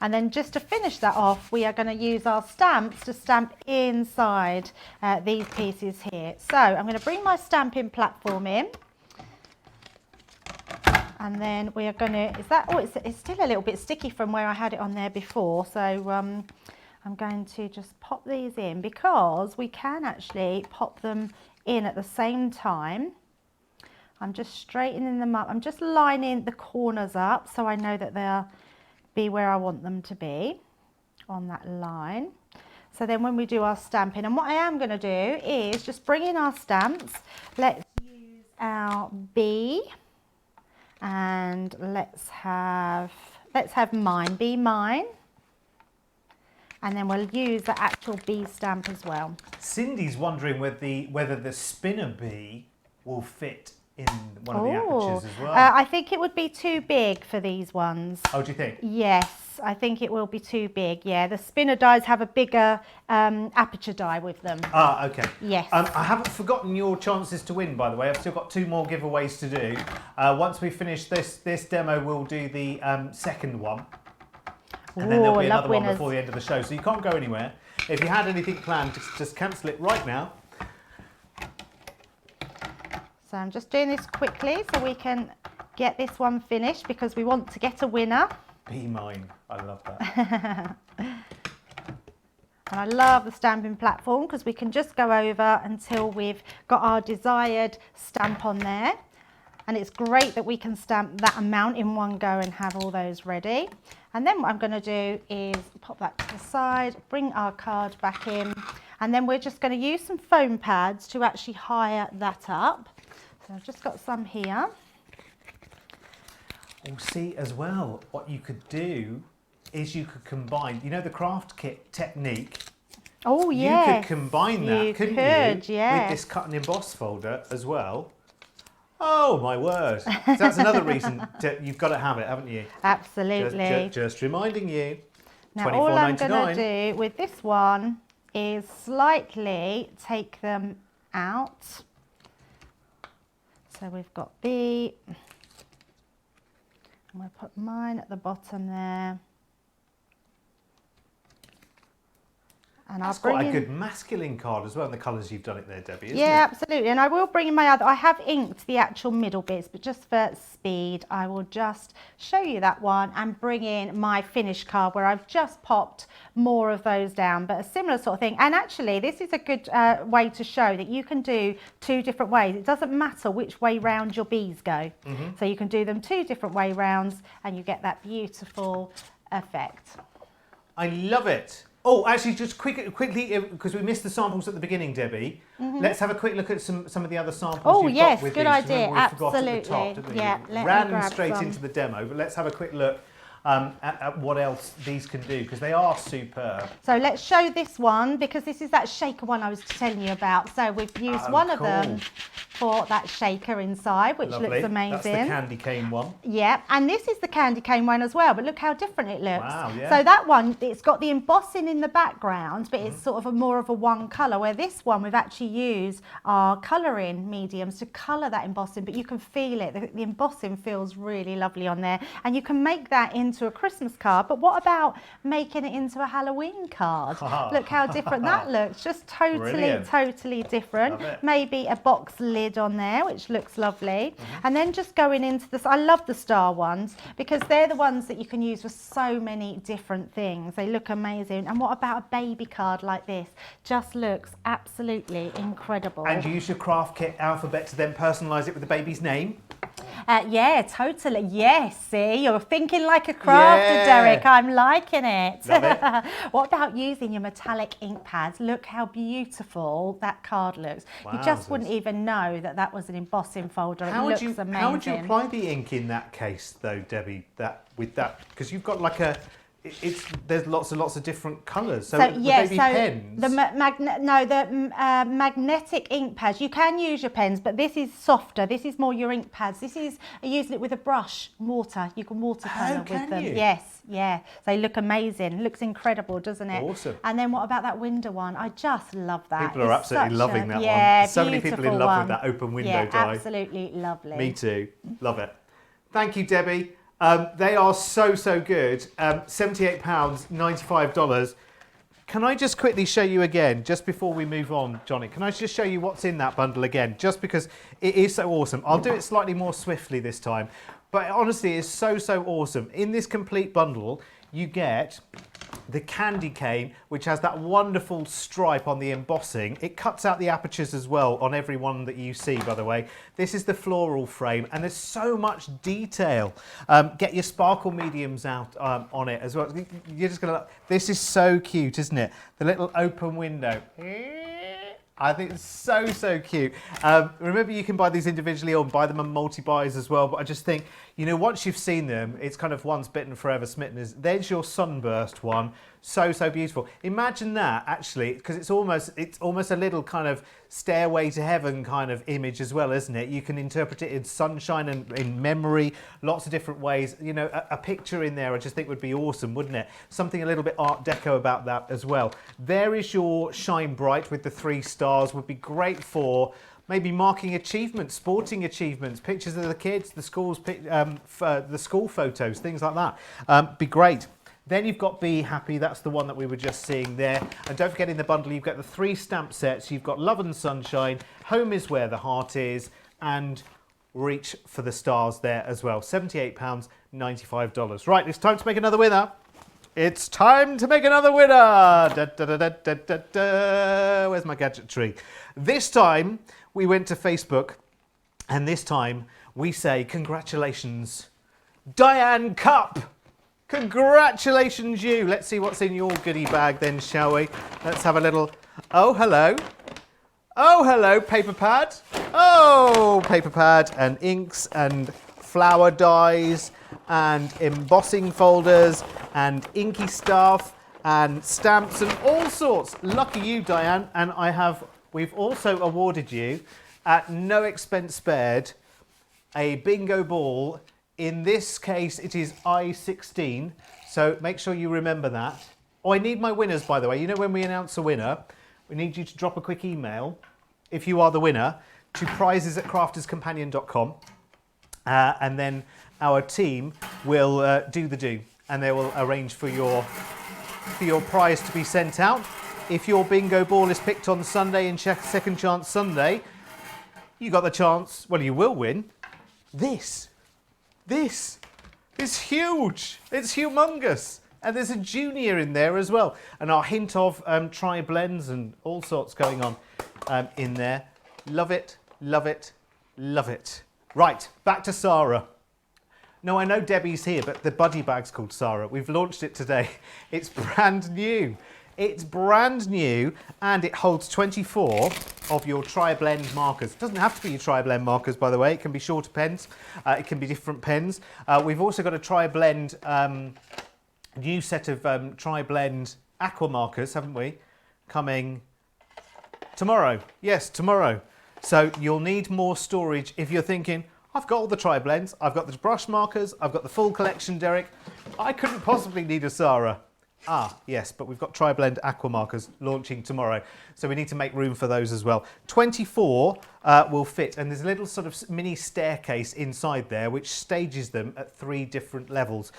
And then just to finish that off, we are going to use our stamps to stamp inside these pieces here. So I'm going to bring my stamping platform in. And then we are going to, it's still a little bit sticky from where I had it on there before. So I'm going to just pop these in, because we can actually pop them in at the same time. I'm just straightening them up. I'm just lining the corners up so I know that they'll be where I want them to be on that line. So then when we do our stamping, and what I am going to do is just bring in our stamps. Let's use our B, and let's have mine, be mine. And then we'll use the actual bee stamp as well. Cindy's wondering whether the spinner bee will fit in one of the apertures as well. I think it would be too big for these ones. Oh, do you think? Yes, I think it will be too big. Yeah, the spinner dies have a bigger aperture die with them. Ah, okay. Yes. I haven't forgotten your chances to win, by the way. I've still got 2 more giveaways to do. Once we finish this demo, we'll do the second one. And then there'll be another one before the end of the show. So you can't go anywhere. If you had anything planned, just cancel it right now. So I'm just doing this quickly so we can get this one finished, because we want to get a winner. Be mine. I love that. And I love the stamping platform, because we can just go over until we've got our desired stamp on there. And it's great that we can stamp that amount in one go and have all those ready. And then what I'm going to do is pop that to the side, bring our card back in, and then we're just going to use some foam pads to actually higher that up. So I've just got some here. Oh, see, as well, what you could do is you could combine, you know, the craft kit technique. Oh, yeah. You could combine that, couldn't you? Yeah. With this cut and emboss folder as well. Oh, my word. So that's another reason you've got to have it, haven't you? Absolutely. Just reminding you. Now, all I'm going to do with this one is slightly take them out. So we've got the, I'm going to put mine at the bottom there. And That's quite a good masculine card as well, in the colours you've done it there, Debbie, isn't it? Yeah, absolutely. And I will bring in my other, I have inked the actual middle bits, but just for speed, I will just show you that one and bring in my finished card where I've just popped more of those down, but a similar sort of thing. And actually, this is a good way to show that you can do two different ways. It doesn't matter which way round your bees go. So you can do them two different way rounds and you get that beautiful effect. I love it. Oh, actually, just quickly, because we missed the samples at the beginning, Debbie. Let's have a quick look at some of the other samples you've got with good these. idea. Remember, we forgot at the top, Absolutely. didn't we? Yeah, We let me ran grab straight some. into the demo, but let's have a quick look at what else these can do, because they are superb. So let's show this one, because this is that shaker one I was telling you about. So we've used one of them for that shaker inside, which Lovely. looks amazing. That's the candy cane one. Yeah, and this is the candy cane one as well, but look how different it looks. Wow, yeah. So that one, it's got the embossing in the background, but it's sort of more of a one colour, where this one we've actually used our colouring mediums to colour that embossing, but you can feel it. The embossing feels really lovely on there, and you can make that into a Christmas card, but what about making it into a Halloween card? Look how different that looks, just totally different. Maybe a box lid on there, which looks lovely. And then just going into this, I love the star ones because they're the ones that you can use for so many different things. They look amazing. And what about a baby card like this? Just looks absolutely incredible. And you use your craft kit alphabet to then personalise it with the baby's name. Yeah, totally. Yes, see, you're thinking like a crafter, Derek. I'm liking it. Love it. What about using your metallic ink pads? Look how beautiful that card looks. You just wouldn't even know that that was an embossing folder. It looks amazing. How would you apply the ink in that case, though, Debbie? Because you've got like a. There's lots and lots of different colours. So yeah, baby pens. The magnetic ink pads. You can use your pens, but this is softer. This is more your ink pads. This is using it with a brush, water. You can watercolour with them. You? Yes, yeah. They look amazing. Looks incredible, doesn't it? Awesome. And then what about that window one? I just love that. People are absolutely loving that one. There's so many people in love with that open window die. Absolutely lovely. Me too. Love it. Thank you, Debbie. They are so good. £78, $95. Can I just quickly show you again, just before we move on, Johnny? Can I just show you what's in that bundle again? Just because it is so awesome. I'll do it slightly more swiftly this time. But honestly, it's so awesome. In this complete bundle, you get the candy cane, which has that wonderful stripe on the embossing. It cuts out the apertures as well on every one that you see, by the way. This is the floral frame, and there's so much detail. Get your sparkle mediums out on it as well. You're just gonna. This is so cute, isn't it? The little open window. I think it's so cute. Remember, you can buy these individually or buy them on multi-buys as well. But I just think, you know, once you've seen them, it's kind of once bitten, forever smitten. There's your sunburst one. So beautiful. Imagine that, actually, because it's almost a little kind of stairway to heaven kind of image as well, isn't it? You can interpret it in sunshine and in memory, lots of different ways. You know, a picture in there I just think would be awesome, wouldn't it? Something a little bit Art Deco about that as well. There is your Shine Bright with the 3 stars. Would be great for maybe marking achievements, sporting achievements, pictures of the kids, the schools, the school photos, things like that. Be great. Then you've got Be Happy, that's the one that we were just seeing there. And don't forget, in the bundle, you've got the 3 stamp sets. You've got Love and Sunshine, Home is Where the Heart Is, and Reach for the Stars there as well. £78, $95. Right, it's time to make another winner. It's time to make another winner. Where's my gadgetry? This time, we went to Facebook, and this time, we say congratulations, Diane Cup. Congratulations you. Let's see what's in your goodie bag then, shall we? Let's have a little, oh hello. Oh hello, paper pad. Oh, paper pad and inks and flower dyes and embossing folders and inky stuff and stamps and all sorts. Lucky you, Diane. And we've also awarded you, at no expense spared, a bingo ball. In this case, it is I-16, so make sure you remember that. Oh, I need my winners, by the way. You know, when we announce a winner, we need you to drop a quick email, if you are the winner, to prizes@crafterscompanion.com, and then our team will do the do, and they will arrange for your prize to be sent out. If your bingo ball is picked on Sunday in Second Chance Sunday, you got the chance, well, you will win this. This is huge. It's humongous. And there's a junior in there as well. And our hint of tri-blends and all sorts going on in there. Love it, love it, love it. Right, back to Sarah. No, I know Debbie's here, but the buddy bag's called Sarah. We've launched it today. It's brand new. It's brand new, and it holds 24 of your tri-blend markers. It doesn't have to be your tri-blend markers, by the way. It can be shorter pens. It can be different pens. We've also got a tri-blend, new set of tri-blend aqua markers, haven't we? Coming tomorrow. Yes, tomorrow. So you'll need more storage if you're thinking, I've got all the tri-blends, I've got the brush markers, I've got the full collection, Derek. I couldn't possibly need a Sarah. Ah, yes, but we've got tri-blend aqua markers launching tomorrow, so we need to make room for those as well. 24 will fit, and there's a little sort of mini staircase inside there which stages them at 3 different levels.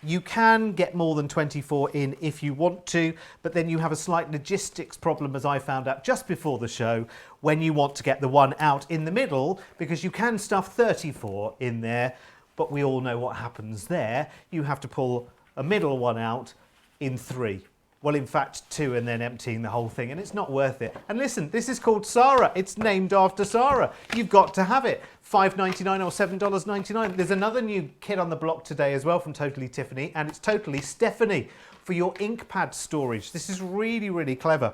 You can get more than 24 in if you want to, but then you have a slight logistics problem, as I found out just before the show, when you want to get the one out in the middle, because you can stuff 34 in there, but we all know what happens there. You have to pull a middle one out in 3. Well, in fact, 2, and then emptying the whole thing, and it's not worth it. And listen, this is called Sarah. It's named after Sarah. You've got to have it. $5.99 or $7.99. There's another new kit on the block today as well from Totally Tiffany, and it's Totally Stephanie for your ink pad storage. This is really, really clever.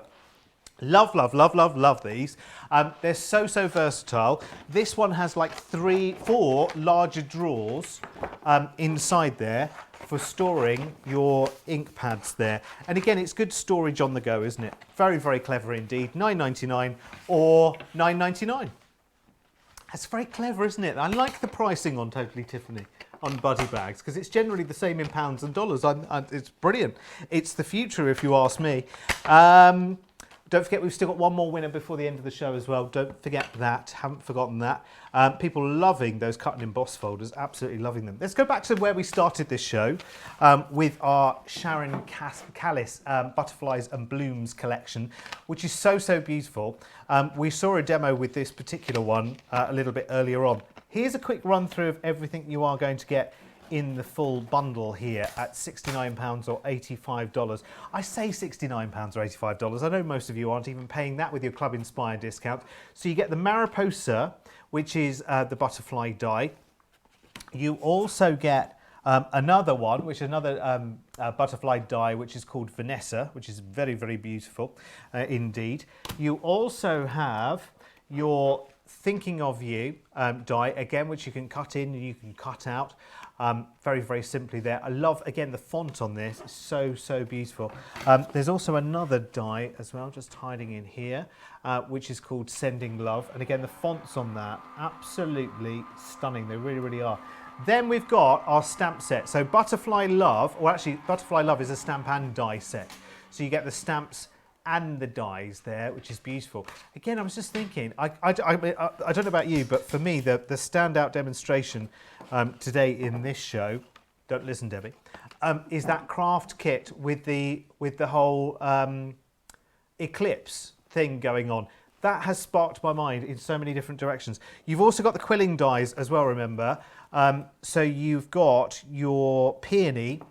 Love, love, love, love, love these. They're so, so versatile. This one has like 4 larger drawers inside there for storing your ink pads there. And again, it's good storage on the go, isn't it? Very, very clever indeed. $9.99 or $9.99. That's very clever, isn't it? I like the pricing on Totally Tiffany on buddy bags, because it's generally the same in pounds and dollars. It's brilliant. It's the future, if you ask me. Don't forget, we've still got one more winner before the end of the show as well. Don't forget that. Haven't forgotten that. People loving those cut and emboss folders. Absolutely loving them. Let's go back to where we started this show with our Sharon Callis Butterflies and Blooms collection, which is so, so beautiful. We saw a demo with this particular one a little bit earlier on. Here's a quick run through of everything you are going to get in the full bundle here at £69 or $85. I say £69 or $85. I know most of you aren't even paying that with your Club Inspired discount. So you get the Mariposa, which is the butterfly die. You also get another one, which is another butterfly die, which is called Vanessa, which is very, very beautiful indeed. You also have your Thinking of You die, again, which you can cut in and you can cut out. Very, very simply there. I love, again, the font on this. It's so, so beautiful. There's also another die as well, just hiding in here, which is called Sending Love. And again, the fonts on that, absolutely stunning. They really, really are. Then we've got our stamp set. So Butterfly Love, or actually Butterfly Love is a stamp and die set. So you get the stamps and the dies there, which is beautiful. Again, I was just thinking, I don't know about you, but for me, the standout demonstration today in this show, don't listen, Debbie, is that craft kit with the whole Eclipse thing going on. That has sparked my mind in so many different directions. You've also got the Quilling dies as well, remember. So you've got your peony,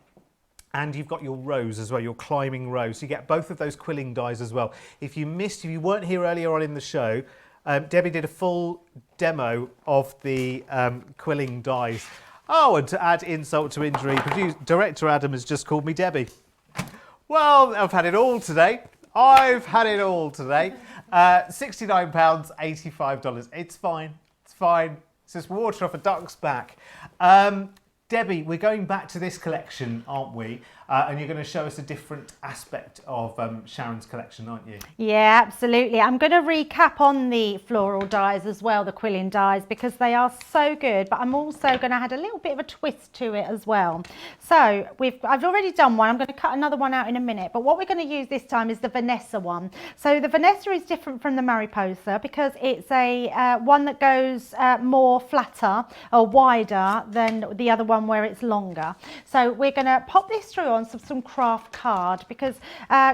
and you've got your rose as well, your climbing rose. So you get both of those Quilling dies as well. If you weren't here earlier on in the show, Debbie did a full demo of the quilling dies. Oh, and to add insult to injury, director Adam has just called me Debbie. Well, I've had it all today. I've had it all today. £69, $85. It's fine. It's fine. It's just water off a duck's back. Debbie, we're going back to this collection, aren't we? And you're going to show us a different aspect of Sharon's collection, aren't you? Yeah, absolutely. I'm going to recap on the floral dies as well, the quilling dies, because they are so good, but I'm also going to add a little bit of a twist to it as well. So I've already done one. I'm going to cut another one out in a minute, but what we're going to use this time is the Vanessa one. So the Vanessa is different from the Mariposa because it's a one that goes more flatter or wider than the other one where it's longer. So we're going to pop this through on some craft card because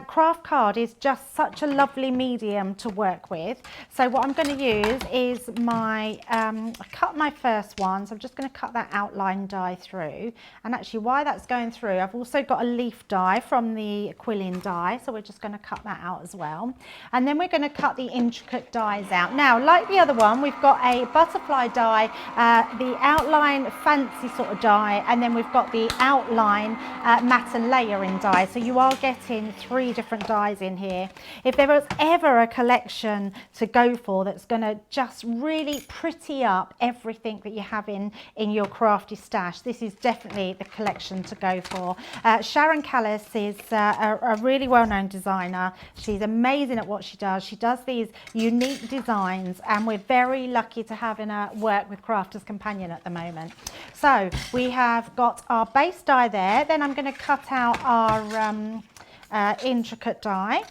craft card is just such a lovely medium to work with. So what I'm going to use is my I cut my first one, so I'm just going to cut that outline die through. And actually while that's going through, I've also got a leaf die from the quilling die, so we're just going to cut that out as well. And then we're going to cut the intricate dies out. Now, like the other one, we've got a butterfly die, the outline fancy sort of die, and then we've got the outline matte and layering die. So you are getting 3 different dies in here. If there was ever a collection to go for that's going to just really pretty up everything that you have in your crafty stash, this is definitely the collection to go for. Sharon Callis is a really well-known designer. She's amazing at what she does. She does these unique designs, and we're very lucky to have her work with Crafters Companion at the moment. So we have got our base die there. Then I'm going to cut out our intricate die.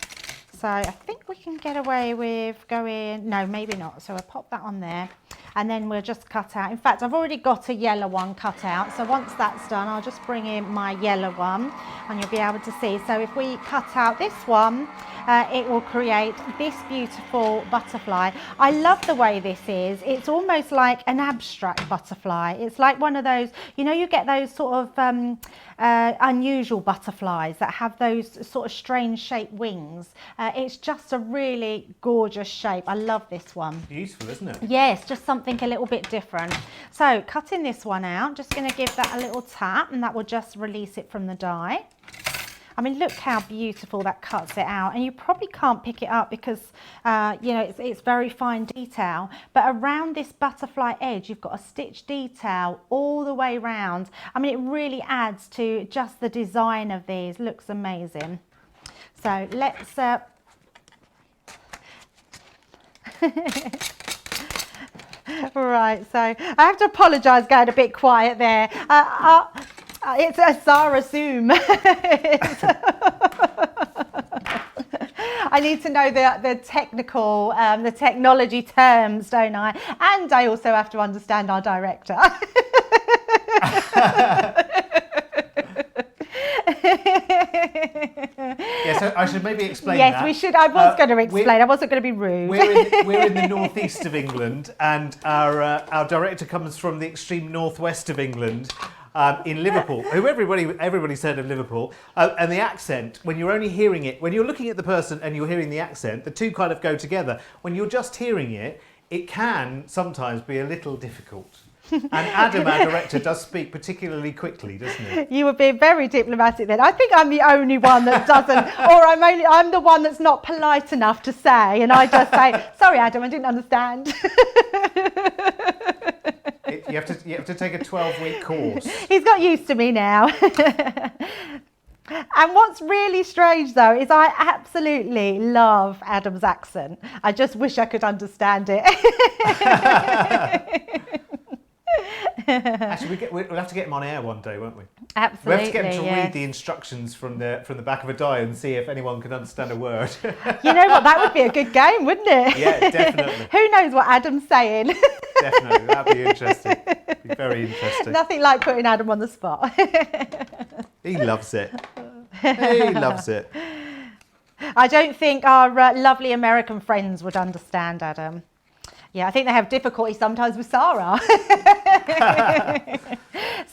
So I think we can get away with going, no, maybe not. So we'll pop that on there. And then we'll just cut out. In fact, I've already got a yellow one cut out. So once that's done, I'll just bring in my yellow one and you'll be able to see. So if we cut out this one, it will create this beautiful butterfly. I love the way this is. It's almost like an abstract butterfly. It's like one of those, you know, you get those sort of unusual butterflies that have those sort of strange shaped wings. It's just a really gorgeous shape. I love this one. Beautiful, isn't it? Yes, just something a little bit different. So cutting this one out, just going to give that a little tap and that will just release it from the die. I mean, look how beautiful that cuts it out, and you probably can't pick it up because, you know, it's very fine detail, but around this butterfly edge, you've got a stitch detail all the way around. I mean, it really adds to just the design of these. Looks amazing. So let's... Right, so I have to apologise going a bit quiet there. It's a Zara Zoom. I need to know the technical, the technology terms, don't I? And I also have to understand our director. Yes, I should maybe explain yes, that. We should. I was going to explain. I wasn't going to be rude. We're in the northeast of England, and our director comes from the extreme northwest of England. In Liverpool, who everybody's heard of Liverpool, and the accent, when you're only hearing it, when you're looking at the person and you're hearing the accent, the two kind of go together. When you're just hearing it, it can sometimes be a little difficult. And Adam, our director, does speak particularly quickly, doesn't he? You were being very diplomatic then. I think I'm the only one that doesn't, or I'm the one that's not polite enough to say, and I just say, sorry, Adam, I didn't understand. You have to take a 12-week course. He's got used to me now. And what's really strange though is I absolutely love Adam's accent. I just wish I could understand it. Actually, we'll have to get him on air one day, won't we? Absolutely. We have to get him to read the instructions from the back of a die and see if anyone can understand a word. You know what? That would be a good game, wouldn't it? Yeah, definitely. Who knows what Adam's saying? Definitely, that'd be interesting. Be very interesting. Nothing like putting Adam on the spot. He loves it. He loves it. I don't think our lovely American friends would understand Adam. Yeah, I think they have difficulty sometimes with Sarah.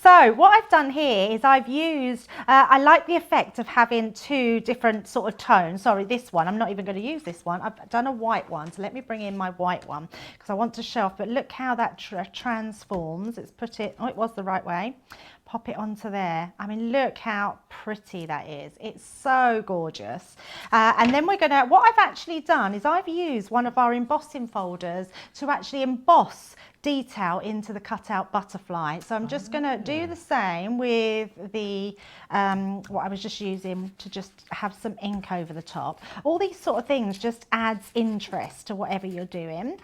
So what I've done here is I've used, I like the effect of having two different sort of tones. Sorry, this one, I'm not even going to use this one. I've done a white one, so let me bring in my white one because I want to show off. But look how that transforms. It's put it, oh, it was the right way. Pop it onto there. I mean, look how pretty that is. It's so gorgeous. And then we're gonna, what I've actually done is I've used one of our embossing folders to actually emboss detail into the cutout butterfly. So I'm just gonna do the same with the, what I was just using to just have some ink over the top. All these sort of things just adds interest to whatever you're doing.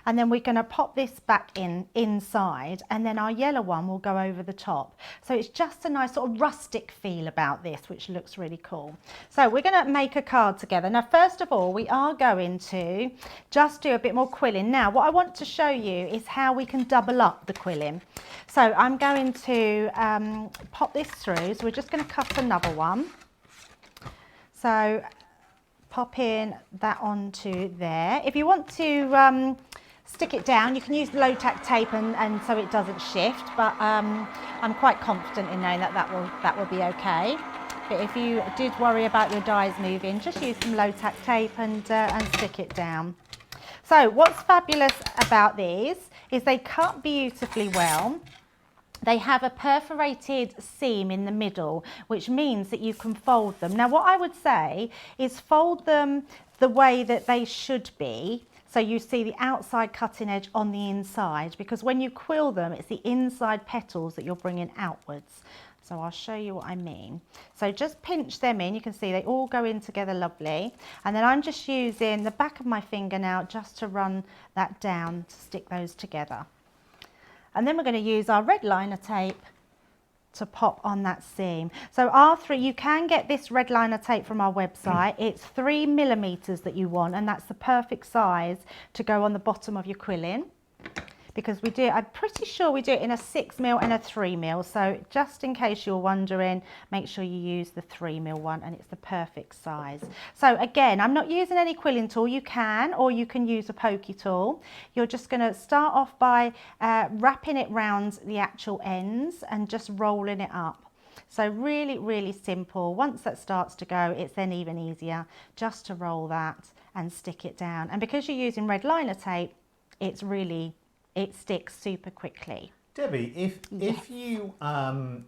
And then we're gonna pop this back inside, and then our yellow one will go over the top. So it's just a nice sort of rustic feel about this, which looks really cool. So we're gonna make a card together. Now, first of all, we are going to just do a bit more quilling. Now, what I want to show you is how we can double up the quilling. So I'm going to pop this through. So we're just gonna cut another one. So pop in that onto there. If you want to stick it down, you can use low tack tape and so it doesn't shift, but I'm quite confident in knowing that that will be okay. But if you did worry about your dies moving, just use some low tack tape and stick it down. So what's fabulous about these is they cut beautifully well. They have a perforated seam in the middle, which means that you can fold them. Now, what I would say is fold them the way that they should be. So you see the outside cutting edge on the inside, because when you quill them, it's the inside petals that you're bringing outwards. So I'll show you what I mean. So just pinch them in. You can see they all go in together lovely. And then I'm just using the back of my finger now just to run that down to stick those together. And then we're going to use our red liner tape to pop on that seam. So R3, you can get this red liner tape from our website. It's 3mm that you want, and that's the perfect size to go on the bottom of your quilling. Because we do, I'm pretty sure we do it in a 6mm and a 3mm. So just in case you're wondering, make sure you use the 3mm one, and it's the perfect size. So again, I'm not using any quilling tool. You can, or you can use a pokey tool. You're just going to start off by wrapping it round the actual ends and just rolling it up. So really, really simple. Once that starts to go, it's then even easier just to roll that and stick it down. And because you're using red liner tape, it's really, it sticks super quickly. Debbie, if you, I'm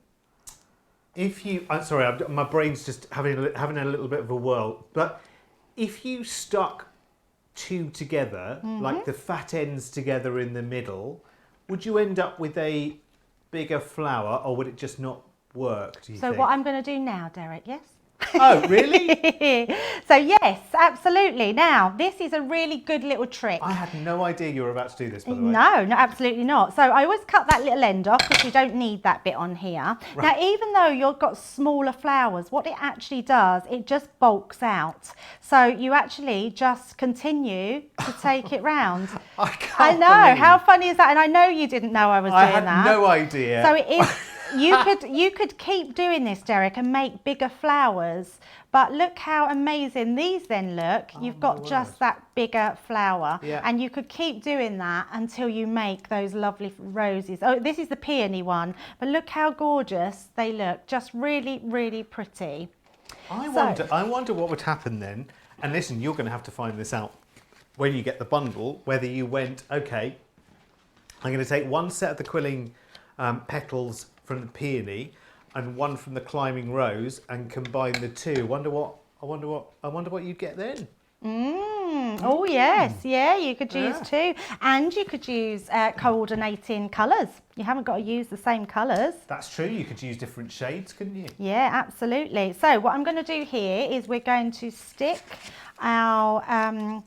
sorry, my brain's just having a little bit of a whirl. But if you stuck two together, like the fat ends together in the middle, would you end up with a bigger flower, or would it just not work? Do you think? So what I'm going to do now, Derek? Yes. Oh, really? So yes, absolutely. Now, this is a really good little trick. I had no idea you were about to do this, by the way. No, absolutely not. So I always cut that little end off because we don't need that bit on here. Right. Now, even though you've got smaller flowers, what it actually does, it just bulks out. So you actually just continue to take it round. I know. How funny is that? And I know you didn't know I was doing that. I had no idea. So it is. You could keep doing this, Derek, and make bigger flowers, but look how amazing these then look. You've got just that bigger flower, and you could keep doing that until you make those lovely roses. Oh, this is the peony one, but look how gorgeous they look. Just really, really pretty. I wonder what would happen then. And listen, you're going to have to find this out when you get the bundle, whether you went, okay, I'm going to take one set of the quilling petals from the peony and one from the climbing rose and combine the two. I wonder what you'd get then. Oh yes, yeah, you could use two, and you could use coordinating colours. You haven't got to use the same colours. That's true. You could use different shades, couldn't you? Yeah, absolutely. So what I'm going to do here is we're going to stick our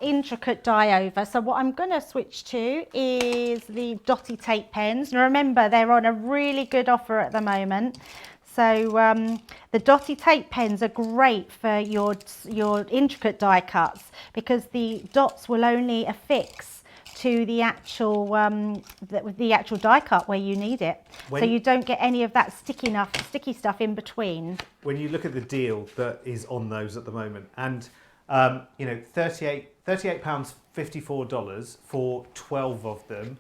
intricate die over. So what I'm going to switch to is the dotty tape pens. Now remember, they're on a really good offer at the moment. So the dotty tape pens are great for your intricate die cuts because the dots will only affix to the actual die cut where you need it. So you don't get any of that sticky stuff in between. When you look at the deal that is on those at the moment, and You know, £38 $54 for 12 of them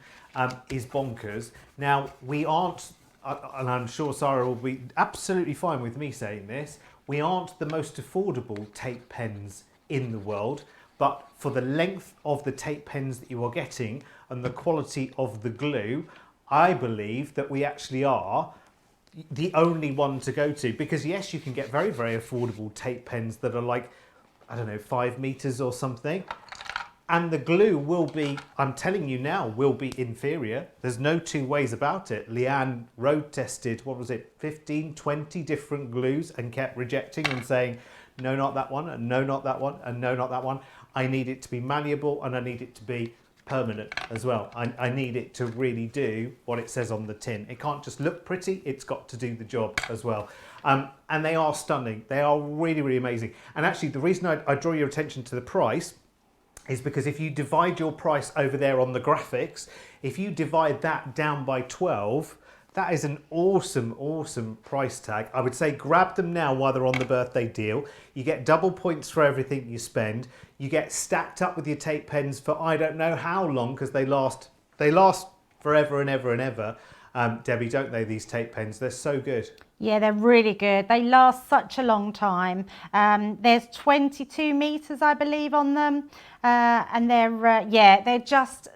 is bonkers. Now, we aren't, and I'm sure Sarah will be absolutely fine with me saying this, we aren't the most affordable tape pens in the world, but for the length of the tape pens that you are getting and the quality of the glue, I believe that we actually are the only one to go to. Because yes, you can get very, very affordable tape pens that are like, I don't know, 5 meters or something. And the glue will be, I'm telling you now, will be inferior. There's no two ways about it. Leanne road tested, what was it, 15, 20 different glues and kept rejecting and saying, no, not that one, and no, not that one, and no, not that one. I need it to be malleable and I need it to be permanent as well. I need it to really do what it says on the tin. It can't just look pretty, it's got to do the job as well. And they are stunning. They are really, really amazing. And actually, the reason I draw your attention to the price is because if you divide your price over there on the graphics, if you divide that down by 12, that is an awesome, awesome price tag. I would say grab them now while they're on the birthday deal. You get double points for everything you spend. You get stacked up with your tape pens for I don't know how long, because they last forever and ever and ever. Debbie, don't they, these tape pens? They're so good. Yeah, they're really good. They last such a long time. There's 22 meters, I believe, on them. And they're just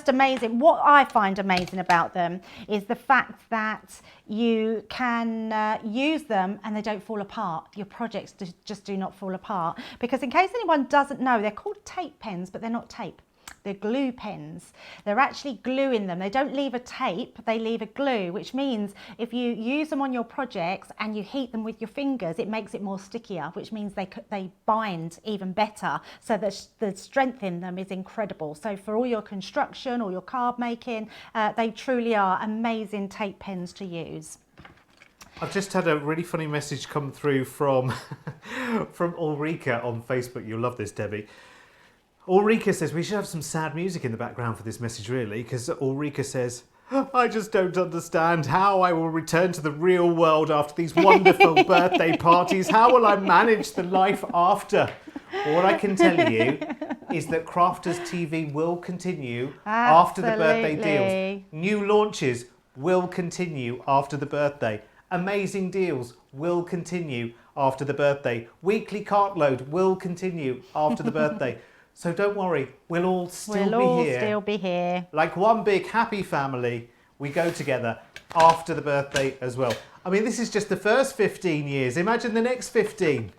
amazing. What I find amazing about them is the fact that you can use them and they don't fall apart. Your projects just do not fall apart. Because in case anyone doesn't know, they're called tape pens, but they're not tape. They're glue pens. They're actually gluing them. They don't leave a tape, they leave a glue, which means if you use them on your projects and you heat them with your fingers, it makes it more stickier, which means they bind even better. So the strength in them is incredible. So for all your construction or your card making, they truly are amazing tape pens to use. I've just had a really funny message come through from Ulrika on Facebook. You'll love this, Debbie. Ulrika says, we should have some sad music in the background for this message, really, because Ulrika says, I just don't understand how I will return to the real world after these wonderful birthday parties. How will I manage the life after? Well, what I can tell you is that Crafters TV will continue after the birthday deals. New launches will continue after the birthday. Amazing deals will continue after the birthday. Weekly cart load will continue after the birthday. So don't worry, we'll all still be here. Like one big happy family, we go together after the birthday as well. I mean, this is just the first 15 years. Imagine the next 15.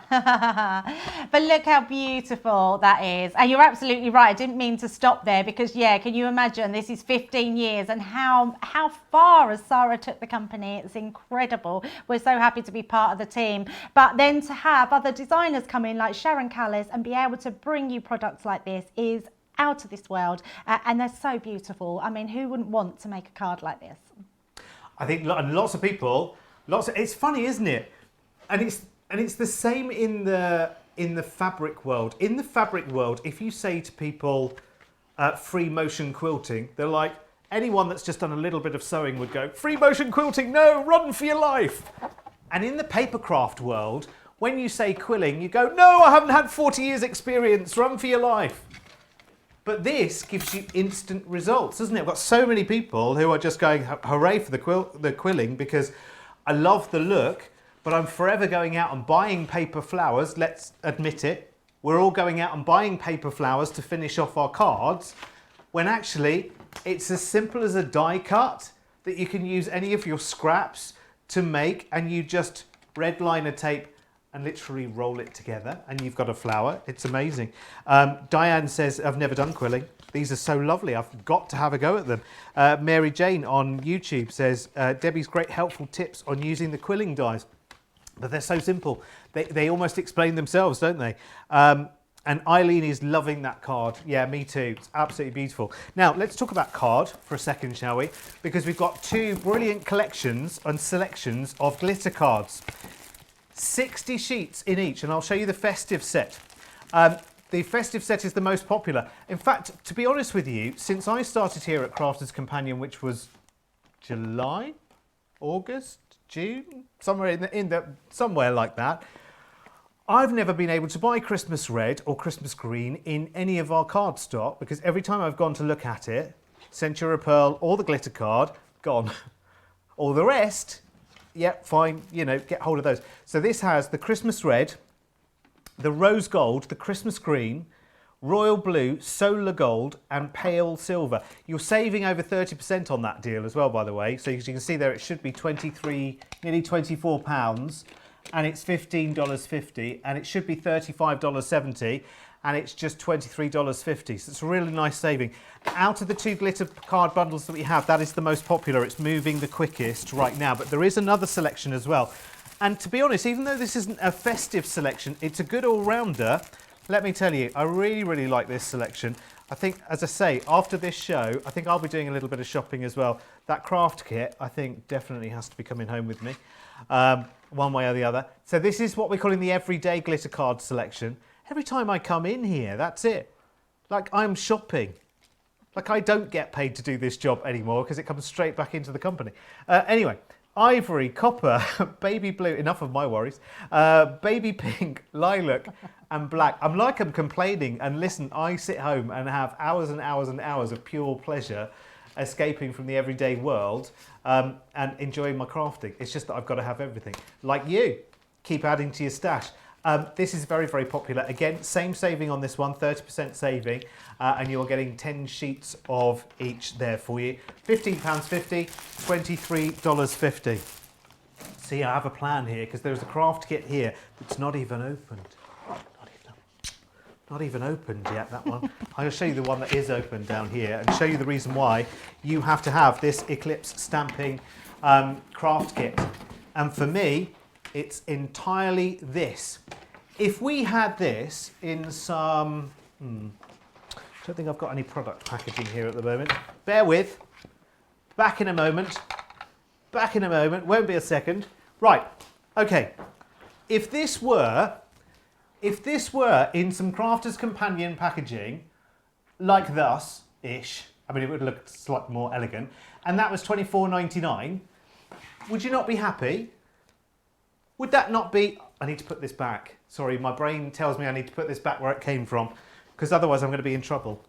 But look how beautiful that is. And you're absolutely right. I didn't mean to stop there because, yeah, can you imagine this is 15 years and how far has Sarah took the company? It's incredible. We're so happy to be part of the team. But then to have other designers come in like Sharon Callis and be able to bring you products like this is out of this world. And they're so beautiful. I mean, who wouldn't want to make a card like this? I think lots of people, it's funny, isn't it? And it's the same in the fabric world. In the fabric world, if you say to people free motion quilting, they're like, anyone that's just done a little bit of sewing would go, free motion quilting, no, run for your life. And in the papercraft world, when you say quilling, you go, no, I haven't had 40 years experience, run for your life. But this gives you instant results, doesn't it? I've got so many people who are just going, hooray for the quilling, because I love the look. But I'm forever going out and buying paper flowers, let's admit it. We're all going out and buying paper flowers to finish off our cards, when actually it's as simple as a die cut that you can use any of your scraps to make, and you just red liner tape and literally roll it together and you've got a flower. It's amazing. Diane says, I've never done quilling. These are so lovely. I've got to have a go at them. Mary Jane on YouTube says, Debbie's great helpful tips on using the quilling dies. But they're so simple. They almost explain themselves, don't they? And Eileen is loving that card. Yeah, me too. It's absolutely beautiful. Now, let's talk about card for a second, shall we? Because we've got two brilliant collections and selections of glitter cards. 60 sheets in each, and I'll show you the festive set. The festive set is the most popular. In fact, to be honest with you, since I started here at Crafters Companion, which was July, August, June, somewhere somewhere like that, I've never been able to buy Christmas red or Christmas green in any of our card stock because every time I've gone to look at it, Centura Pearl or the glitter card, gone. All the rest, yep, fine, you know, get hold of those. So this has the Christmas red, the rose gold, the Christmas green, royal blue, solar gold and pale silver. You're saving over 30% on that deal as well, by the way. So as you can see there, it should be 23, nearly £24 and it's $15.50 and it should be $35.70 and it's just $23.50. So it's a really nice saving. Out of the 2 glitter card bundles that we have, that is the most popular. It's moving the quickest right now, but there is another selection as well. And to be honest, even though this isn't a festive selection, it's a good all-rounder. Let me tell you, I really, really like this selection. I think, as I say, after this show, I think I'll be doing a little bit of shopping as well. That craft kit, I think, definitely has to be coming home with me, one way or the other. So this is what we're calling the everyday glitter card selection. Every time I come in here, that's it. Like, I'm shopping. Like, I don't get paid to do this job anymore because it comes straight back into the company. Anyway, ivory, copper, baby blue, enough of my worries, baby pink, lilac and black. I'm like I'm complaining, and listen, I sit home and have hours and hours and hours of pure pleasure escaping from the everyday world and enjoying my crafting. It's just that I've got to have everything. Like you, keep adding to your stash. This is very, very popular. Again, same saving on this one, 30% saving, and you're getting 10 sheets of each there for you. £15.50, $23.50. See, I have a plan here because there's a craft kit here that's not even opened. Not even opened yet, that one. I'm going to show you the one that is open down here and show you the reason why you have to have this Eclipse stamping craft kit. And for me, it's entirely this. If we had this in some, I don't think I've got any product packaging here at the moment. Bear with, back in a moment, won't be a second. Right, okay. If this were in some Crafter's Companion packaging, like thus-ish, I mean, it would look slightly more elegant, and that was $24.99, would you not be happy? Would that not be... I need to put this back. Sorry, my brain tells me I need to put this back where it came from, because otherwise I'm going to be in trouble.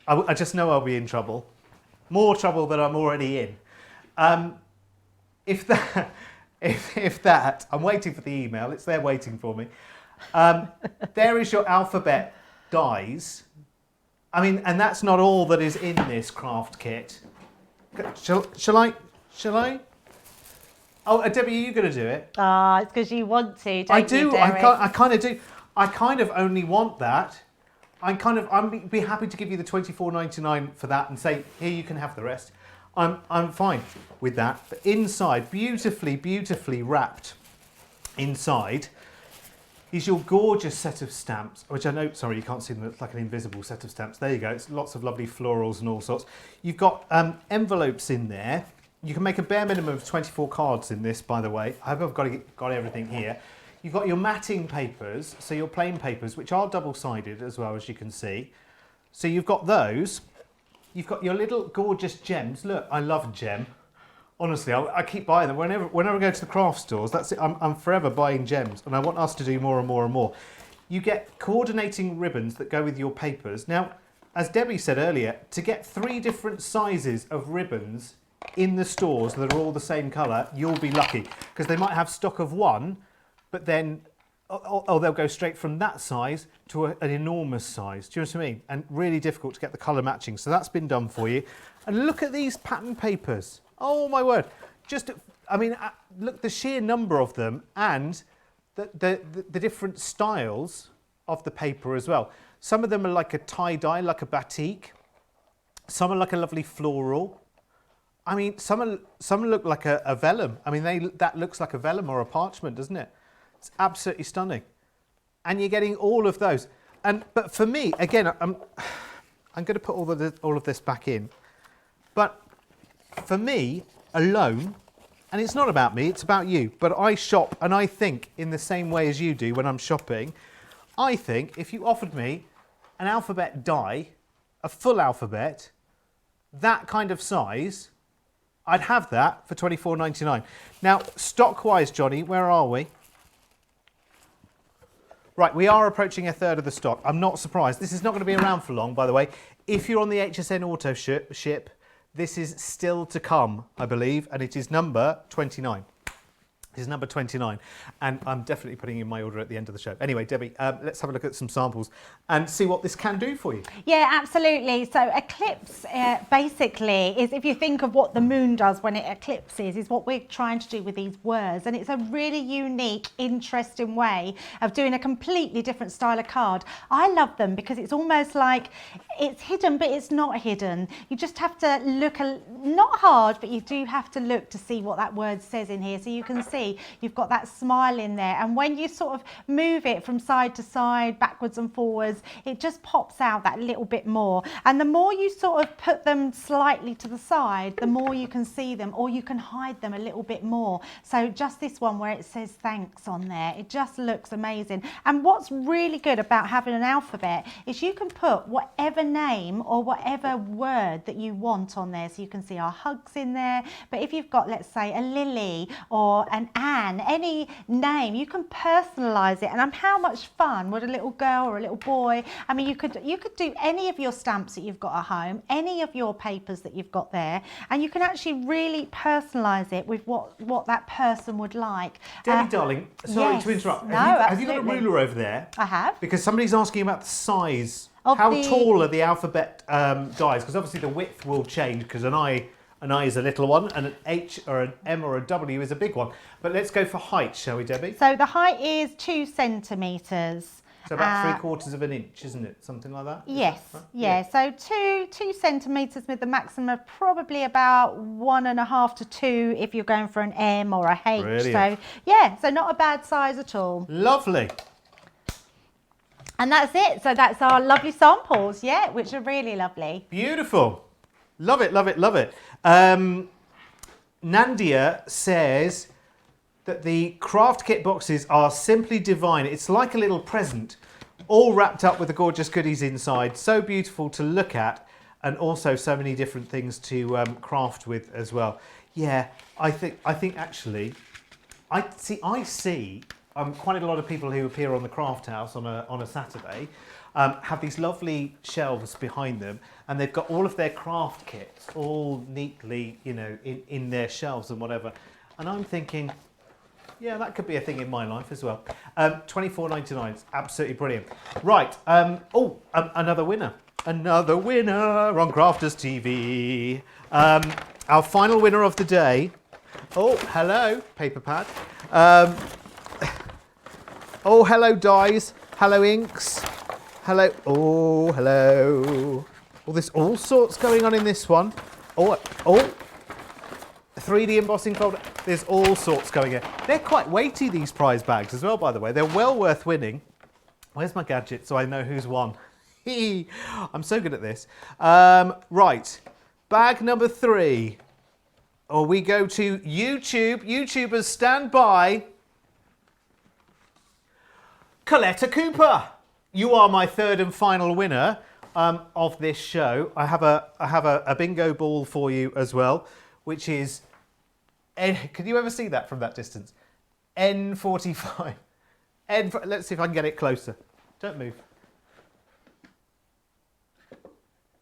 I just know I'll be in trouble. More trouble than I'm already in. If that, I'm waiting for the email. It's there waiting for me. There is your alphabet dies. I mean, and that's not all that is in this craft kit. Shall I? Oh, Debbie, are you going to do it? It's because you want to, don't I do. you, Derek? I kind of do. I kind of only want that. I'd be happy to give you the $24.99 for that and say, here, you can have the rest. I'm fine with that. But inside, beautifully, beautifully wrapped inside, is your gorgeous set of stamps, which I know, sorry, you can't see them, it's like an invisible set of stamps. There you go, it's lots of lovely florals and all sorts. You've got envelopes in there. You can make a bare minimum of 24 cards in this, by the way. I hope I've got everything here. You've got your matting papers, so your plain papers, which are double-sided as well, as you can see. So you've got those. You've got your little gorgeous gems. Look, I love gem. Honestly, I keep buying them. Whenever I go to the craft stores, that's it. I'm forever buying gems, and I want us to do more and more and more. You get coordinating ribbons that go with your papers. Now, as Debbie said earlier, to get 3 different sizes of ribbons in the stores that are all the same colour, you'll be lucky, because they might have stock of 1, but then they'll go straight from that size to an enormous size. Do you know what I mean? And really difficult to get the colour matching. So that's been done for you. And look at these pattern papers. Oh my word. I mean, look, the sheer number of them and the different styles of the paper as well. Some of them are like a tie-dye, like a batik. Some are like a lovely floral. I mean, some look like a vellum. I mean, that looks like a vellum or a parchment, doesn't it? It's absolutely stunning. And you're getting all of those. But for me, again, I'm going to put all of this back in. But for me alone, and it's not about me, it's about you, but I shop and I think in the same way as you do when I'm shopping. I think if you offered me an alphabet die, a full alphabet, that kind of size, I'd have that for $24.99. Now, stock-wise, Johnny, where are we? Right, we are approaching a third of the stock. I'm not surprised. This is not going to be around for long, by the way. If you're on the HSN Auto ship, this is still to come, I believe, and it is number 29. This is number 29, and I'm definitely putting in my order at the end of the show. Anyway, Debbie, let's have a look at some samples and see what this can do for you. Yeah, absolutely. So Eclipse basically is, if you think of what the moon does when it eclipses, is what we're trying to do with these words. And it's a really unique, interesting way of doing a completely different style of card. I love them because it's almost like it's hidden, but it's not hidden. You just have to look, not hard, but you do have to look to see what that word says in here. So you can see you've got that smile in there, and when you sort of move it from side to side, backwards and forwards, it just pops out that little bit more. And the more you sort of put them slightly to the side, the more you can see them, or you can hide them a little bit more. So just this one where it says thanks on there, it just looks amazing. And what's really good about having an alphabet is you can put whatever name or whatever word that you want on there. So you can see our hugs in there, but if you've got, let's say, a Lily or an Anne, any name, you can personalize it. And how much fun would a little girl or a little boy, I mean, you could do any of your stamps that you've got at home, any of your papers that you've got there, and you can actually really personalize it with what that person would like. Debbie, darling, sorry yes. to interrupt. No, have you got a absolutely. ruler over there? I have. Because somebody's asking about the size. Of How the- tall are the alphabet dies? Because obviously the width will change, because an I is a little one, and an H or an M or a W is a big one. But let's go for height, shall we, Debbie? So the height is 2 centimetres. So about 3/4 of an inch, isn't it? Something like that? Yes, Right? yeah. So two centimetres with the maximum of probably about 1.5 to 2 if you're going for an M or a H. Brilliant. So yeah, so not a bad size at all. Lovely. And that's it. So that's our lovely samples, yeah, which are really lovely. Beautiful. Love it, love it, love it. Nandia says that the craft kit boxes are simply divine. It's like a little present, all wrapped up with the gorgeous goodies inside. So beautiful to look at, and also so many different things to craft with as well. Yeah, I think actually, I see quite a lot of people who appear on the Craft House on a Saturday have these lovely shelves behind them, and they've got all of their craft kits all neatly, you know, in their shelves and whatever. And I'm thinking, yeah, that could be a thing in my life as well. $24.99 is absolutely brilliant. Right, another winner. Another winner on Crafters TV. Our final winner of the day. Oh, hello, paper pad. Oh, hello, dies. Hello, inks. Hello. Oh, hello. Oh, there's all sorts going on in this one. Oh, 3D embossing folder. There's all sorts going in. They're quite weighty, these prize bags as well, by the way. They're well worth winning. Where's my gadget so I know who's won? I'm so good at this. Right, bag number 3. Or we go to YouTube. YouTubers, stand by. Coletta Cooper, you are my third and final winner of this show. I have a bingo ball for you as well, which is, can you ever see that from that distance? N45. Let's see if I can get it closer. Don't move.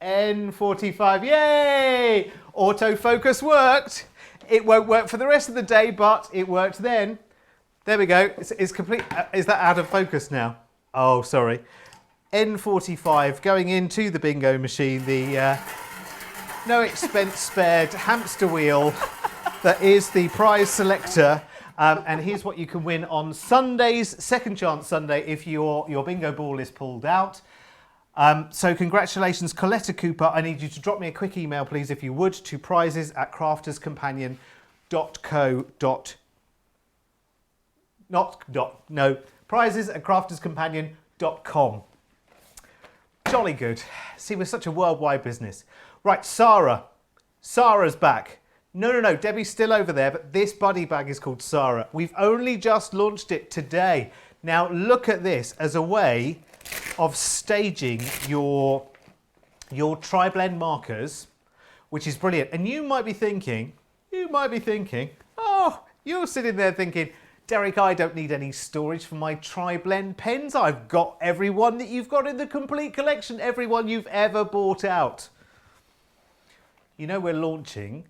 N45, yay! Autofocus worked. It won't work for the rest of the day, but it worked then. There we go. It's complete. Is that out of focus now? Oh, sorry. N45 going into the bingo machine. The no expense spared hamster wheel that is the prize selector. And here's what you can win on Sundays, Second Chance Sunday, if your bingo ball is pulled out. So congratulations, Coletta Cooper. I need you to drop me a quick email, please, if you would, to prizes@crafterscompanion.com. Jolly good. See, we're such a worldwide business. Right, Sarah's back. No, Debbie's still over there, but this buddy bag is called Sarah. We've only just launched it today. Now look at this as a way of staging your tri-blend markers, which is brilliant. And you might be thinking, oh, you're sitting there thinking, Derek, I don't need any storage for my tri-blend pens. I've got every one that you've got in the complete collection, every one you've ever bought out. You know we're launching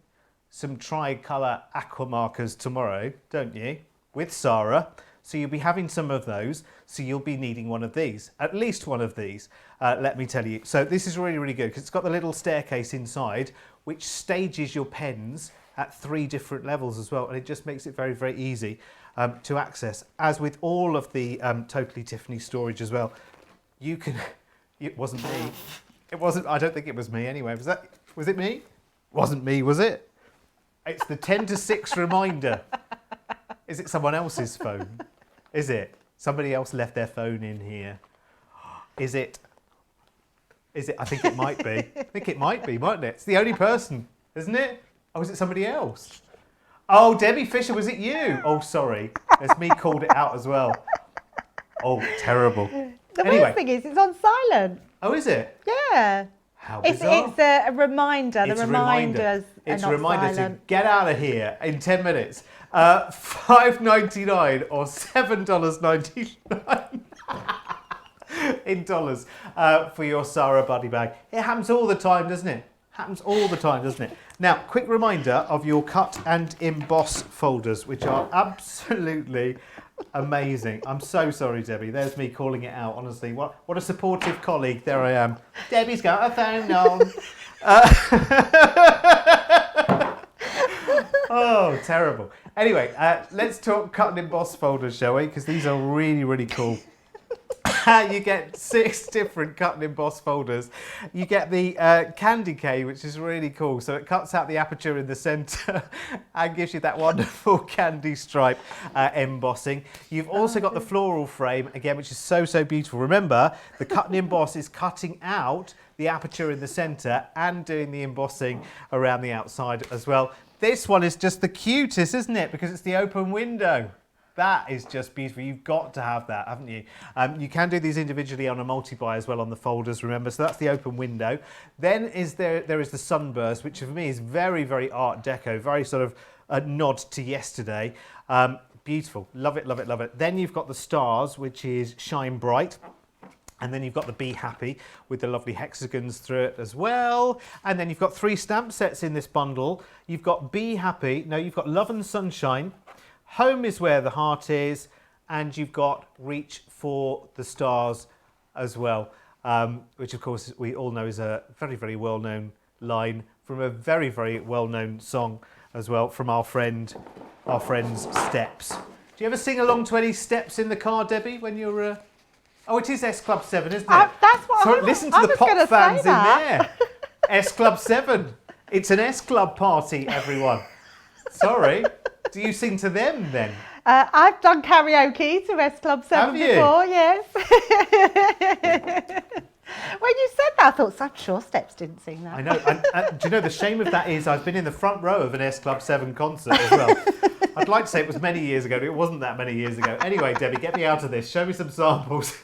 some tricolour aqua markers tomorrow, don't you? With Sarah. So you'll be having some of those. So you'll be needing one of these, at least one of these, let me tell you. So this is really, really good because it's got the little staircase inside, which stages your pens at 3 different levels as well. And it just makes it very, very easy to access. As with all of the Totally Tiffany storage as well, you can, it wasn't me. It wasn't, I don't think it was me anyway. Was it me? Wasn't me, was it? It's the 10 to 6 reminder. Is it someone else's phone? Is it? Somebody else left their phone in here. Is it? Is it? I think it might be. I think it might be, mightn't it? It's the only person, isn't it? Oh, is it somebody else? Oh, Debbie Fisher, was it you? Oh, sorry. There's me called it out as well. Oh, terrible. The Anyway. worst thing is it's on silent. Oh, is it? Yeah. How It's bizarre. a reminder. It's The a reminder. reminders It's are a not reminder silent. to get out of here in 10 minutes. $5.99 or $7.99 in dollars for your Sarah Buddy bag. It happens all the time, doesn't it? Happens all the time, doesn't it? Now, quick reminder of your cut and emboss folders, which are absolutely amazing. I'm so sorry, Debbie. There's me calling it out, honestly. What a supportive colleague. There I am. Debbie's got a phone on. Oh, terrible. Anyway, let's talk cut and emboss folders, shall we? Because these are really, really cool. You get 6 different cut and emboss folders. You get the candy cane, which is really cool. So it cuts out the aperture in the centre and gives you that wonderful candy stripe embossing. You've also got the floral frame, again, which is so, so beautiful. Remember, the cut and emboss is cutting out the aperture in the centre and doing the embossing around the outside as well. This one is just the cutest, isn't it? Because it's the open window. That is just beautiful. You've got to have that, haven't you? You can do these individually on a multi-buy as well on the folders, remember. So that's the open window. Then there is the sunburst, which for me is very, very art deco, very sort of a nod to yesterday. Beautiful. Love it, love it, love it. Then you've got the stars, which is shine bright. And then you've got the Be Happy with the lovely hexagons through it as well. And then you've got 3 stamp sets in this bundle. You've got Be Happy. No, you've got Love and Sunshine. Home is Where the Heart Is, and you've got Reach for the Stars as well, which of course we all know is a very, very well-known line from a very, very well-known song as well from our friend's Steps. Do you ever sing along to any Steps in the car, Debbie, when you're... Oh, it is S Club 7, isn't it? That's what So I listen I to the was pop gonna fans say in that. there. S Club 7. It's an S Club party, everyone. Sorry. Do you sing to them then? I've done karaoke to S Club 7 Have you? before, yes. When you said that, I thought, I'm sure Steps didn't sing that. I know. And do you know the shame of that is I've been in the front row of an S Club 7 concert as well. I'd like to say it was many years ago, but it wasn't that many years ago. Anyway, Debbie, get me out of this. Show me some samples.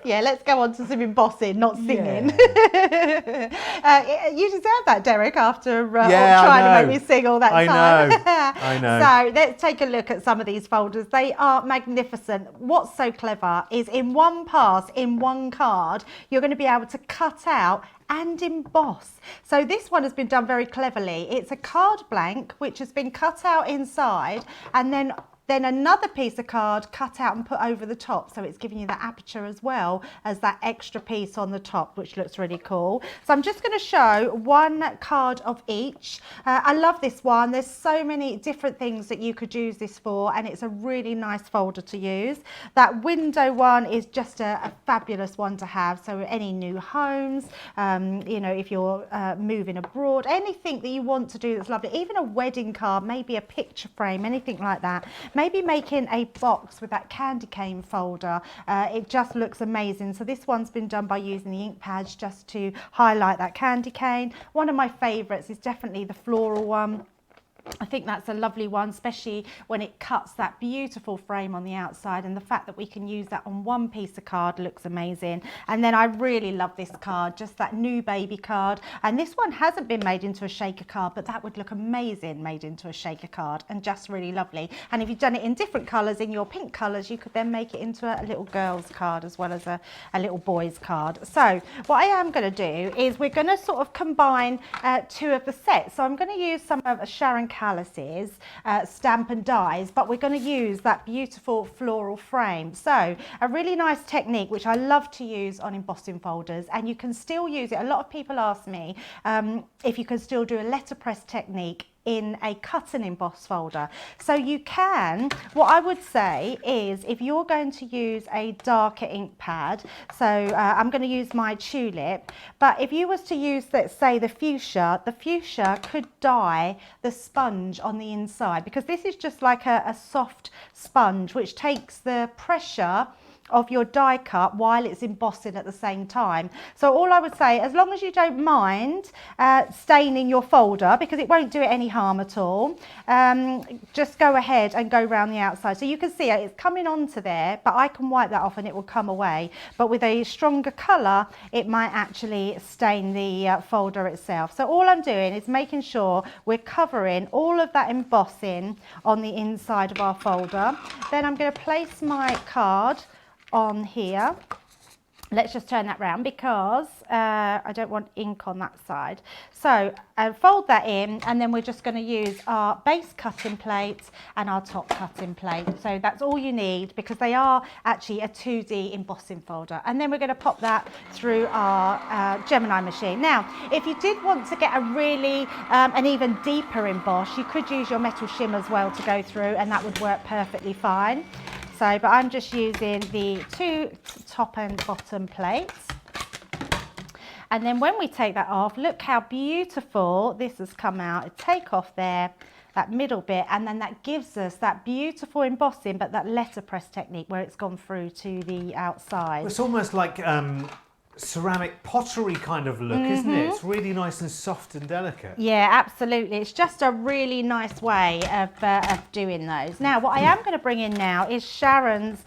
Yeah, let's go on to some embossing, not singing. Yeah. You deserve that, Derek, after Yeah, trying I to know. make me sing all that I time. know. I know. So let's take a look at some of these folders. They are magnificent. What's so clever is in one pass, in one card, you're going to be able to cut out and emboss. So this one has been done very cleverly. It's a card blank which has been cut out inside, and then another piece of card cut out and put over the top, so it's giving you that aperture as well as that extra piece on the top, which looks really cool. So I'm just going to show one card of each. I love this one. There's so many different things that you could use this for, and it's a really nice folder to use. That window one is just a fabulous one to have. So any new homes, you know, if you're moving abroad, anything that you want to do that's lovely, even a wedding card, maybe a picture frame, anything like that. Maybe making a box with that candy cane folder. It just looks amazing. So this one's been done by using the ink pads just to highlight that candy cane. One of my favourites is definitely the floral one. I think that's a lovely one, especially when it cuts that beautiful frame on the outside, and the fact that we can use that on one piece of card looks amazing. And then I really love this card, just that new baby card. And this one hasn't been made into a shaker card, but that would look amazing made into a shaker card, and just really lovely. And if you've done it in different colours, in your pink colours, you could then make it into a little girl's card as well as a little boy's card. So what I am going to do is we're going to sort of combine two of the sets. So I'm going to use some of Sharon Callis's Stamp and Dies, but we're going to use that beautiful floral frame. So a really nice technique which I love to use on embossing folders, and you can still use it. A lot of people ask me if you can still do a letterpress technique in a cut and emboss folder. So you can. What I would say is, if you're going to use a darker ink pad, so I'm going to use my Tulip, but if you was to use, let's say, the fuchsia could dye the sponge on the inside, because this is just like a soft sponge which takes the pressure of your die cut while it's embossing at the same time. So all I would say, as long as you don't mind staining your folder, because it won't do it any harm at all, just go ahead and go around the outside. So you can see it's coming onto there, but I can wipe that off and it will come away. But with a stronger colour, it might actually stain the folder itself. So all I'm doing is making sure we're covering all of that embossing on the inside of our folder. Then I'm going to place my card on here. Let's just turn that round, because I don't want ink on that side. So fold that in, and then we're just going to use our base cutting plate and our top cutting plate. So that's all you need, because they are actually a 2D embossing folder. And then we're going to pop that through our Gemini machine. Now, if you did want to get a really an even deeper emboss, you could use your metal shim as well to go through, and that would work perfectly fine. So, but I'm just using the two top and bottom plates. And then when we take that off, look how beautiful this has come out. Take off there, that middle bit, and then that gives us that beautiful embossing, but that letterpress technique where it's gone through to the outside. It's almost like ceramic pottery kind of look, isn't it? It's really nice and soft and delicate. Yeah, absolutely. It's just a really nice way of doing those. Now, what I am going to bring in now is Sharon's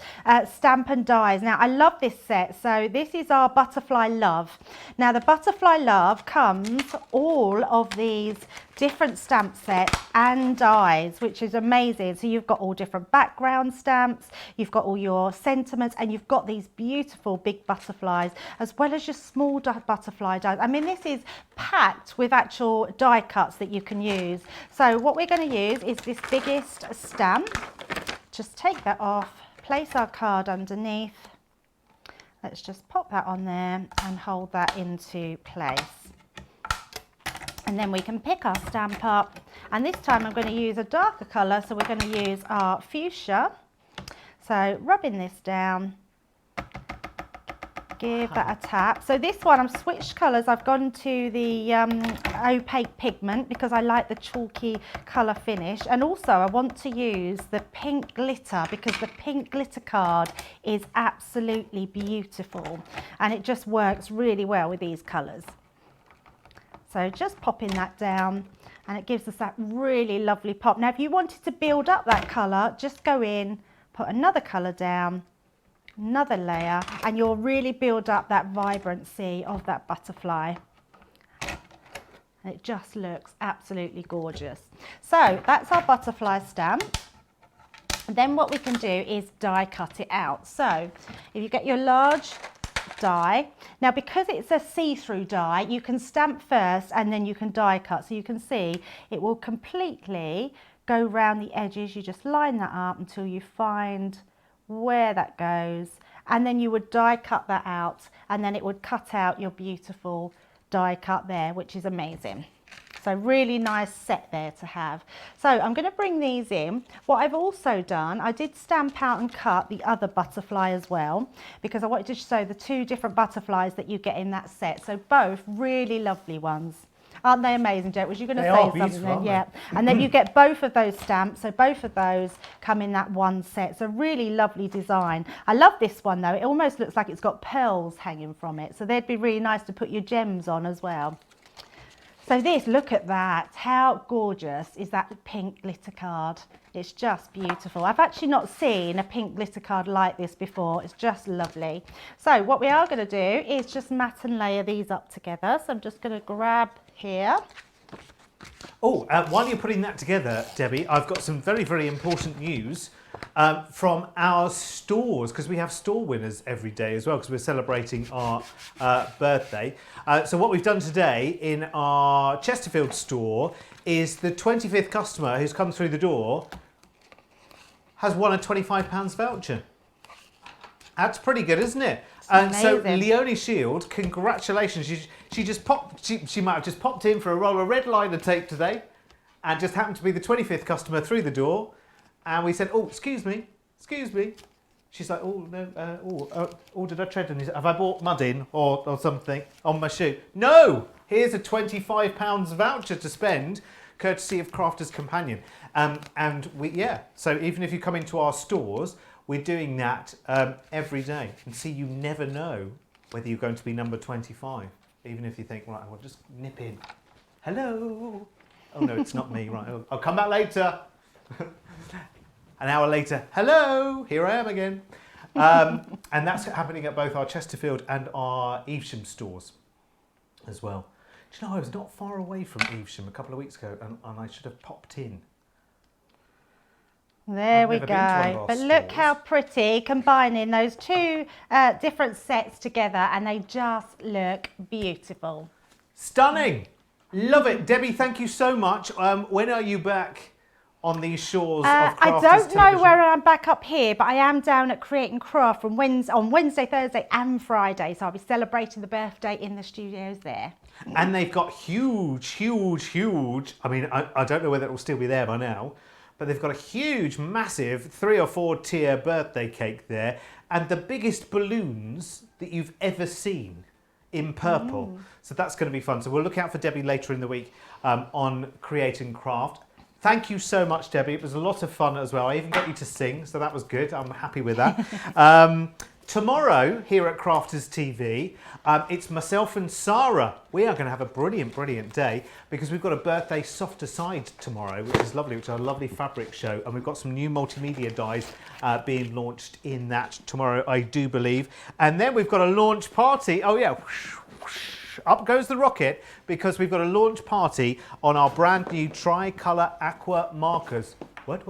Stamp and Dies. Now, I love this set. So this is our Butterfly Love. Now, the Butterfly Love comes all of these different stamp sets and dies, which is amazing. So you've got all different background stamps, you've got all your sentiments, and you've got these beautiful big butterflies, as well as your small butterfly dies. I mean, this is packed with actual die cuts that you can use. So what we're going to use is this biggest stamp. Just take that off, place our card underneath. Let's just pop that on there and hold that into place. And then we can pick our stamp up, and this time I'm going to use a darker colour, so we're going to use our fuchsia. So rubbing this down, give that a tap. So this one, I've switched colours. I've gone to the opaque pigment because I like the chalky colour finish, and also I want to use the pink glitter because the pink glitter card is absolutely beautiful, and it just works really well with these colours. So just popping that down, and it gives us that really lovely pop. Now, if you wanted to build up that colour, just go in, put another colour down, another layer, and you'll really build up that vibrancy of that butterfly. And it just looks absolutely gorgeous. So that's our butterfly stamp. And then what we can do is die cut it out. So if you get your large die. Now, because it's a see-through die, you can stamp first and then you can die cut. So you can see it will completely go round the edges. You just line that up until you find where that goes, and then you would die cut that out, and then it would cut out your beautiful die cut there, which is amazing. So really nice set there to have. So I'm going to bring these in. What I've also done, I did stamp out and cut the other butterfly as well, because I wanted to show the two different butterflies that you get in that set. So both really lovely ones. Aren't they amazing, Jake? Was you going to say something then? Yeah. And then you get both of those stamps. So both of those come in that one set. It's a really lovely design. I love this one though. It almost looks like it's got pearls hanging from it. So they'd be really nice to put your gems on as well. So this, look at that. How gorgeous is that pink glitter card? It's just beautiful. I've actually not seen a pink glitter card like this before. It's just lovely. So what we are going to do is just mat and layer these up together. So I'm just going to grab here. Oh, while you're putting that together, Debbie, I've got some very, very important news from our stores, because we have store winners every day as well, because we're celebrating our birthday. So what we've done today in our Chesterfield store is the 25th customer who's come through the door has won a £25 voucher. That's pretty good, isn't it? And so Leonie Shield, congratulations. She just popped. She might have just popped in for a roll of red liner tape today, and just happened to be the 25th customer through the door. And we said, "Oh, excuse me." She's like, "Oh no, did I tread on you? Have I brought mud in or something on my shoe?" No, here's a £25 voucher to spend, courtesy of Crafters Companion. And so even if you come into our stores, we're doing that every day. And see, you never know whether you're going to be number 25. Even if you think, right, I'll just nip in. Hello. Oh no, it's not me. Right, I'll come back later. An hour later, hello, here I am again. And that's happening at both our Chesterfield and our Evesham stores as well. Do you know, I was not far away from Evesham a couple of weeks ago, and I should have popped in. There we go. But look how pretty, combining those two different sets together, and they just look beautiful. Stunning. Love it. Debbie, thank you so much. When are you back on these shores of Crafters I don't know Television? where I'm back up here, but I am down at Create and Craft on Wednesday, Thursday and Friday. So I'll be celebrating the birthday in the studios there. And they've got huge, I mean, I don't know whether it will still be there by now, but they've got a huge, massive 3 or 4 tier birthday cake there, and the biggest balloons that you've ever seen in purple. So that's going to be fun. So we'll look out for Debbie later in the week on Create and Craft. Thank you so much, Debbie. It was a lot of fun as well. I even got you to sing, so that was good. I'm happy with that. Tomorrow, here at Crafters TV, it's myself and Sarah. We are going to have a brilliant, brilliant day, because we've got a birthday softer side tomorrow, which is lovely, which is a lovely fabric show. And we've got some new multimedia dyes being launched in that tomorrow, I do believe. And then we've got a launch party. Oh, yeah. Up goes the rocket, because we've got a launch party on our brand new Tricolour Aqua markers. What?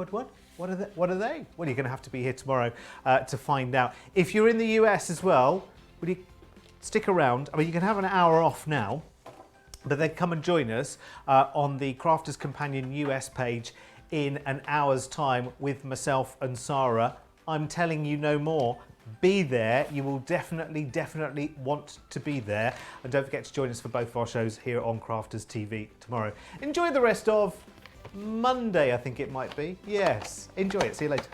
What are they? Well, you're going to have to be here tomorrow to find out. If you're in the US as well, will you stick around? I mean, you can have an hour off now, but then come and join us on the Crafters Companion US page in an hour's time with myself and Sarah. I'm telling you no more. Be there. You will definitely want to be there. And don't forget to join us for both of our shows here on Crafters TV tomorrow. Enjoy the rest of Monday, I think it might be. Yes, enjoy it. See you later.